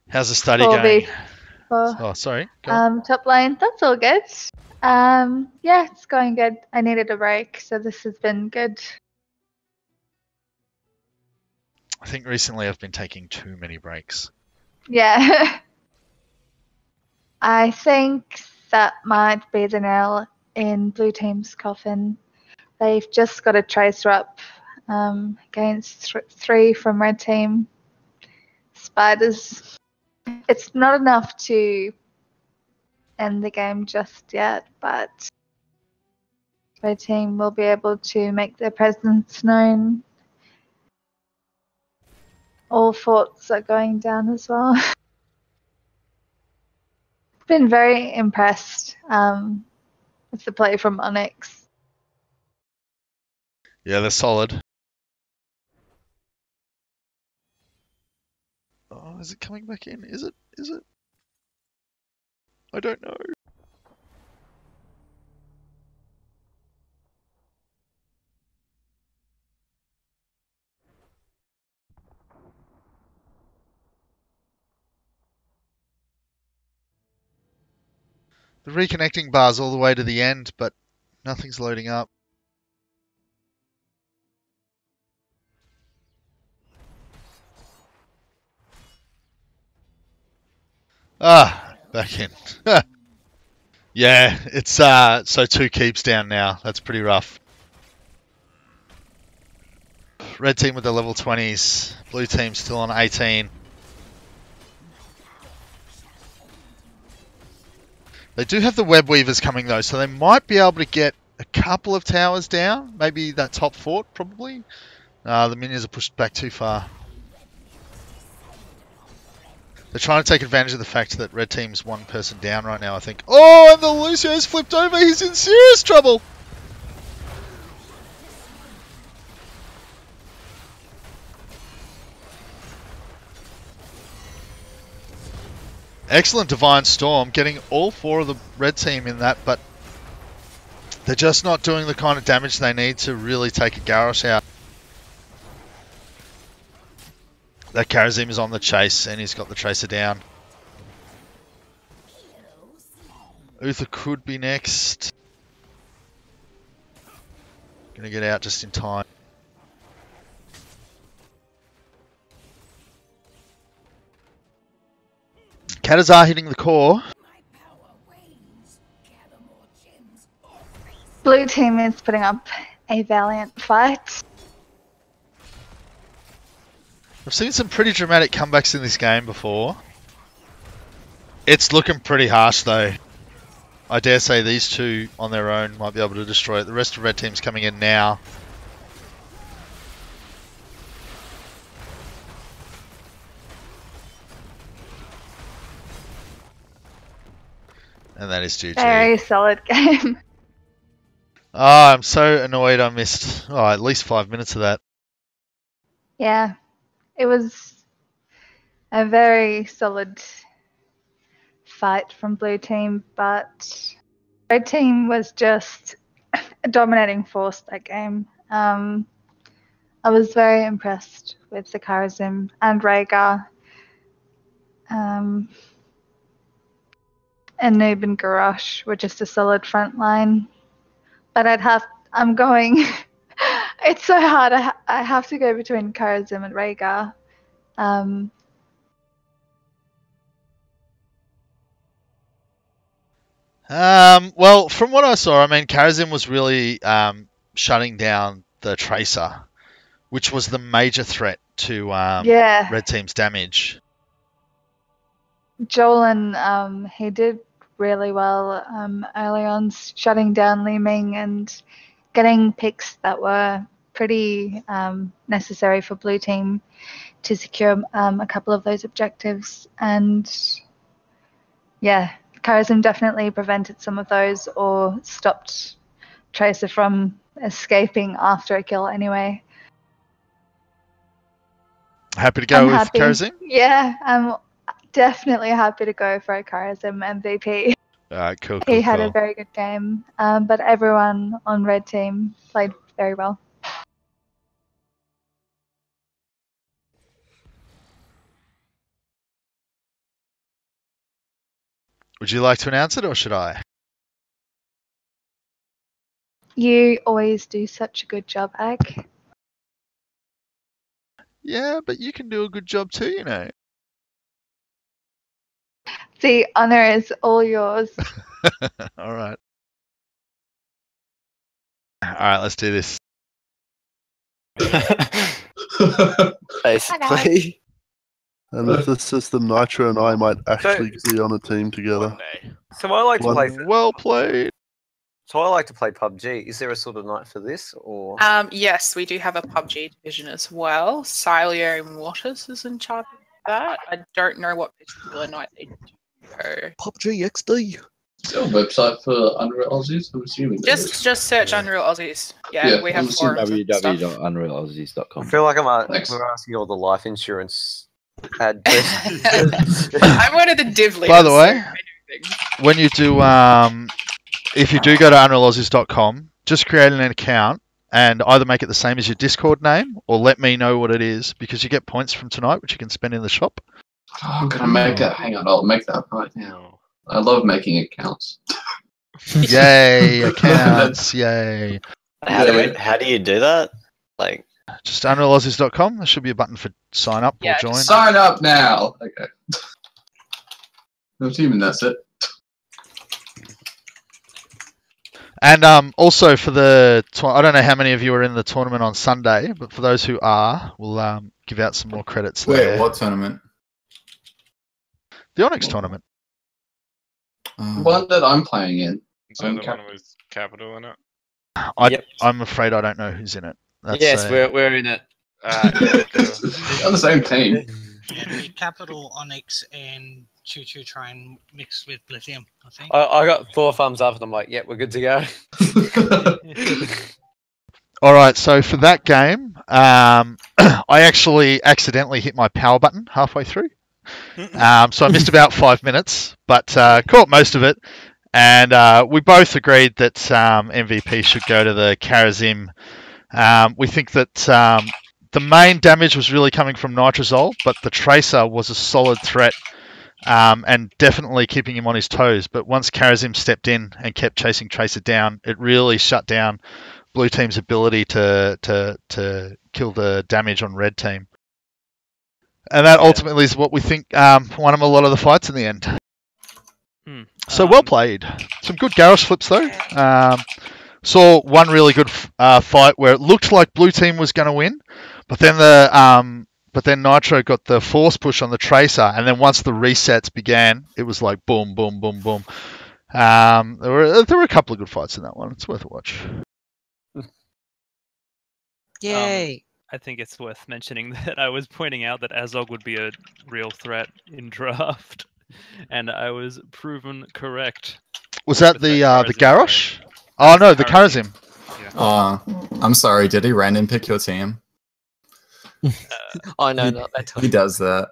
How's the study 4v4. going? Oh, sorry. Go on. Top lane, that's all good. Yeah, it's going good. I needed a break, so this has been good. I think recently I've been taking too many breaks. Yeah. I think that might be the nail in blue team's coffin. They've just got a tracer up against 3 from red team. Spiders. It's not enough to end the game just yet, but red team will be able to make their presence known. All forts are going down as well. Been very impressed with the play from Onyx. Yeah, they're solid. Oh, is it coming back in? Is it? Is it? I don't know. The reconnecting bar's all the way to the end, but nothing's loading up. Ah, back in. Yeah, it's so 2 keeps down now. That's pretty rough. Red team with the level 20s. Blue team still on 18. They do have the web weavers coming though, so they might be able to get a couple of towers down. Maybe that top fort, probably. The minions are pushed back too far. They're trying to take advantage of the fact that red team's 1 person down right now, I think. Oh, and the Lucio's flipped over. He's in serious trouble. Excellent Divine Storm, getting all 4 of the red team in that, but they're just not doing the kind of damage they need to really take a Garrosh out. That Karazim is on the chase, and he's got the Tracer down. Uther could be next. Gonna get out just in time. Katazar hitting the core. Blue team is putting up a valiant fight. I've seen some pretty dramatic comebacks in this game before. It's looking pretty harsh though. I dare say these 2 on their own might be able to destroy it. The rest of red team's coming in now. And that is GG. Very solid game. Oh, I'm so annoyed I missed at least 5 minutes of that. Yeah, it was a very solid fight from blue team, but red team was just a dominating force that game. I was very impressed with the Karazim and Rhaegar. And Noob and Garrosh were just a solid front line. But I'm going, it's so hard, I have to go between Karazim and Rhaegar. Well, from what I saw, I mean, Karazim was really shutting down the Tracer, which was the major threat to red team's damage. Jolan, he did really well early on, shutting down Li Ming and getting picks that were pretty necessary for blue team to secure a couple of those objectives. And yeah, Karazim definitely prevented some of those or stopped Tracer from escaping after a kill anyway. Happy to go I'm with happy. Karazim? Yeah, I'm definitely happy to go for Karazim MVP. Alright, cool, He cool, had a cool. very good game, but everyone on red team played very well. Would you like to announce it or should I? You always do such a good job, Ag. Yeah, but you can do a good job too, you know. The honor is all yours. Alright. Alright, let's do this. Basically. And with this system, Nitro and I might actually be on a team together. So I like to play. Well played. So I like to play PUBG. Is there a sort of night for this, or? Yes, we do have a PUBG division as well. Silio Waters is in charge of that. I don't know what particular night they do. PUBG XD. Is there a website for Unreal Aussies? I'm assuming. there is. Just search Unreal Aussies. Yeah, we have forums and stuff. www.unrealaussies.com. I feel like we're asking all the life insurance ad. I'm one of the div leaders. By the way, when you do, if you do go to unrealaussies.com, just create an account and either make it the same as your Discord name or let me know what it is because you get points from tonight, which you can spend in the shop. Oh, I'm gonna make that. Hang on, I'll make that right now. I love making accounts. Yay, accounts, yay. How do you do that? Like, just unrealaussies.com. There should be a button for sign up or join. Sign up now. Okay. I'm assuming that's it. And also for the, I don't know how many of you are in the tournament on Sunday, but for those who are, we'll give out some more credits Wait, there. what tournament? The Onyx tournament. One that I'm playing in. Is that the one with Capital in it? I'm afraid I don't know who's in it. That's Yes, we're in it. On the same team. Capital, Onyx, and Choo Choo Train mixed with Lithium, I think. I got 4 thumbs up, and I'm like, "Yep, we're good to go." All right, so for that game, I actually accidentally hit my power button halfway through. So I missed about 5 minutes, but caught most of it. And we both agreed that MVP should go to the Karazim. We think that the main damage was really coming from Nitrazole, but the Tracer was a solid threat and definitely keeping him on his toes. But once Karazim stepped in and kept chasing Tracer down, it really shut down Blue Team's ability to kill the damage on Red Team. And that ultimately is what we think won him a lot of the fights in the end. So well played. Some good Garrosh flips though. Saw one really good fight where it looked like Blue Team was going to win, but then Nitro got the force push on the Tracer, and then once the resets began, it was like boom, boom, boom, boom. There were a couple of good fights in that one. It's worth a watch. Yay! I think it's worth mentioning that I was pointing out that Azog would be a real threat in draft, and I was proven correct. Was that the Garrosh? Oh no, the Karazim. I'm sorry, did he random pick your team? I know, not that He does that.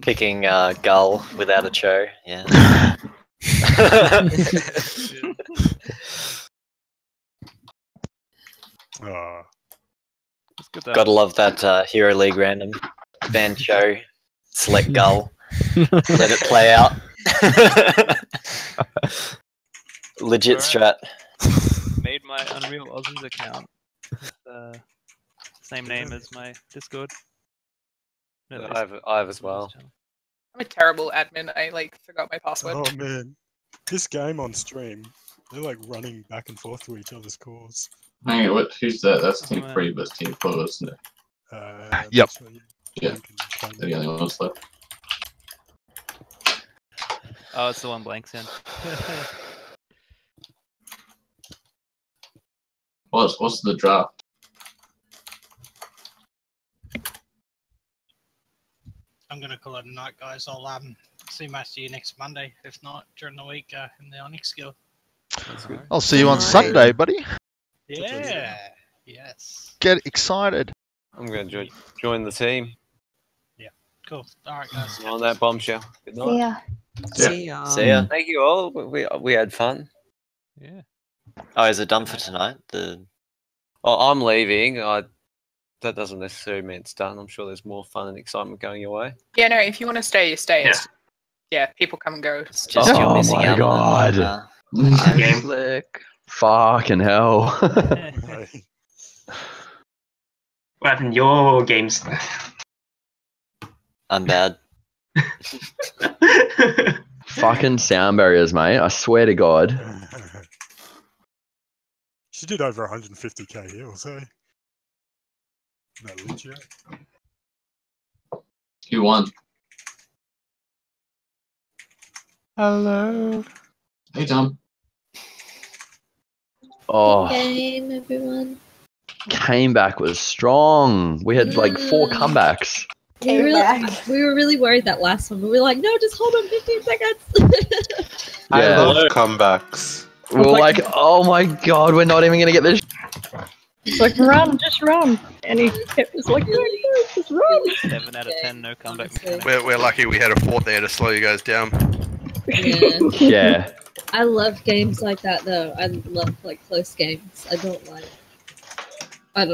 Picking Gull without a Cho, yeah. Gotta love that Hero League random. Ban Cho, select Gull, let it play out. Legit strat. Made my Unreal Aussies account. Same name as my Discord. No, I have as well. I'm a terrible admin. I forgot my password. Oh man, this game on stream, they're running back and forth to each other's calls. Hang on, who's that? That's Team 3 versus Team 4, isn't it? Yep. Yeah, they're the only ones left. Oh, it's the one blank sent. What's the draft? I'm gonna call it a night, guys. I'll see most of you next Monday, if not during the week in the Onyx Guild. I'll see you on Sunday, buddy. Yeah. Yes. Get excited. I'm going to join the team. Cool. All right, guys. On that bombshell. Good night. See ya. See ya. Thank you all. We had fun. Yeah. Oh, is it done for tonight? Oh, I'm leaving. That doesn't necessarily mean it's done. I'm sure there's more fun and excitement going your way. Yeah, no, if you want to stay, you stay. Yeah, people come and go. It's just oh my god. Game. Slick. Fucking hell. What happened to your games? I'm bad. Fucking sound barriers, mate. I swear to God. She did over 150k heals, eh? No, Lucio. Who won? Hello. Hey, Tom. Oh, Game, everyone. came back was strong. We had like 4 comebacks. We were really worried that last one, but we were like, no, just hold on 15 seconds. Yeah. love comebacks. We were like, oh my god, we're not even gonna get this. It's like, run, just run. And he kept just like, no, just run. 7 out of 10, no comeback mechanic. We're lucky we had a 4th there to slow you guys down. Yeah. Yeah. I love games like that though. I love like close games. I don't know. I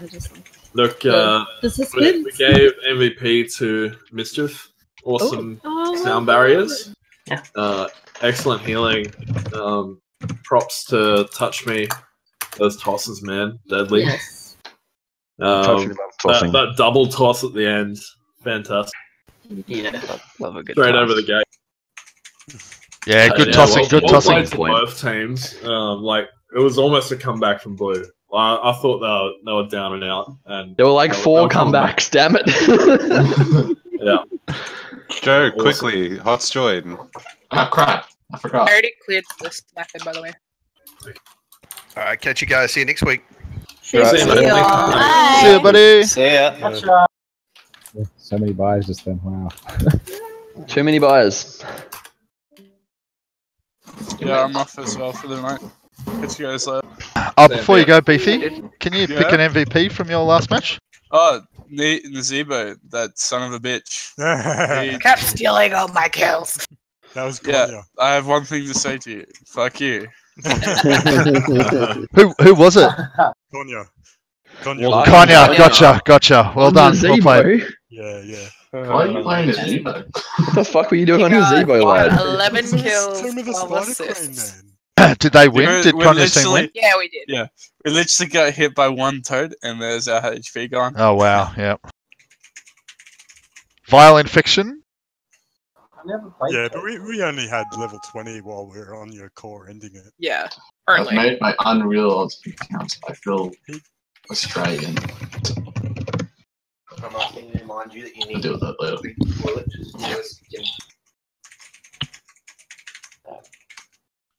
just like Look, the suspense. we gave MVP to Mischief. Awesome sound barriers. Yeah. Excellent healing. Props to Touch Me. Those tosses, man. Deadly. Yes. That double toss at the end. Fantastic. Yeah. Love a good Straight toss. over the gate. Yeah, good tossing, good well tossing. played for both teams. Like, it was almost a comeback from Blue. I thought they were down and out. And There were like they 4 coming back. comebacks, damn it. Yeah. Joe, quickly, Hot's join. Ah, crap. I forgot. I already cleared the list method, by the way. Alright, catch you guys. See you next week. See you, See ya, buddy. See ya. So many buys just then. Wow. Too many buyers. Yeah, I'm off as well for the night. Catch you guys later. Before you go, Beefy, can you pick an MVP from your last match? Oh, Nazebo, that son of a bitch. He kept stealing all my kills. That was Yeah, I have one thing to say to you. Fuck you. Who was it? Konya. Konya, gotcha. Well done. Well played. Yeah. Why are you playing a Zebo? What the fuck were you doing on your Zebo, lad? 11 kills, 12 assists. Did they win? Did Konya's team win? Yeah, we did. Yeah, we literally got hit by one toad, and there's our HP gone. Oh wow, yep. Violent Fiction. Yeah, but we only had level 20 while we were on your core ending it. Yeah, I've early. made my Unreal account. I feel Australian. I'm asking to remind you that you I'll need deal with that later.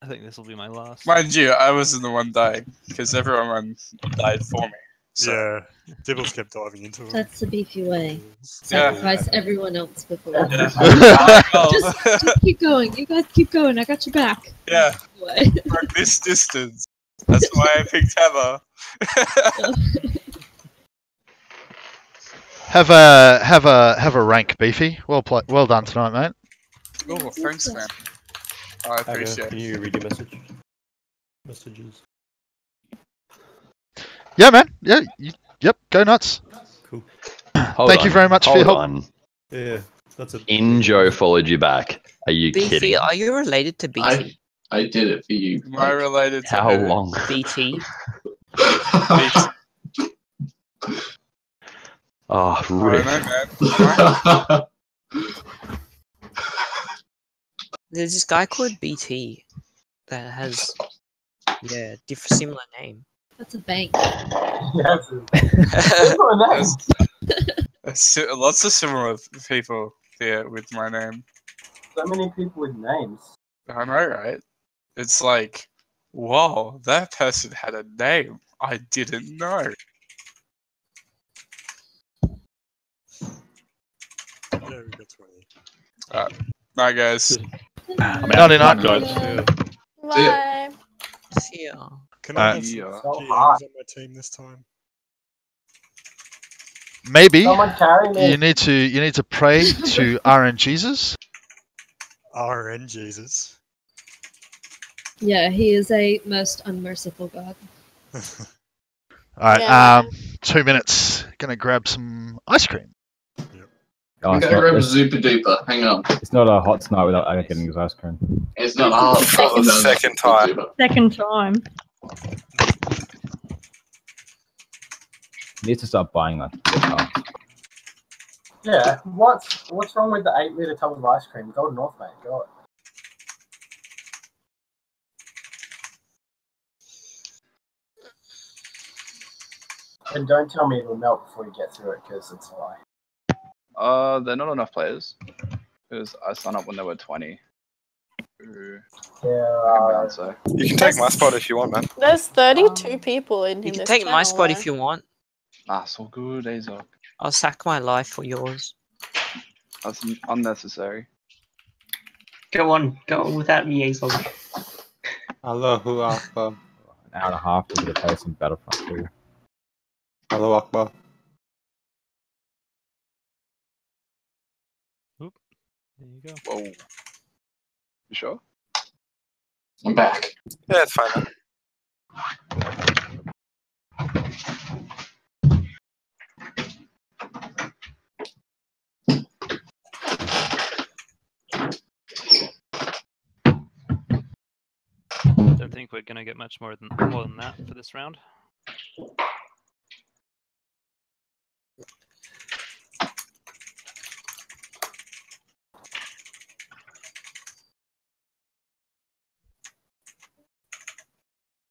I think this will be my last. Mind you, I wasn't the one dying, because everyone died for me. So. Yeah, Dibbles kept diving into it. That's the beefy way. Yeah. Sacrifice everyone else before. Yeah. just keep going. You guys keep going. I got your back. Yeah. Way. From this distance. That's why I picked Hammer. Have a rank, Beefy. Well done tonight, mate. Oh, thanks, man. I appreciate it. Can you read your messages? Yeah, man. Yeah. Yep. Go nuts. Cool. Thank you very much for your help. Yeah, that's it. Injo followed you back. Are you BT, kidding? are you related to BT? I did it for you. Am I related to How who? long? BT? Oh, I rip. don't know, man. There's this guy called BT that has, similar name. That's a bank. Lots of similar people here with my name. So many people with names. I know, right? It's like, whoa, that person had a name. I didn't know. Yeah, we got 20. Alright. Bye, guys. Nighty night, guys. Bye. See ya. Can I have some GMs on my team this time? Maybe Someone carry me. you need to pray to RNGesus. RN Jesus. Yeah, he is a most unmerciful god. All right. Yeah. 2 minutes. Gonna grab some ice cream. Oh, We it's, gotta not, grab it's, Zupa Duper. Hang on. it's not a hot night without Aya getting his ice cream. It's not hard. Second time. Second time. He needs to start buying that. Yeah, what's wrong with the 8-litre tub of ice cream? Go north, mate. Go. And don't tell me it'll melt before you get through it, because it's a lie. There are not enough players. Because I signed up when there were 20. Yeah. So. You can take my spot if you want, man. There's 32 people in You this can take my channel, spot though. if you want. Ah, so good, Azog. I'll sack my life for yours. That's unnecessary. Go on without me, Azog. Allahu Akbar. An hour and a half to get to play some Battlefront 2. Allahu Akbar. Oop. There you go. Whoa. You sure? I'm back. Yeah, it's fine, man. Don't think we're gonna get much more than that for this round.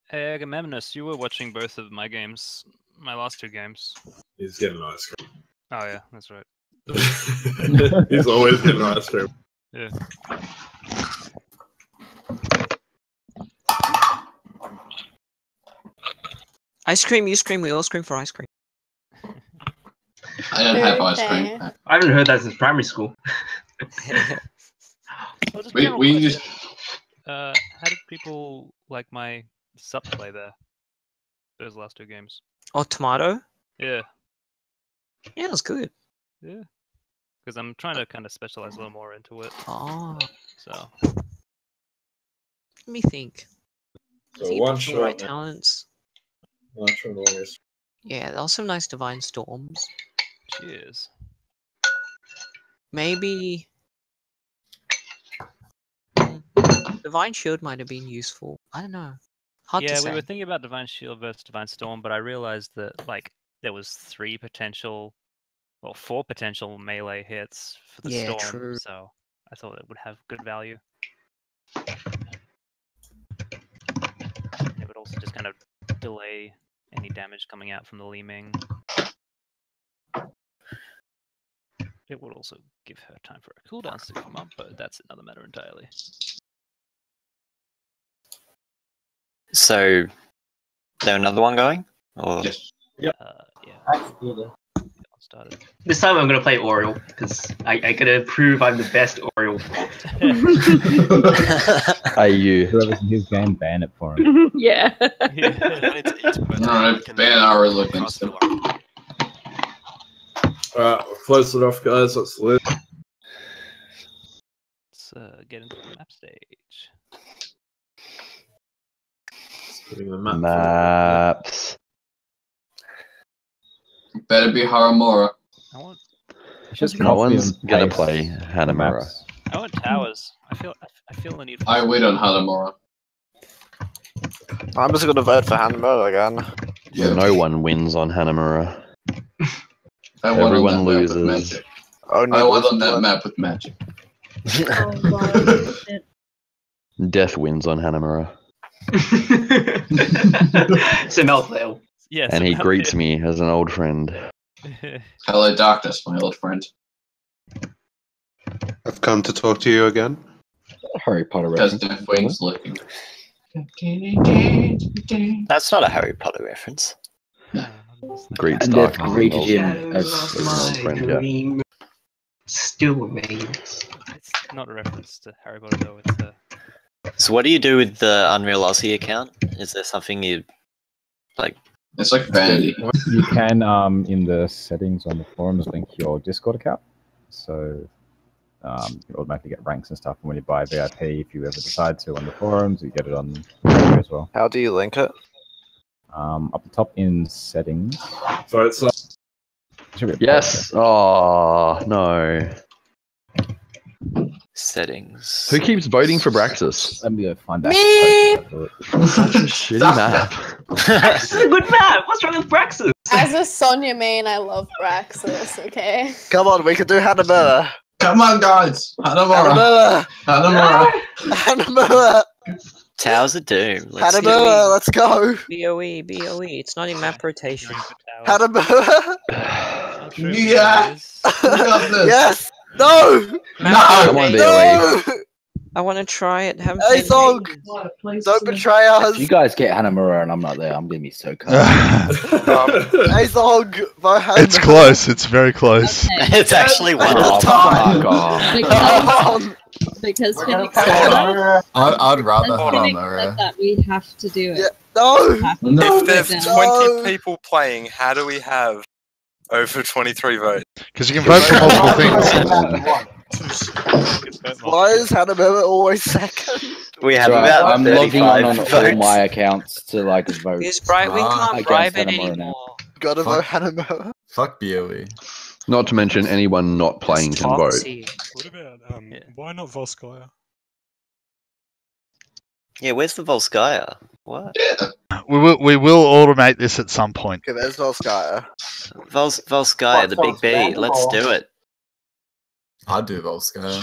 Hey, Agamemnus, you were watching both of my games, my last 2 games. He's getting ice cream. Oh yeah, that's right. He's always getting ice cream. Yeah. Ice cream, you scream, we all scream for ice cream. I don't have ice cream. I haven't heard that since primary school. Well, just We general we question. just How did people like my sup play there? Those last 2 games. Oh, tomato? Yeah. Yeah, it was good. Yeah. Because I'm trying to kind of specialize a little more into it. Oh. So. Let me think. So I think one you picked the right shot. talents. One shot longest. Yeah, there are some nice divine storms. Cheers. Maybe divine shield might have been useful. I don't know. Hard Yeah, to say. we were thinking about Divine Shield versus Divine Storm, but I realized that like there was 4 potential melee hits for the Yeah, storm. true. So I thought it would have good value. It would also just kind of delay any damage coming out from the Li Ming. It would also give her time for her cooldowns to come up, but that's another matter entirely. So, there another one going? Or yes. Yep. Yeah. Started. This time I'm gonna play Oriole because I gotta prove I'm the best Oriole. AU. Whoever's in his game, ban it for him. Yeah. Alright, ban our against him. Alright, we'll close it off, guys. Let's live. Let's get into the map stage. Putting the map Maps. Better be Haramura. I want No one's gonna pace play Hanamura. I want towers. I feel the need for I wait on Haramura. I'm just gonna vote for Hanamura again. Yeah. No one wins on Hanamura. I won on Everyone that map with loses. magic. Only I won Wolves on that won. map with magic. Oh, shit. Death wins on Hanamura. So Melflail. Yes. And he greets me as an old friend. Hello, darkness, my old friend. I've come to talk to you again. Harry Potter Because reference. Death Wings looking. That's not a Harry Potter reference. Greets And Death darkness greeted old him as an old friend, yeah. Dream still remains. It's not a reference to Harry Potter though. It's a So what do you do with the Unreal Aussie account? Is there something you like It's like vanity. You can, in the settings on the forums, link your Discord account. So you automatically get ranks and stuff. And when you buy VIP, if you ever decide to on the forums, you get it on there as well. How do you link it? Up the top in settings. So it's Yes. Oh no. Settings. Who keeps voting for Braxis? Let me go find that. Me! Such a shitty map. This is a good map. What's wrong with Braxis? As a Sonya main, I love Braxis, okay? Come on, we can do Hanamura. Come on, guys. Hanamura. Hanamura. Hanamura. Towers of Doom. Let's do it. Hanamura, let's go. BOE, BOE. It's not in map rotation. Hanamura. Yeah. Yes. No. Come on, BOE. I want to try it. Have Hey, Zog. Don't betray us. If you guys get Hanamura and I'm not there, I'm gonna be so cold. Hey, Zog. It's close. It's very close. It's actually one Oh, of the time. fuck off. Because Phoenix said that. I'd rather Phoenix Hanamura. said that we have to do it. No. If there's No. 20 people playing, how do we have over 23 votes? Because you can vote for multiple things. Why is Hanamura always second? We have So about I'm logging 35 on all votes. my accounts to like vote. Because Brightwing can't against bribe it Hanamura anymore. now. Gotta vote Hanamura. Fuck BOE. Not to mention anyone not playing can vote. What about why not Volskaya? Yeah, where's the Volskaya? What? We will automate this at some point. Okay, there's Volskaya. Volskaya, the big B. Let's do it. I'd do Volskaya.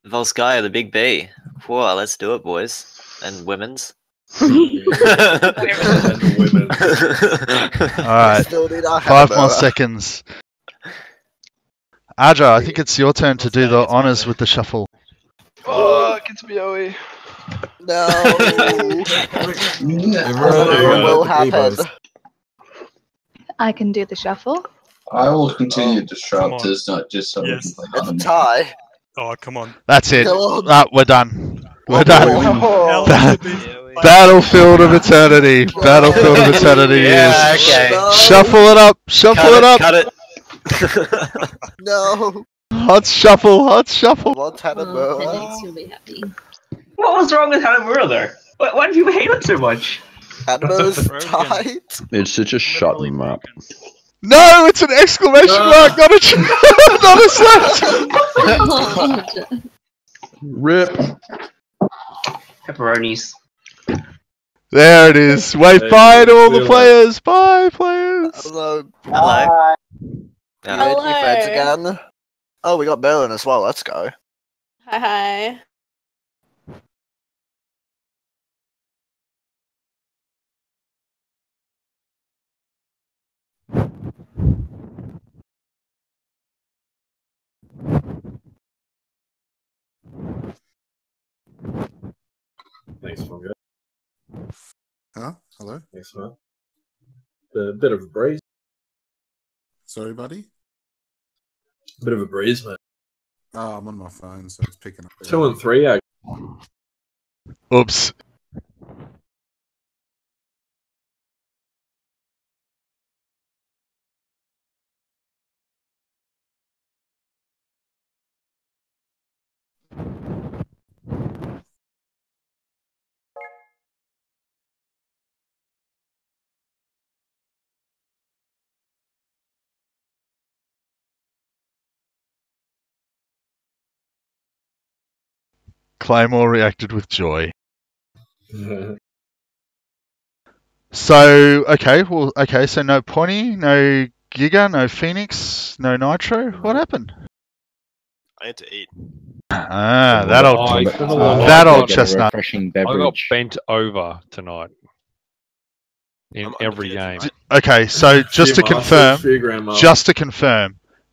Volskaya, the big B. Whoa, let's do it, boys and women's. Alright. Still need our 5 more Hanamura. seconds. Aja, I think it's your turn to do the honours with the shuffle. Fuck, it's BOE. No. Never will happen. I can do the shuffle. I will continue to Come shout on. this, not just so Yes. we can play It's a tie. Oh, come on. That's it. Come on. We're done. We're done. Oh. Battlefield of Eternity. Battlefield of Eternity Yeah, is. okay. No. Shuffle it up. Shuffle it up. Cut it. No. Hot shuffle. Hot shuffle. Want Oh, Hanamura? Phoenix, you'll be happy. What was wrong with Hanamura though? Why do people hate it so much? Hanamura's tight. It's such a shot map. No, it's an exclamation mark, not a not a slash. Rip. Pepperonis. There it is. Wave Hey, bye to all the feel players. Bye, players. Hello. Hello. You made new friends again. Oh, we got Berlin as well. Let's go. Hi, hi. Thanks, Fungo. Huh? Hello? Thanks, man. A bit of a breeze. Sorry, buddy? Bit of a breeze, man. Oh, I'm on my phone, so it's picking up. 2 and 3. Oops. Claymore reacted with joy. So, okay, so no Pointy, no Giga, no Phoenix, no Nitro. What happened? I had to eat. Ah, that old, Get a chestnut. refreshing I got beverage. bent over tonight in every game. Okay, so just to For your masters, confirm, for your grandma.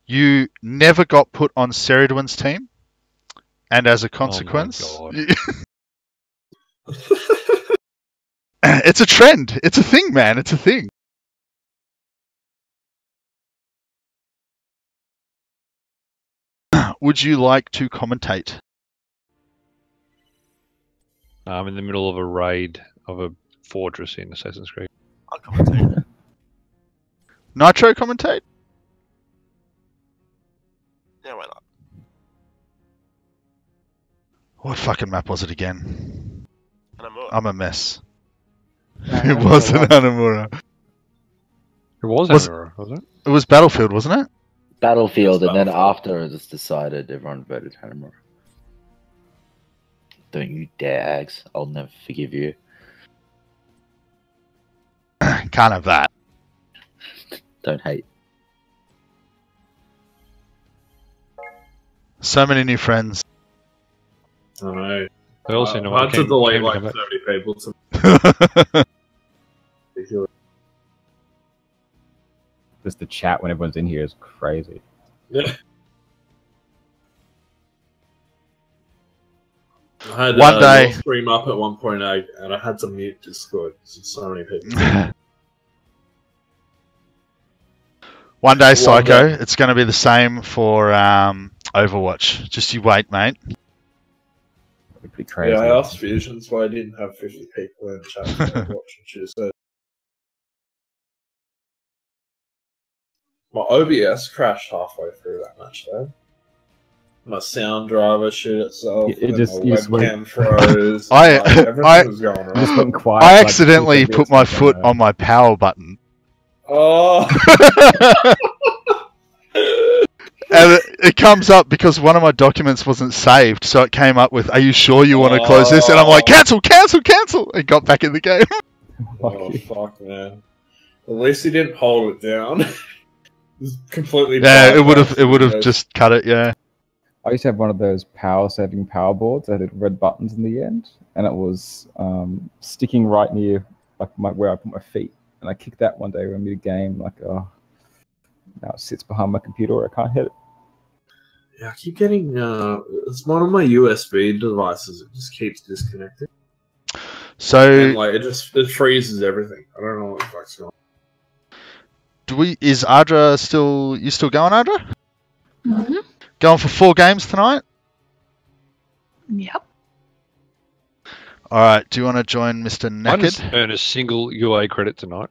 you never got put on Ceridwen's team, and as a consequence, it's a trend. It's a thing, man. It's a thing. Would you like to commentate? I'm in the middle of a raid of a fortress in Assassin's Creed. I'll commentate. Nitro commentate? Yeah, why not? What fucking map was it again? Hanamura. I'm a mess. It wasn't Hanamura. It was Was- Hanamura, wasn't it? It was Battlefield, wasn't it? Battlefield, and then after it was decided, everyone voted Hanamura. Don't you dare, Ags. I'll never forgive you. Can't have that. Don't hate. So many new friends. I know. They all seem to I want had to Cam- delete Cam to like come back. 30 people to ridiculous. Just the chat when everyone's in here is crazy. Yeah. I had One day- your stream up at one point, and I had to mute Discord. There's so many people. One day, One Psycho, day. it's going to be the same for Overwatch. Just you wait, mate. It'd be crazy. Yeah, I asked Fusions why I didn't have 50 people in the chat for Overwatch, and she just said, my OBS crashed halfway through that match, though. My sound driver shit itself. It and just- my you just went- webcam froze. I- like, everything I- was going Just wrong. went quiet. I like, accidentally 2 put seconds my and foot then, on my power button. Oh! And it comes up because one of my documents wasn't saved, so it came up with, "Are you sure you want to close this?" And I'm like, "Cancel, cancel, cancel!" And got back in the game. Oh, fuck, man. At least he didn't hold it down. It was completely Yeah, it would bypassed have just cut it. Yeah. I used to have one of those power setting power boards that had red buttons in the end, and it was sticking right near like where I put my feet. And I kicked that one day when we did a game. Like, oh, now it sits behind my computer where I can't hit it. Yeah, I keep getting. It's one of my USB devices. It just keeps disconnecting. So And, like, it freezes everything. I don't know what the fuck's going on. is Ardra still? You still going, Ardra? Mm-hmm. Going for 4 games tonight? Yep. All right. Do you want to join Mr. I Naked? didn't earn a single UA credit tonight.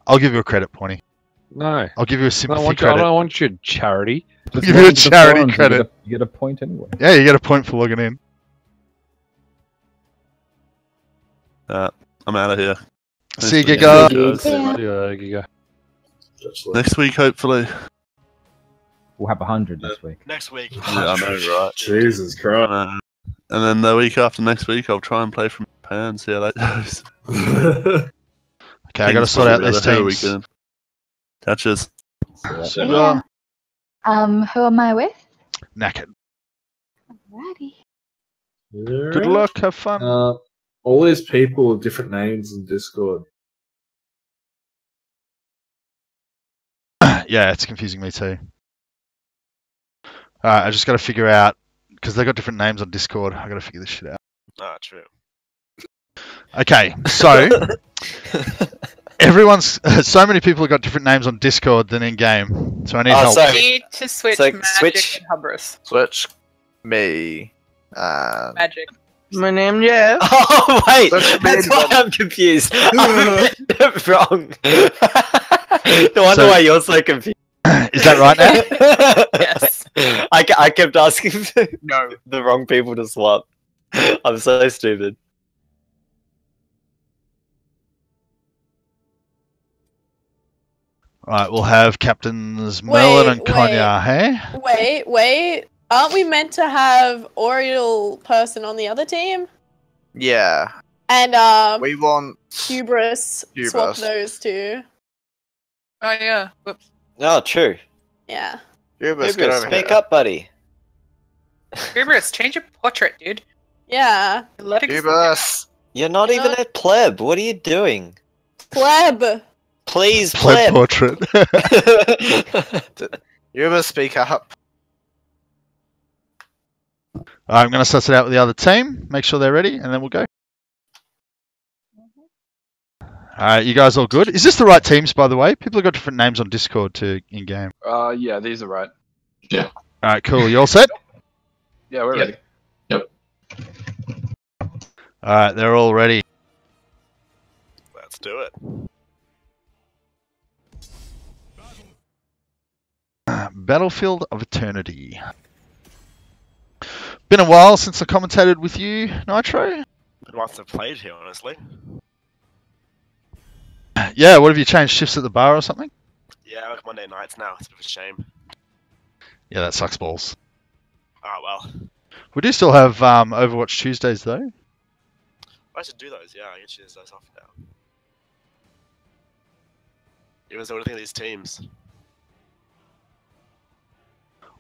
I'll give you a credit, Pointy. No. I'll give you a I sympathy don't credit. want your charity. I'll Just give you a log into the charity forums, credit. You get a point anyway. Yeah, you get a point for logging in. I'm out of here. See you, Nice Giga. to meet you Yeah, Giga. Next week, hopefully. We'll have 100 this week. Next week. Yeah, I know, right? Jesus Christ. And then the week after next week, I'll try and play from Japan, see how that goes. Okay, I got to sort out these teams. Catches. Yeah. Who am I with? Naked. Alrighty. Good luck. Have fun. All these people with different names in Discord. Yeah, it's confusing me too. Alright, I just got to figure out, because they got different names on Discord, I got to figure this shit out. Ah, true. Okay, so everyone's so many people have got different names on Discord than in game, so I need help. so- Need to switch So Magic switch- and Hubris. Switch me. Magic. My name, yeah. Oh wait, That's that's why I'm confused. I read it wrong. No wonder So- why you're so confused. Is that right now? Yes. I kept asking the wrong people to swap. I'm so stupid. Right, we'll have captains Merlin and Konya, hey? Wait. Aren't we meant to have Oriole person on the other team? Yeah. And We want Hubris. Swap Hubris. those two. Oh yeah. Whoops. Oh, true. Yeah. Hubris, get Hubris, over speak here. up, buddy. Hubris, change your portrait, dude. Yeah. Let it Hubris. You're not even a pleb. What are you doing? Pleb. Please, Pleb pleb. portrait. Hubris, speak up. I'm going to suss it out with the other team, make sure they're ready, and then we'll go. Alright, you guys all good? Is this the right teams, by the way? People have got different names on Discord to in-game. Yeah, these are right. Yeah. Alright, cool. You all set? Yeah, we're ready. Alright, they're all ready. Let's do it. Battlefield of Eternity. Been a while since I commentated with you, Nitro. Been once I've played here, honestly. Yeah, what have you changed? Shifts at the bar or something? Yeah, I work Monday nights now. It's a bit of a shame. Yeah, that sucks balls. Oh well. We do still have Overwatch Tuesdays though. I should do those. Yeah, I get those off now. Even so, what do you think of these teams?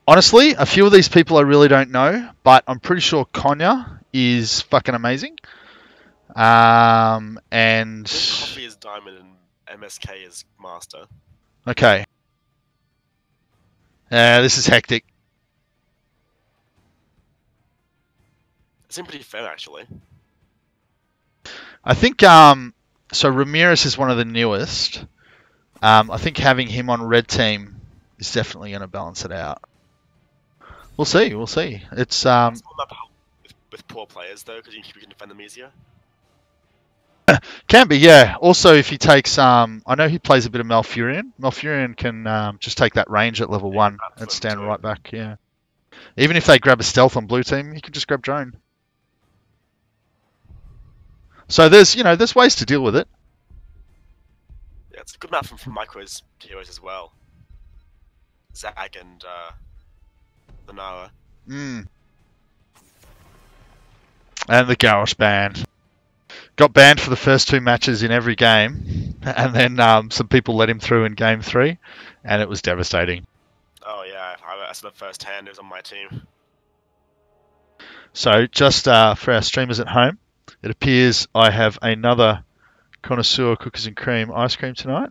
Honestly, a few of these people I really don't know, but I'm pretty sure Konya is fucking amazing. And Coffee is Diamond and MSK is Master. okay. This is hectic. It seemed pretty fair actually. I think so Ramirez is one of the newest. I think having him on red team is definitely going to balance it out. We'll see. We'll see. It's with poor players though, because you can defend them easier. Can be, yeah. Also, if he takes, I know he plays a bit of Malfurion. Malfurion can just take that range at level 1 and stand right back, yeah. Even if they grab a stealth on blue team, he can just grab drone. So there's ways to deal with it. Yeah, it's a good map from Micro's heroes as well. Zag and Lunara. And the Garrosh ban. Got banned for the first 2 matches in every game, and then some people let him through in game 3, and it was devastating. Oh yeah, I saw the first hand. It was on my team. So just for our streamers at home, it appears I have another Connoisseur Cookies and Cream ice cream tonight.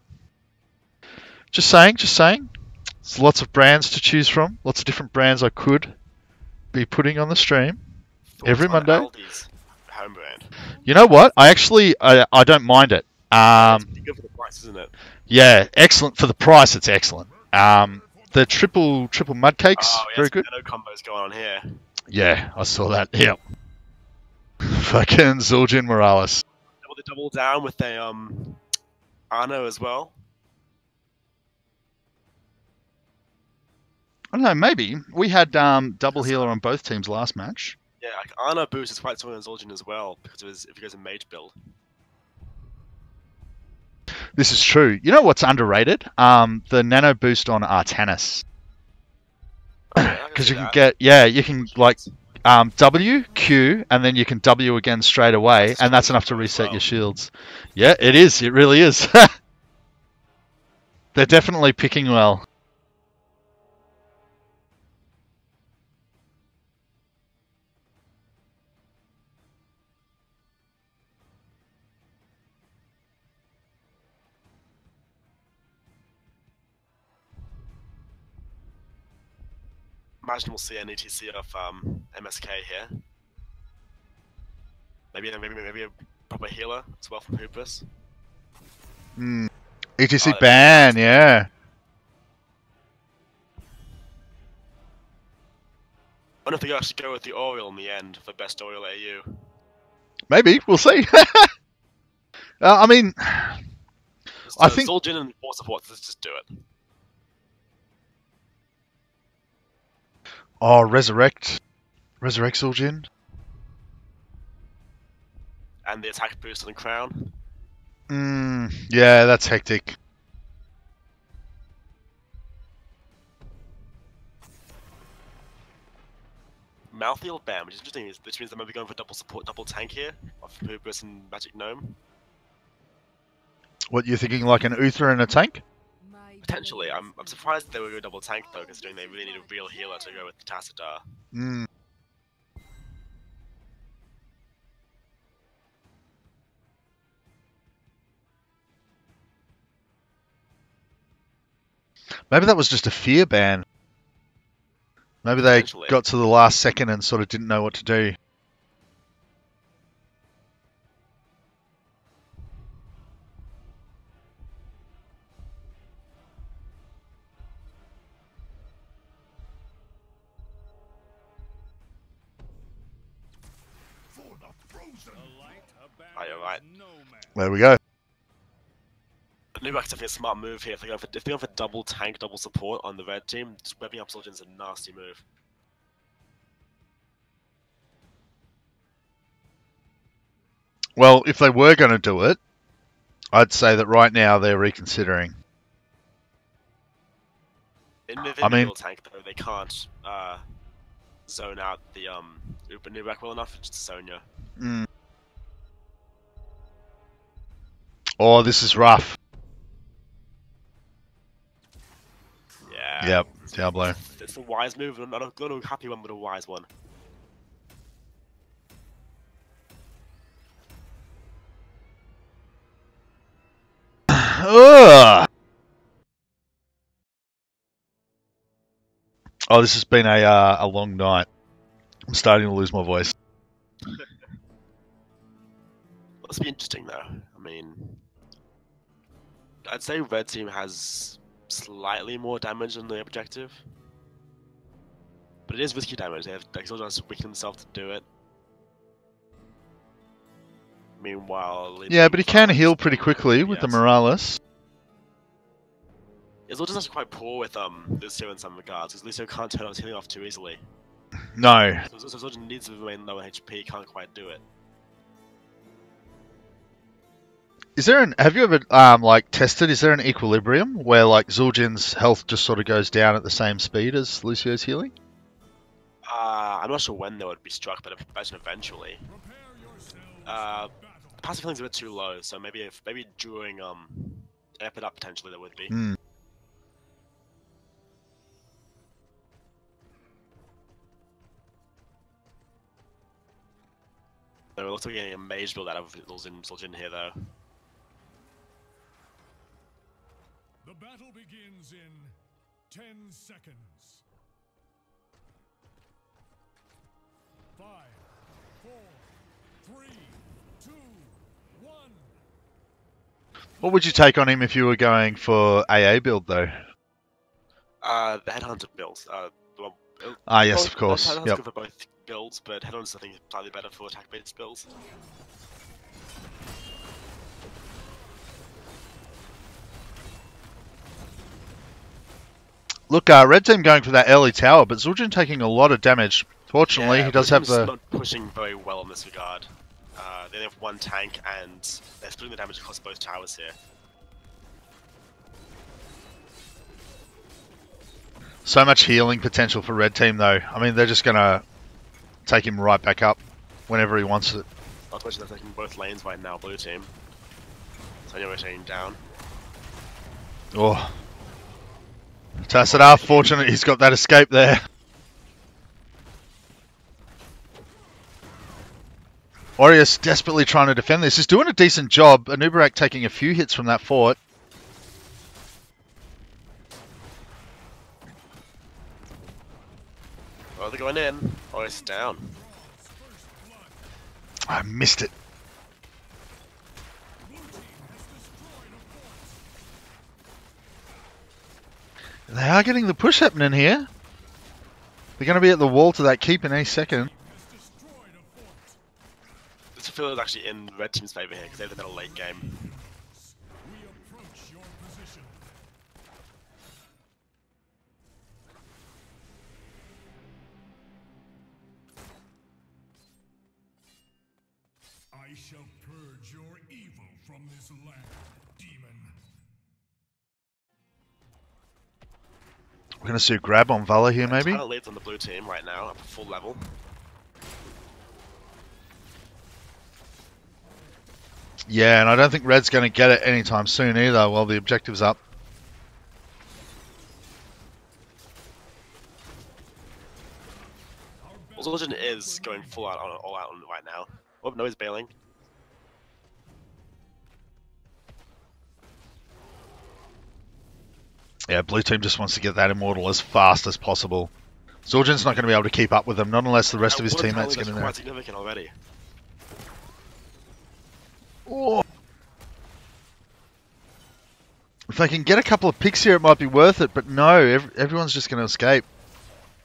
Just saying. There's lots of brands to choose from. Lots of different brands I could be putting on the stream every Monday. Aldi's home brand. You know what? I don't mind it. It's pretty good for the price, isn't it? Yeah, excellent for the price. It's excellent. The triple mud cakes, very good. No combos going on here. Yeah, I saw that. Yep. Fucking Zul'jin Morales. Will they double down with a Arno as well? I don't know. Maybe we had double healer on both teams last match. Yeah, like Arno boost is quite strong on Zul'jin as well because if he goes in mage build. This is true. You know what's underrated? The nano boost on Artanis. Because you can get, you can like W, Q, and then you can W again straight away, and that's enough to reset your shields. Yeah, it is. It really is. They're definitely picking well. Imagine we'll see an ETC of MSK here. Maybe a proper healer as well from Hubris. ETC ban, yeah. I wonder if they actually go with the Oriole in the end for best Oriole AU. Maybe, we'll see. I mean, I think Zul'jin and 4 supports, let's just do it. Oh, Resurrect Zul'jin. And the attack boost on Crown. Yeah, that's hectic. Malthael ban, which is interesting, which means they might be going for double support, double tank here of Hubris and Magic Gnome. What, you're thinking like an Uther and a tank? Potentially. I'm surprised they were going double tank though, considering they really need a real healer to go with the Tassadar. Maybe that was just a fear ban. Maybe they got to the last second and sort of didn't know what to do. Oh, you're right. There we go. Anubis Nuback's definitely a smart move here. If they're going for double tank, double support on the red team, just webbing up Zul'jin is a nasty move. Well, if they were going to do it, I'd say that right now they're reconsidering. In I mean, tank though, they can't zone out the Uber Nuback well enough. It's just Sonya. Oh, this is rough. Yeah. Yep, Diablo. It's a wise move, and not a happy one, but a wise one. Ugh. Oh, this has been a long night. I'm starting to lose my voice. Must be interesting though. I mean, I'd say red team has slightly more damage than the objective, but it is risky damage. They have Zul'jin has to weaken himself to do it. Meanwhile, Yeah, but he can heal pretty quickly with the Morales. Zul'jin's actually quite poor with Lucio in some regards, because Lucio can't turn his healing off too easily. No. So Zul'jin needs to remain low in HP, can't quite do it. Is there have you ever like tested? Is there an equilibrium where like Zul'jin's health just sort of goes down at the same speed as Lucio's healing? I'm not sure when they would be struck, but I imagine eventually. Passive healing's a bit too low, so maybe during amp it up potentially there would be. So we're also getting a mage build out of Zul'jin here though. The battle begins in 10 seconds. 5, 4, 3, 2, 1. What would you take on him if you were going for AA build though? The Headhunter build. Yes, of course. Headhunter's Yep. good for both builds, but Headhunter's I think slightly better for attack-based builds. Look, red team going for that early tower, but Zul'jin taking a lot of damage. Fortunately, he does have the... not pushing very well in this regard. They only have one tank, and they're splitting the damage across both towers here. So much healing potential for red team, though. I mean, they're just going to take him right back up whenever he wants it. Not to mention they're taking both lanes right now, blue team. So anyway, taking down. Oh. Tassadar, fortunate he's got that escape there. Aureus desperately trying to defend this. He's doing a decent job. Anubarak taking a few hits from that fort. Oh, they're going in. Oh, it's down. I missed it. They are getting the push happening here. They're going to be at the wall to that keep in any second. This field is actually in red team's favour here because they've had a late game. I shall purge your evil from this land, demon. We're going to see a grab on Vala here, maybe? Tyler leads on the blue team right now, up to full level. Yeah, and I don't think Red's going to get it anytime soon either while the objective's up. Zul'jin is going full out on all out right now. Oh, no, he's bailing. Yeah, blue team just wants to get that immortal as fast as possible. Zul'jin's not going to be able to keep up with them, not unless the rest of his teammates get in there. Quite significant already. Oh. If they can get a couple of picks here, it might be worth it, but no, everyone's just going to escape.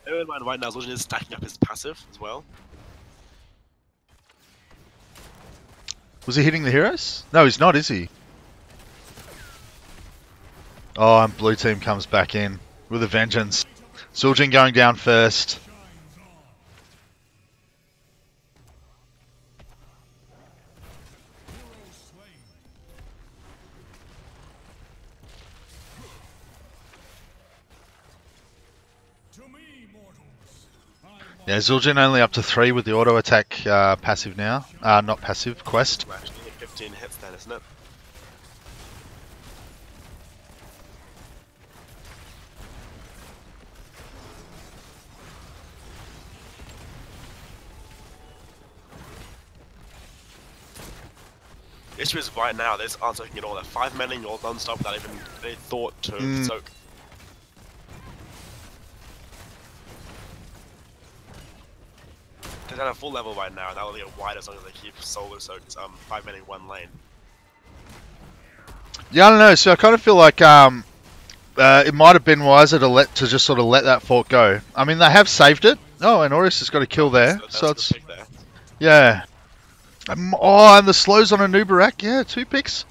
Bear in mind, right now, Zul'jin is stacking up his passive as well. Was he hitting the heroes? No, he's not, is he? Oh, and blue team comes back in with a vengeance. Zul'jin going down first. Yeah, Zul'jin only up to 3 with the auto attack passive now. Not passive, quest. We're actually getting 15 hits then, isn't it? The issue is right now, there's aren't soaking at all. They're 5 men in all non-stop without even any thought to soak. They're at a full level right now, and that will get wide as long as they keep solo soaked 5 men in one lane. Yeah, I don't know. So I kind of feel like it might have been wiser to just sort of let that fort go. I mean, they have saved it. Oh, and Orius has got a kill there, so it's yeah. Oh, and the slows on a Nubarak. Yeah, 2 picks.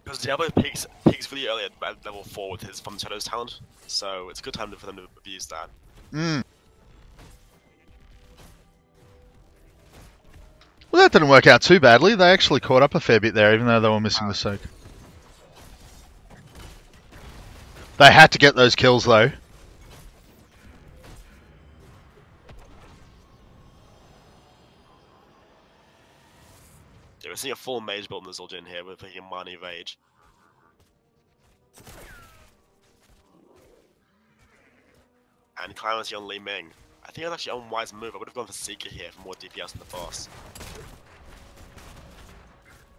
Because Diablo peaks really early at level 4 with his From the Shadows talent, so it's a good time for them to abuse that. Well, that didn't work out too badly. They actually caught up a fair bit there, even though they were missing the soak. They had to get those kills, though. Yeah, we're seeing a full mage build in the Zul'jin here with a Mani Rage. And Climacity on Li Ming. I think that's actually an unwise move. I would have gone for Seeker here for more DPS on the boss.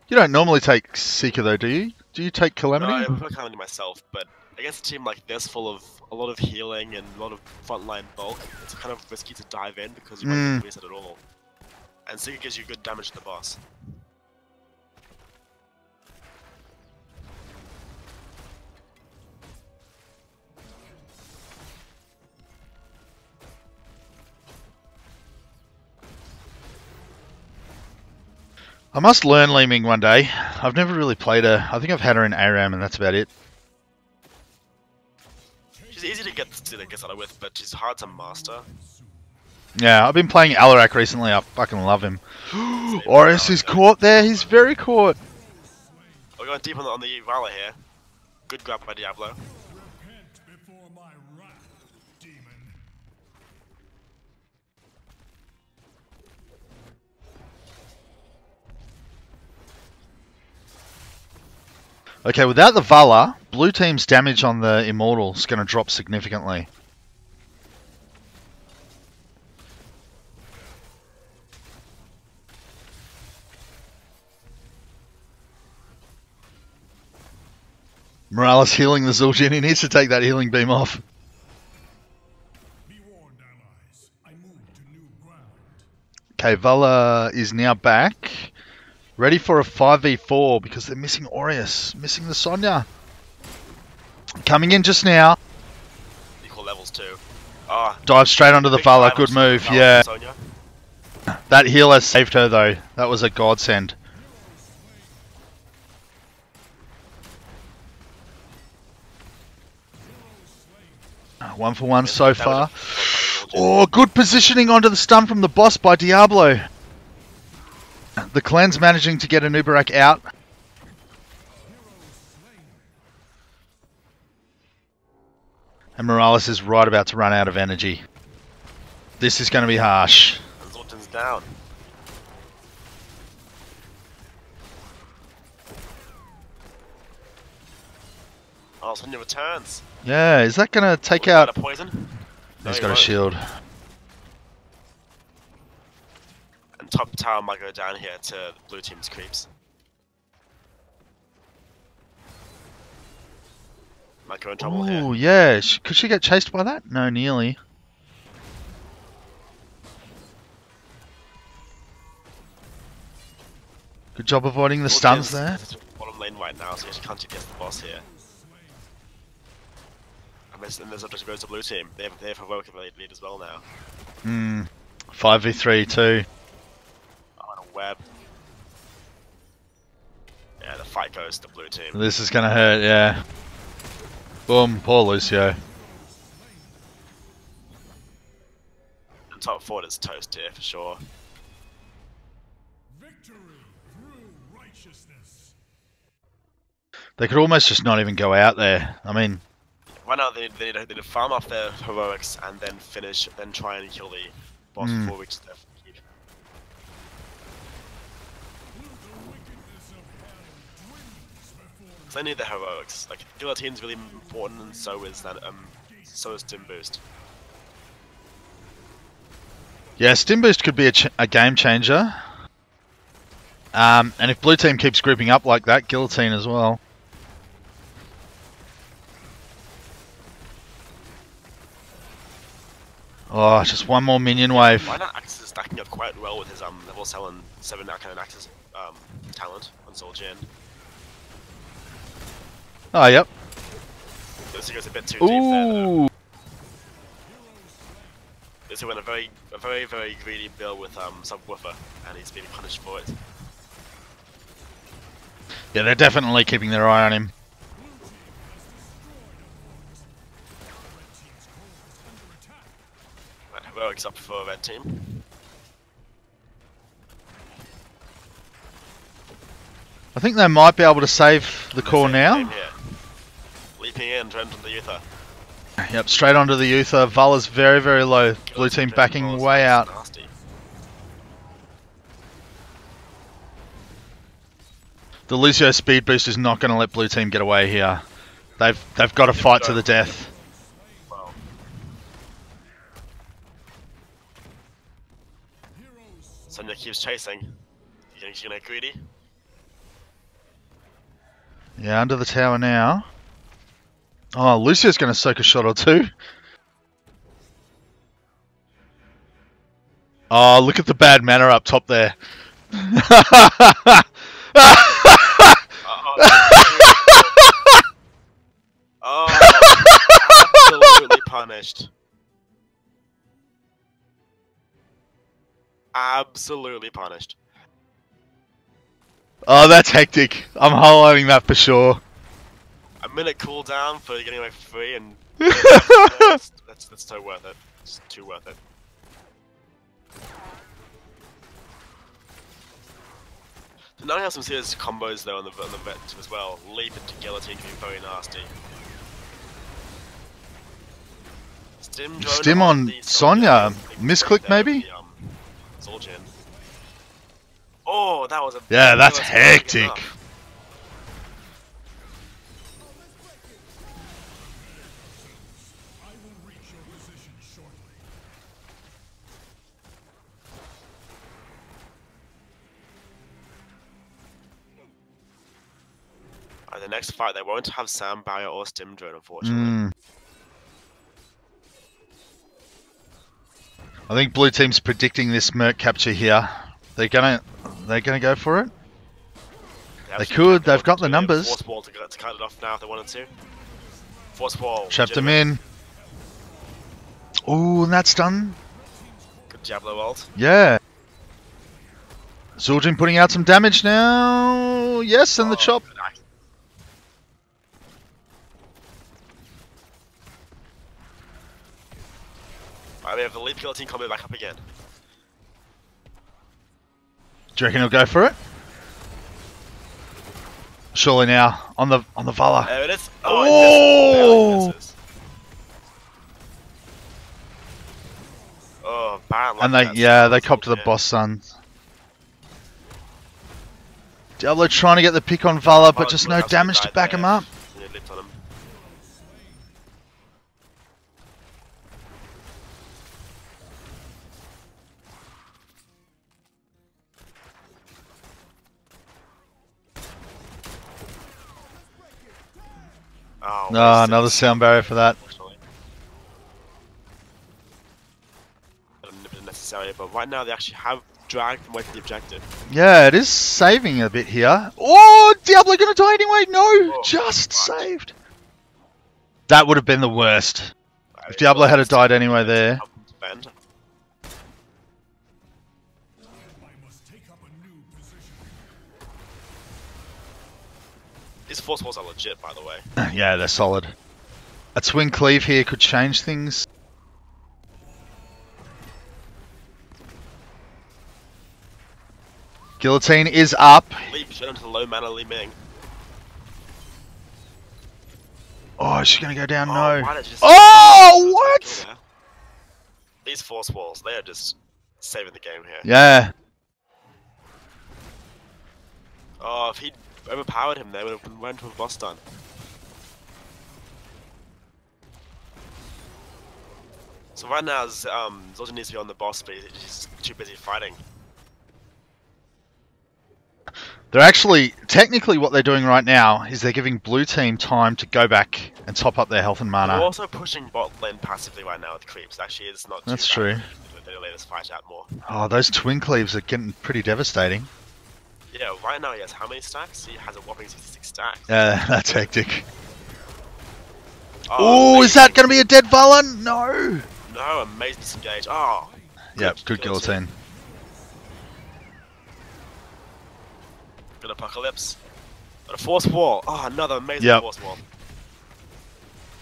You don't normally take Seeker, though, do you? Do you take Calamity? No, I prefer Calamity myself, but against a team like this, full of a lot of healing and a lot of frontline bulk, it's kind of risky to dive in because you might not reset at all. And Seeker gives you good damage to the boss. I must learn Li Ming one day. I've never really played her. I think I've had her in ARAM and that's about it. She's easy to get started with, but she's hard to master. Yeah, I've been playing Alarak recently. I fucking love him. Orius is caught there. He's very caught. We're going deep on the Vala here. Good grab by Diablo. Okay, without the Vala, blue team's damage on the Immortal is going to drop significantly. Morales healing the Zul'jin. He needs to take that healing beam off. Okay, Vala is now back. Ready for a 5v4 because they're missing Orius. Missing the Sonya. Coming in just now. Equal levels too. Dive straight onto the Vala. Good move. Yeah. That heal has saved her though. That was a godsend. One for one so far. Oh, good positioning onto the stun from the boss by Diablo. The clan's managing to get a Nubarak out. And Morales is right about to run out of energy. This is going to be harsh. Zul'jin's down. Oh, Sonya returns. Yeah, is that going to take out... A poison? No, He's got a shield. And top tower might go down here to the blue team's creeps. Might go in trouble here. Oh, yeah. Could she get chased by that? No, nearly. Good job avoiding the stuns there. Bottom lane right now, so she can't get the boss here. And there's just goes to blue team. They have heroic lead as well now. 5v3 too. Oh, and a web. Yeah, the fight goes to blue team. This is gonna hurt, yeah. Boom, poor Lucio. And top forward is toast here for sure. They could almost just not even go out there. I mean, Right now they need to farm off their heroics and then finish, then try and kill the boss before we reach their keep. Because they need the heroics. Like guillotine's really important, and so is Stim Boost. yeah, Stim Boost could be a game changer. And if blue team keeps grouping up like that, guillotine as well. Oh, just one more minion wave. Why not Axis is stacking up quite well with his level 7 Arcane Axis talent on Soul Gen. Oh, yep. This goes a bit too deep there. Ooh. This went a very greedy build with Subwoofer, and he's being punished for it. Yeah, they're definitely keeping their eye on him. Right, heroics up for red team. I think they might be able to save the core now. Leaping in, trying to the Uther. Yep, straight onto the Uther. Vala's very, very low. Blue team backing way out. Nasty. The Lucio speed boost is not going to let blue team get away here. They've got to fight to the death. Well. Sonya keeps chasing. You think she's gonna get greedy? Yeah, under the tower now. Oh, Lucio's going to soak a shot or two. Oh, look at the bad mana up top there. Absolutely punished. Absolutely punished. Oh, that's hectic. I'm highlighting that for sure. A minute cooldown for getting away for free, and that's so worth it. It's too worth it. So now we have some serious combos though on the vet as well. Leap into guillotine can be very nasty. Stim on Sonya. Misclick maybe? Soul Gen. Oh, that was a yeah, that's hectic. The next fight, they won't have Sam Barrier or Stim Drone, unfortunately. I think blue team's predicting this Merc capture here. They're gonna go for it. They could. They've got the numbers. Force wall to cut it off now if they wanted to. Force wall. Trapped them in. Ooh, and that's done. Good Diablo ult. Yeah. Zul'jin putting out some damage now. Yes, and the chop. Right, we have the leap guillotine combo back up again. Do you reckon he'll go for it? Surely now on the Vala. There it is. Oh! It misses. Oh, Baron. And they cop to the boss sons. Diablo trying to get the pick on Vala, but just no damage to back him up. Oh, no, another sound barrier for that. Necessary, but right now they actually have dragged from away from the objective. Yeah, it is saving a bit here. Oh, Diablo gonna die anyway? No, just saved. That would have been the worst. If Diablo had died anyway there. These force walls are legit, by the way. Yeah, they're solid. A twin cleave here could change things. Guillotine is up. Leap straight into the low mana Li Ming. Oh, is she gonna go down? Oh, No. why did you just- Oh, what? These force walls, they are just saving the game here. Yeah. Oh, if he'd overpowered him, they would have went to a boss stun. So right now, Zoltan needs to be on the boss, but he's too busy fighting. They're actually, technically what they're doing right now is they're giving blue team time to go back and top up their health and They're mana. also pushing bot lane passively right now with creeps. Actually, it's not too That's bad. true. They'll let us fight out more. Oh, those twin cleaves are getting pretty devastating. Yeah, right now he has how many stacks? He has a whopping 66 stacks. Yeah, that's hectic. Oh, Oh, is that going to be a dead Valen? No. No, amazing disengage. Oh. Yep, good guillotine. Good apocalypse. Got a force wall. Oh, another amazing Yep. force wall.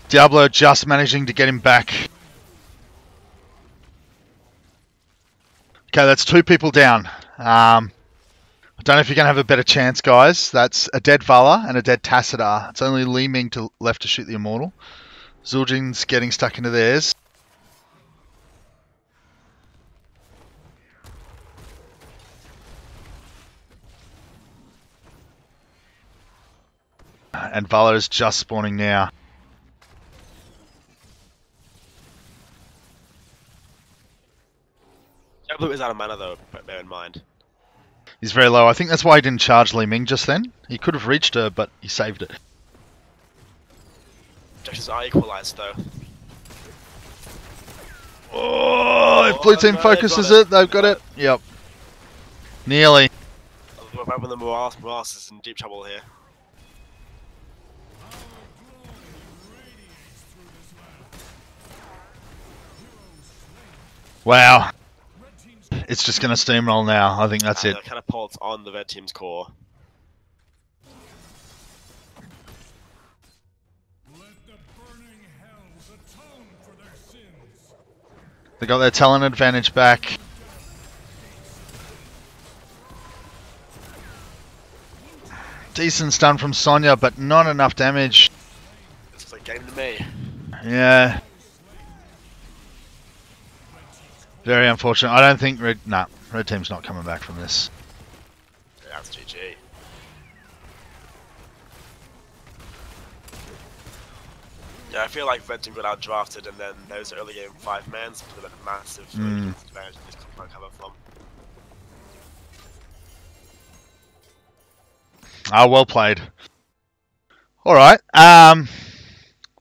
Diablo just managing to get him back. Okay, that's 2 people down. I don't know if you're going to have a better chance, guys. That's a dead Vala and a dead Tassadar. It's only Li Ming left to shoot the Immortal. Zul'jin's getting stuck into theirs. And Vala is just spawning now. Diablo is out of mana though, but bear in mind. He's very low. I think that's why he didn't charge Li Ming just then. He could have reached her, but he saved it. Objectives are equalized though. Oh, if blue team no, focuses they've it, they've got it. Yep. Nearly. What happened to Moras? Moras is in deep trouble here. Wow. It's just going to steamroll now. I think that's it. The catapults on the red team's core. They got their talent advantage back. Decent stun from Sonya, but not enough damage. This is a game to me. Yeah. Very unfortunate. I don't think red team's not coming back from this. Yeah, that's GG. Yeah, I feel like red team got out drafted, and then those early game 5-mans put them at a massive advantage they just can't cover from. Well played. Alright,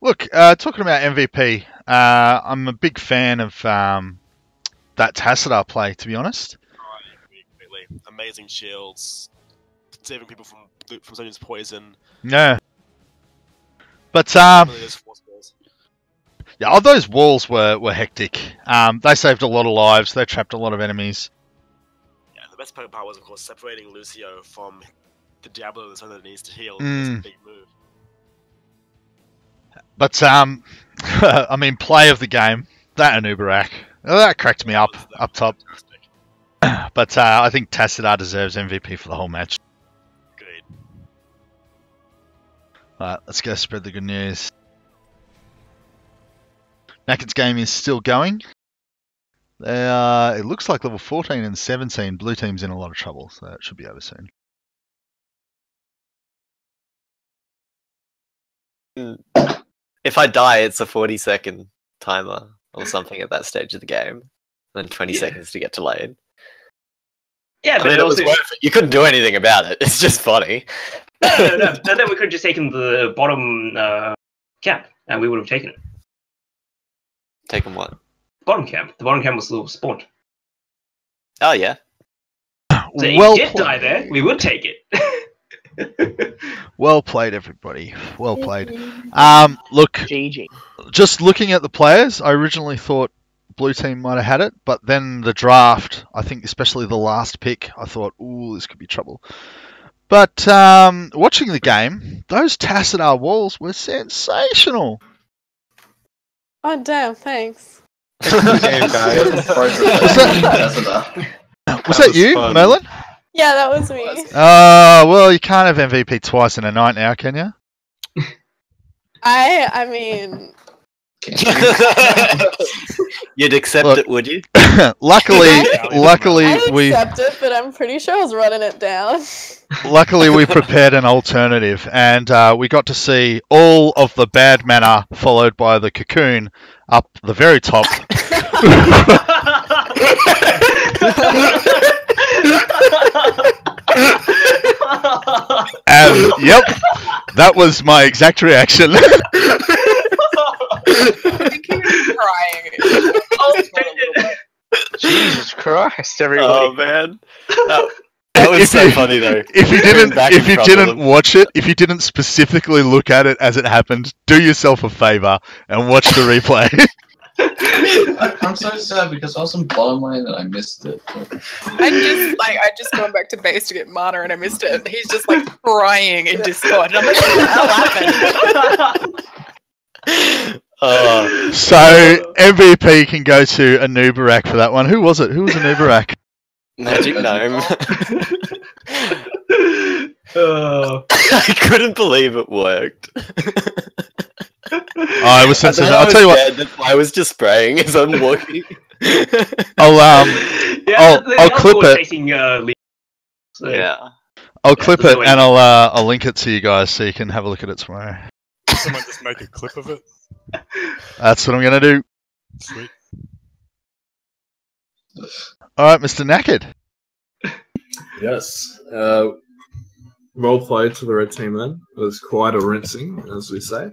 look, talking about MVP, I'm a big fan of that Tassadar play, to be honest. Oh, I agree completely. Amazing shields, saving people from Sonya's poison. Yeah. But, Really those force balls. yeah, those walls were hectic. They saved a lot of lives, they trapped a lot of enemies. Yeah, the best part was, of course, separating Lucio from the Diablo that's that needs to heal. Mm. It's a big move. But, I mean, play of the game, that Anubarak, that cracked me up top. But I think Tassadar deserves MVP for the whole match. Agreed. Alright, let's go spread the good news. Nakked's game is still going. It looks like level 14 and 17, blue team's in a lot of trouble, so it should be over soon. If I die, it's a 40-second timer or something at that stage of the game, and then 20 seconds to get to lane. Yeah, I but mean, it it was also... worth it. You couldn't do anything about it. It's just funny. No. But then we could have just taken the bottom camp, and we would have taken it. Taken what? Bottom camp. The bottom camp was still spawned. Oh, yeah. So Well if you did die there, we would take it. Well played, everybody. Well played. Look, GG. just looking at the players, I originally thought blue team might have had it, but then the draft, I think especially the last pick, I thought, ooh, this could be trouble. But watching the game, those Tassadar walls were sensational. Oh damn! Thanks. Was that you, Merlin? Yeah, that was me. Well, you can't have MVP twice in a night now, can you? I mean, You'd accept it, would you? luckily, I we accept it, but I'm pretty sure I was running it down. luckily we prepared an alternative, and we got to see all of the bad mana followed by the cocoon up the very top. And yep, that was my exact reaction. Jesus Christ, everybody. Oh man, that was so funny though. If you didn't watch it, if you didn't specifically look at it as it happened, do yourself a favor and watch the replay. I'm so sad because I was in bottom lane and I missed it. I just going back to base to get mana and I missed it. He's just like crying in Discord. And I'm like, what the hell happened? So MVP can go to Anubarak for that one. Who was it? Who was Anubarak? Magic Gnome. I couldn't believe it worked. I was sensitive. I'll tell you what. That's why I was just spraying as I'm walking. I'll clip it. Yeah. I'll clip it and I'll link it to you guys so you can have a look at it tomorrow. Someone just make a clip of it. That's what I'm gonna do. Sweet. All right, Mr. Knackered. Yes. Well played to the red team then. It was quite a rinsing, as we say.